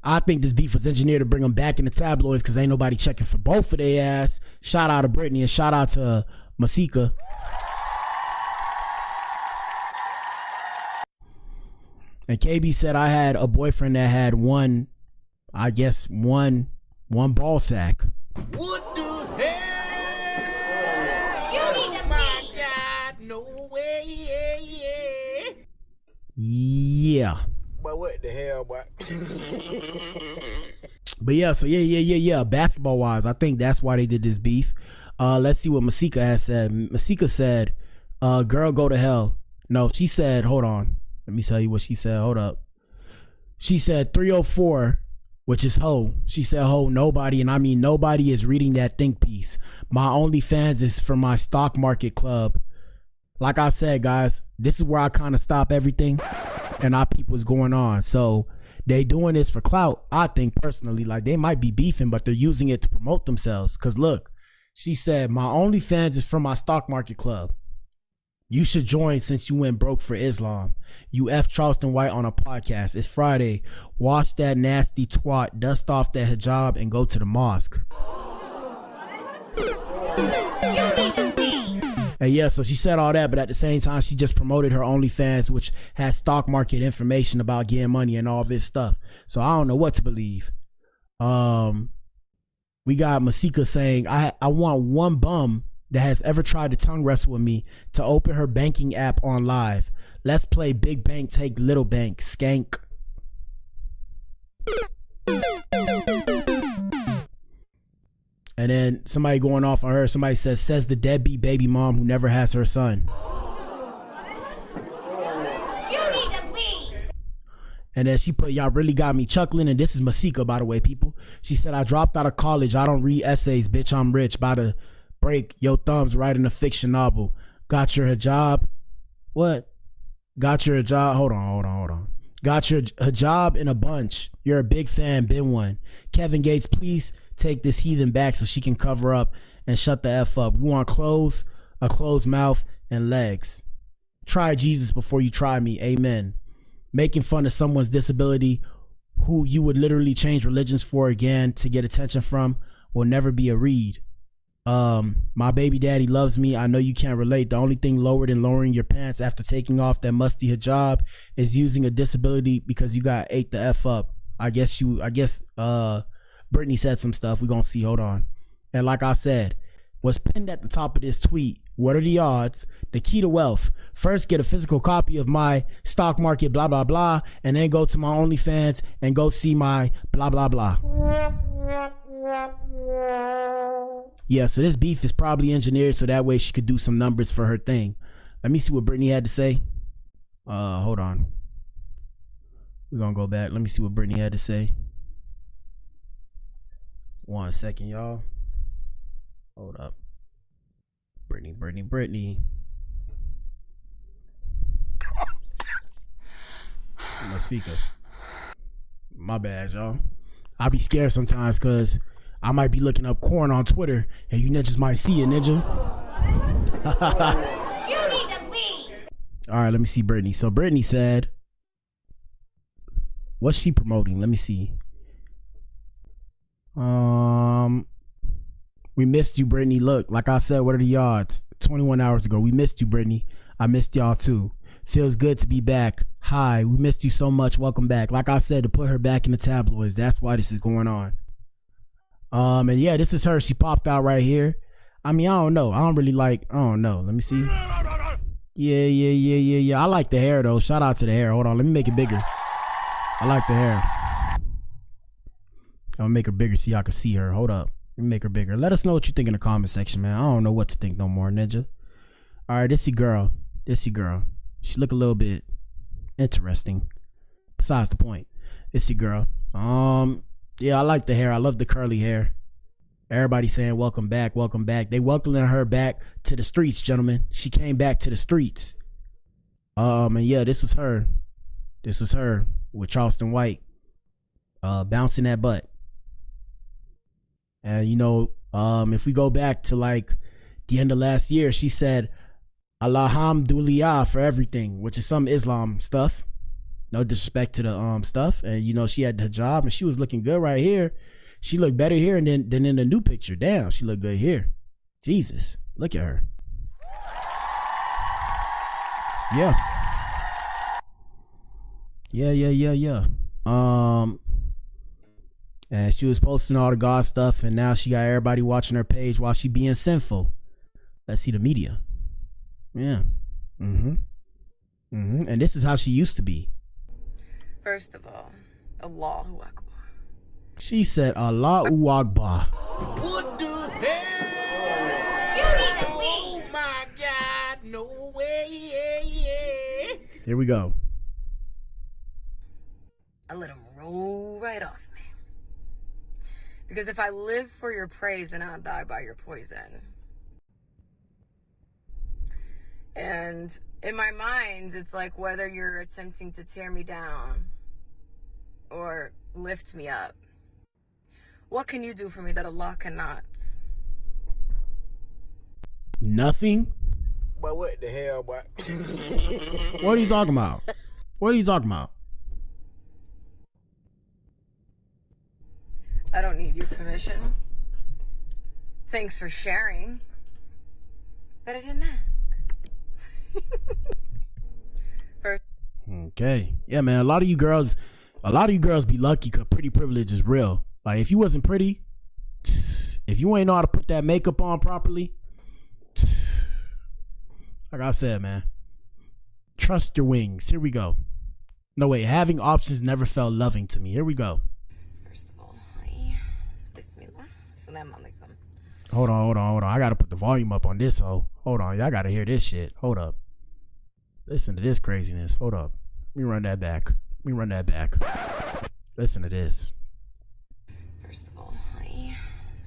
To bring them back in the tabloids because ain't nobody checking for both of their ass. Shout out to Brittany and shout out to Masika. And KB said I had a boyfriend that had one ball sack. What the hell? Oh my God, no way. Yeah. But what the hell, boy? But yeah. Basketball wise, I think that's why they did this beef. Let's see what Masika has said. Masika said, girl, go to hell. No, she said, hold on. Let me tell you what she said. Hold up. She said 304, which is ho. She said ho, nobody, and I mean nobody is reading that think piece. My OnlyFans is for my stock market club. Like I said, guys, this is where I kind of stop everything and I peep what's going on. So they doing this for clout. I think personally, like they might be beefing, but they're using it to promote themselves. Cause look, she said, my OnlyFans is for my stock market club. You should join since you went broke for Islam. You F Charleston White on a podcast. It's Friday. Wash that nasty twat, dust off that hijab, and go to the mosque. And yeah, so she said all that, but at the same time, she just promoted her OnlyFans, which has stock market information about getting money and all this stuff. So I don't know what to believe. We got Masika saying, I want one bum that has ever tried to tongue wrestle with me to open her banking app on live. Let's play Big Bank Take Little Bank, skank. And then somebody going off on her, somebody says the deadbeat baby mom who never has her son. And then she put, y'all really got me chuckling. And this is Masika, by the way, people. She said, I dropped out of college. I don't read essays, bitch. I'm rich. About to break your thumbs writing a fiction novel. Got your hijab? What? Got your hijab? Hold on. Got your hijab in a bunch. You're a big fan. Been one. Kevin Gates, please take this heathen back so she can cover up and shut the F up. We want clothes, a closed mouth, and legs. Try Jesus before you try me. Amen. Making fun of someone's disability who you would literally change religions for again to get attention from will never be a read. My baby daddy loves me. I know you can't relate. The only thing lower than lowering your pants after taking off that musty hijab is using a disability because you got ate the F up. I guess Brittany said some stuff. We're gonna see. Hold on. And like I said, what's pinned at the top of this tweet, what are the odds? The key to wealth. First, get a physical copy of my stock market, blah, blah, blah, and then go to my OnlyFans and go see my blah, blah, blah. Yeah, so this beef is probably engineered so that way she could do some numbers for her thing. Let me see what Brittany had to say. Hold on. We're gonna go back. Let me see what Brittany had to say. 1 second, y'all. Hold up. Brittany. Masika. My bad, y'all. I be scared sometimes because I might be looking up corn on Twitter and you ninjas might see it, ninja. You need to leave. All right, let me see Brittany. So Brittany said, what's she promoting? Let me see. We missed you, Brittany. Look, like I said, what are the odds? 21 hours ago. We missed you, Brittany. I missed y'all too. Feels good to be back. Hi, we missed you so much. Welcome back. Like I said, to put her back in the tabloids. That's why this is going on. And yeah, this is her. She popped out right here. I mean, I don't know. I don't know. Let me see. Yeah. I like the hair though. Shout out to the hair. Hold on. Let me make it bigger. I like the hair. I'll make her bigger so y'all can see her. Hold up. Let me make her bigger. Let us know what you think in the comment section, man. I don't know what to think no more, ninja. All right, this your girl. She look a little bit interesting. Besides the point. It's your girl. Yeah, I like the hair. I love the curly hair. Everybody saying welcome back. They welcoming her back to the streets, gentlemen. She came back to the streets. And yeah, this was her with Charleston White bouncing that butt. And you know, if we go back to like the end of last year, she said Alhamdulillah for everything, which is some Islam stuff. No disrespect to the stuff. And you know, she had the hijab and she was looking good right here. She looked better here than in the new picture. Damn, she looked good here. Jesus, look at her. Yeah. And she was posting all the God stuff, and now she got everybody watching her page while she being sinful. Let's see the media. Yeah. And this is how she used to be. First of all, Allahu Akbar. She said Allahu Akbar. What the hell? You need to leave. Oh my God, no way. Here we go. I let him roll right off me. Because if I live for your praise, then I'll die by your poison. And in my mind, it's like whether you're attempting to tear me down or lift me up. What can you do for me that Allah cannot? Nothing? But what the hell, boy? What are you talking about? I don't need your permission. Thanks for sharing. But I didn't ask. Okay. Yeah, man. A lot of you girls be lucky because pretty privilege is real. Like if you wasn't pretty, if you ain't know how to put that makeup on properly, like I said, man, trust your wings. Here we go. No, wait, having options never felt loving to me. Here we go. First of all, Bismillah. Salam alaikum. Hold on. I gotta put the volume up on this. So hold on, y'all gotta hear this shit. Hold up. Listen to this craziness. Hold up. Let me run that back. Listen to this. First of all,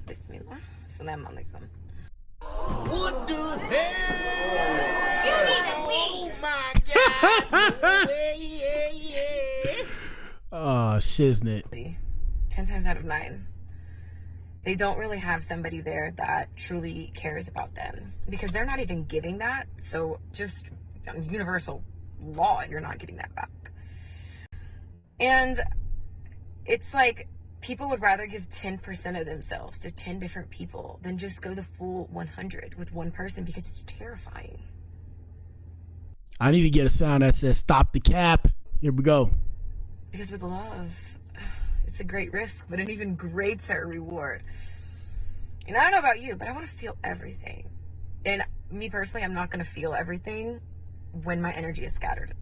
Bismillah. Salam alaikum. What the hell? You need to leave. Oh my God. Yeah. Oh, shiznit. 10 times out of 9, they don't really have somebody there that truly cares about them because they're not even getting that. So just universal law, you're not getting that back. And it's like People would rather give 10% of themselves to 10 different people than just go the full 100 with one person because it's terrifying. I need to get a sound that says stop the cap. Here we go. Because with love, it's a great risk, but an even greater reward. And I don't know about you, but I want to feel everything. And me personally, I'm not going to feel everything when my energy is scattered.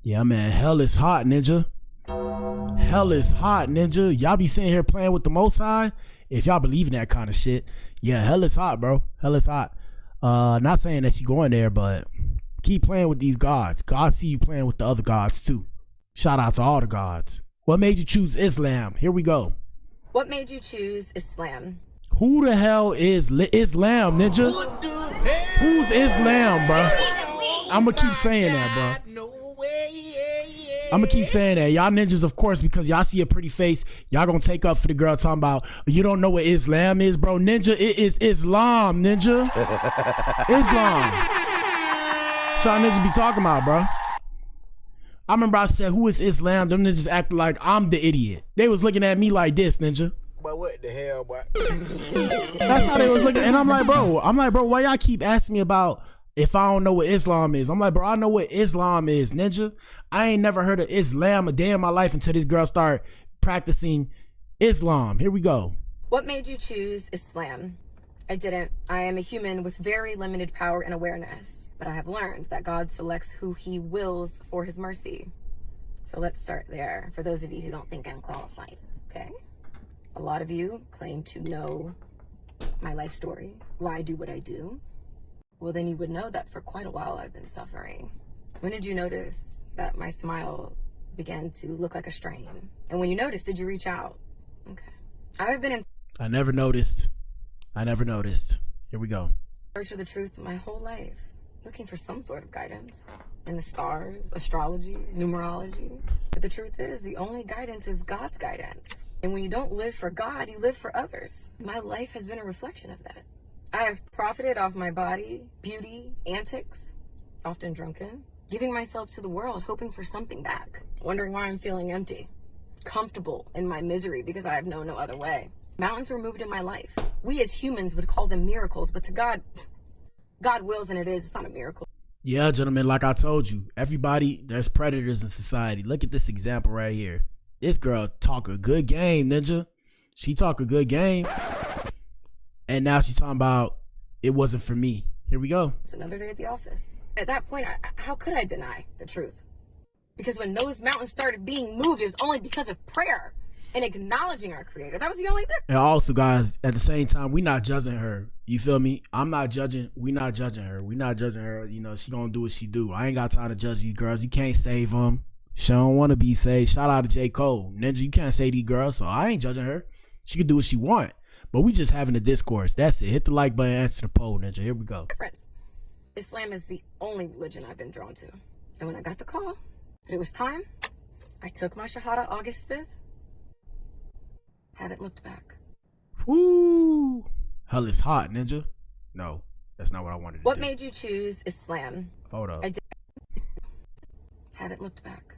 Yeah, man. Hell is hot, ninja. Hell is hot, ninja. Y'all be sitting here playing with the Most High. If y'all believe in that kind of shit, yeah, hell is hot, bro. Hell is hot. Not saying that you going there, but keep playing with these gods. God see you playing with the other gods too. Shout out to all the gods. What made you choose Islam? Here we go. What made you choose Islam? Who the hell is Islam, ninja? Who's Islam, bro? I'ma keep saying that, bro. I'ma keep saying that. Y'all ninjas, of course, because y'all see a pretty face, y'all gonna take up for the girl talking about, you don't know what Islam is, bro. Ninja, it is Islam, ninja. Islam. What y'all ninjas be talking about, bro? I remember I said, who is Islam? Them ninjas acted like I'm the idiot. They was looking at me like this, ninja. But what the hell, boy? That's how they was looking. And I'm like, bro, why y'all keep asking me about if I don't know what Islam is? I'm like, bro, I know what Islam is, ninja. I ain't never heard of Islam a day in my life until this girl start practicing Islam. Here we go. What made you choose Islam? I didn't. I am a human with very limited power and awareness, but I have learned that God selects who he wills for his mercy. So let's start there, for those of you who don't think I'm qualified, okay? A lot of you claim to know my life story, why I do what I do. Well, then you would know that for quite a while I've been suffering. When did you notice that my smile began to look like a strain? And when you noticed, did you reach out? Okay. I've been in I never noticed. Here we go. search of the truth my whole life, looking for some sort of guidance in the stars, astrology, numerology. But the truth is, the only guidance is God's guidance. And when you don't live for God, you live for others. My life has been a reflection of that. I have profited off my body, beauty, antics, often drunken, giving myself to the world, hoping for something back, wondering why I'm feeling empty, comfortable in my misery because I have known no other way. Mountains were moved in my life. We as humans would call them miracles, but to God, God wills and it is. It's not a miracle. Yeah, gentlemen, like I told you, everybody, there's predators in society. Look at this example right here. This girl talk a good game, ninja. She talk a good game. And now she's talking about it wasn't for me. Here we go. It's another day at the office. At that point, how could I deny the truth? Because when those mountains started being moved, it was only because of prayer and acknowledging our Creator. That was the only thing. And also, guys, at the same time, we not judging her. You feel me? I'm not judging. We not judging her. We not judging her. You know, she gonna do what she do. I ain't got time to judge these girls. You can't save them. She don't want to be saved. Shout out to J. Cole. Ninja, you can't save these girls, so I ain't judging her. She can do what she want. But we just having a discourse. That's it. Hit the like button, answer the poll, Ninja. Here we go. Islam is the only religion I've been drawn to. And when I got the call that it was time, I took my Shahada August 5th. Haven't looked back. Woo! Hell is hot, Ninja. No, that's not what I wanted to do. What made you choose Islam? Hold up. I haven't looked back.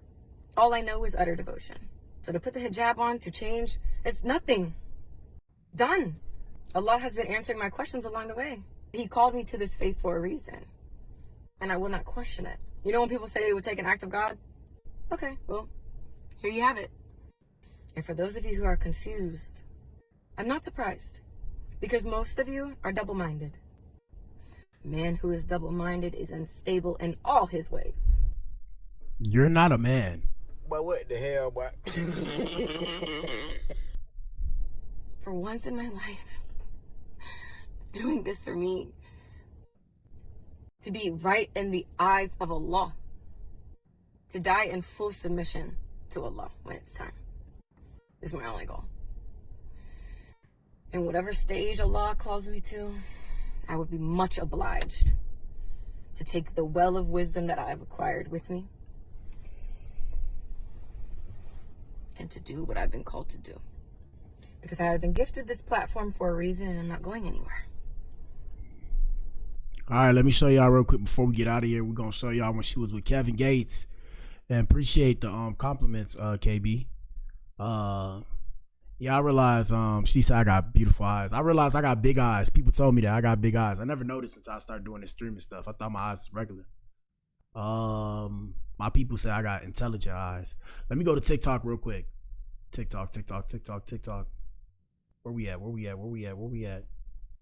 All I know is utter devotion. So to put the hijab on, to change, it's nothing. Done. Allah has been answering my questions along the way. He called me to this faith for a reason. And I will not question it. You know when people say it would take an act of God? Okay, well, here you have it. And for those of you who are confused, I'm not surprised. Because most of you are double-minded. A man who is double-minded is unstable in all his ways. You're not a man. But what the hell, boy? For once in my life, doing this for me, to be right in the eyes of Allah, to die in full submission to Allah when it's time, is my only goal. And whatever stage Allah calls me to, I would be much obliged to take the well of wisdom that I have acquired with me and to do what I've been called to do. Because I have been gifted this platform for a reason and I'm not going anywhere. All right, let me show y'all real quick before we get out of here. We're going to show y'all when she was with Kevin Gates. And appreciate the compliments, KB. Yeah, I realized she said I got beautiful eyes. I realized I got big eyes. People told me that I got big eyes. I never noticed until I started doing this streaming stuff. I thought my eyes was regular. My people say I got intelligent eyes. Let me go to TikTok real quick. TikTok. Where we at?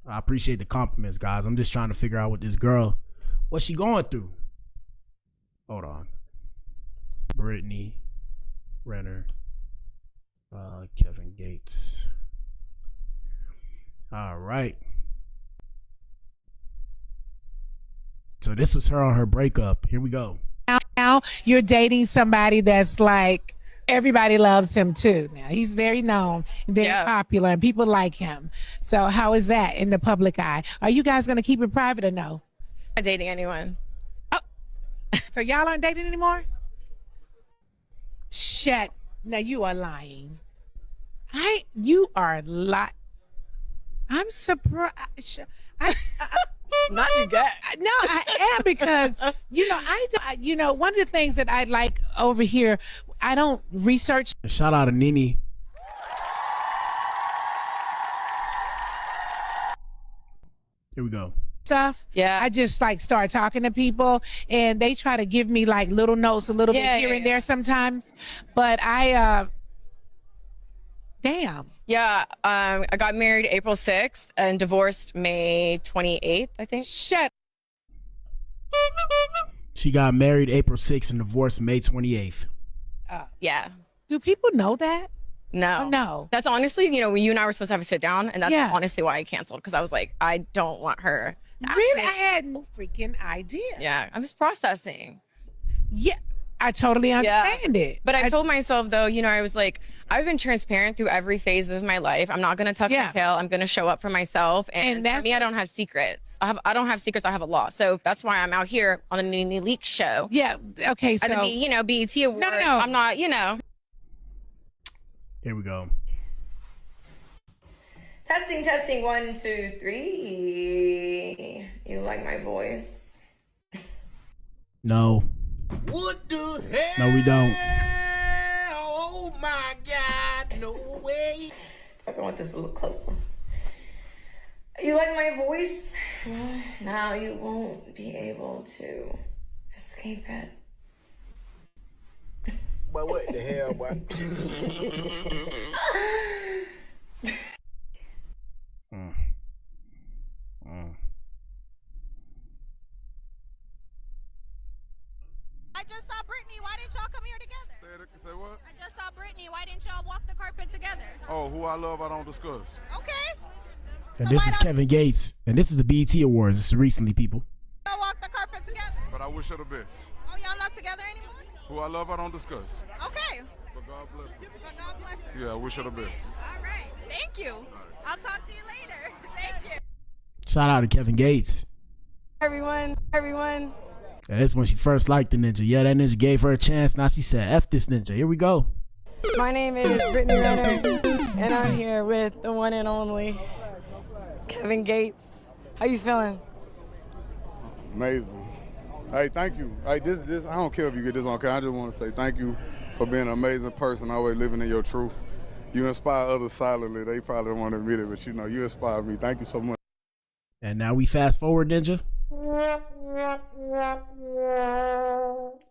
I appreciate the compliments, guys. I'm just trying to figure out what this girl, what's she going through? Hold on. Brittany Renner. Kevin Gates. All right. So this was her on her breakup. Here we go. Now you're dating somebody that's like, everybody loves him too. Now he's very known, very popular, and people like him. So how is that in the public eye? Are you guys going to keep it private or no? Not dating anyone. Oh, so y'all aren't dating anymore? Shit. Now you are lying. You are lying. I'm surprised. Not you got. No, I am, because one of the things that I like over here, I don't research. Shout out to Nini. Here we go. Stuff. Yeah. I just like start talking to people, and they try to give me like little notes, a little bit here and there sometimes. But damn. Yeah, I got married April 6th and divorced May 28th, I think. Shut. She got married April 6th and divorced May 28th. Yeah. Do people know that? No. Oh, no. That's honestly, you and I were supposed to have a sit down, and that's honestly why I canceled, because I was like, I don't want her to ask Really? me. I had no freaking idea. Yeah, I'm just processing. Yeah. I totally understand it. But I told myself, though, I was like, I've been transparent through every phase of my life. I'm not going to tuck my tail. I'm going to show up for myself. And for me, I don't have secrets. I don't have secrets. I have a lot. So that's why I'm out here on the Nene Leak show. Yeah. Okay. So, at the, BET Awards. No. I'm not, Here we go. Testing. 1, 2, 3. You like my voice? No. What the hell? No, we don't. Oh my God, no way. I want this a little closer. You like my voice? Well, now you won't be able to escape it. But what the hell, boy? I just saw Brittany. Why didn't y'all come here together? Say what? I just saw Brittany. Why didn't y'all walk the carpet together? Oh, who I love, I don't discuss. Okay. And this is Kevin Gates, and this is the BET Awards. This is recently, people. Y'all walk the carpet together. But I wish her the best. Oh, y'all not together anymore? Who I love, I don't discuss. Okay. But God bless her. But God bless her. Yeah, I wish her the best. All right. Thank you. I'll talk to you later. Thank you. Shout out to Kevin Gates. Everyone. Yeah, that's when she first liked the ninja. Yeah, that ninja gave her a chance. Now she said, F this ninja. Here we go. My name is Brittany Renner, and I'm here with the one and only Kevin Gates. How you feeling? Amazing. Hey, thank you. Hey, this I don't care if you get this on camera. I just want to say thank you for being an amazing person, always living in your truth. You inspire others silently. They probably don't want to admit it, but you inspire me. Thank you so much. And now we fast forward, ninja.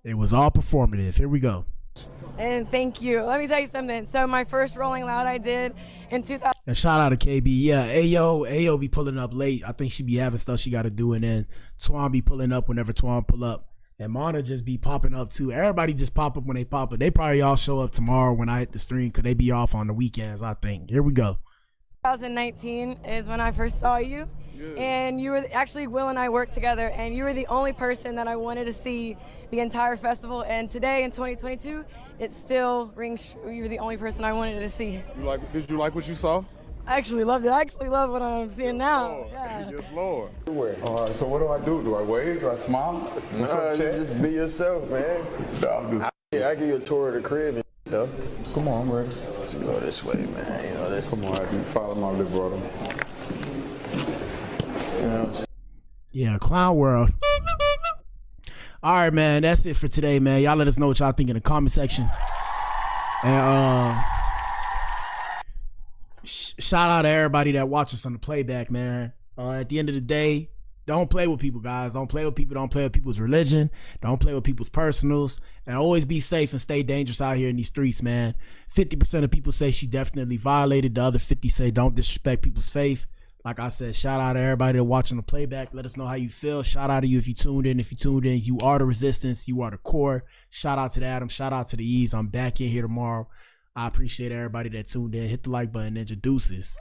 It was all performative. Here we go. And thank you. Let me tell you something. So my first Rolling Loud I did in 2000. And shout out to KB. Yeah, Ayo be pulling up late. I think she be having stuff she got to do, and then Twan be pulling up whenever Twan pull up. And Mana just be popping up too. Everybody just pop up when they pop up. They probably all show up tomorrow when I hit the stream, because they be off on the weekends, I think. Here we go. 2019 is when I first saw you. Yeah. And you were actually, Will and I worked together, and you were the only person that I wanted to see the entire festival. And today in 2022, it still rings true. You were the only person I wanted to see. Did you like what you saw? I actually loved it. I actually love what I'm seeing now. Lord. Yeah. Yes, Lord. All right, so what do I do? Do I wave? Do I smile? Just be yourself, man. I give you a tour of the crib and stuff. Come on, I'm ready. Let's go this way, man. This. Come on, I can follow my little brother. Yeah, Clown World. All right, man, that's it for today, man. Y'all let us know what y'all think in the comment section. And shout out to everybody that watches on the playback, man. At the end of the day, don't play with people, guys. Don't play with people. Don't play with people's religion. Don't play with people's personals. And always be safe and stay dangerous out here in these streets, man. 50% of people say she definitely violated. The other 50 say don't disrespect people's faith. Like I said, shout out to everybody that watching the playback. Let us know how you feel. Shout out to you if you tuned in. If you tuned in, you are the resistance. You are the core. Shout out to the Adam. Shout out to the Ease. I'm back in here tomorrow. I appreciate everybody that tuned in. Hit the like button. Deuces.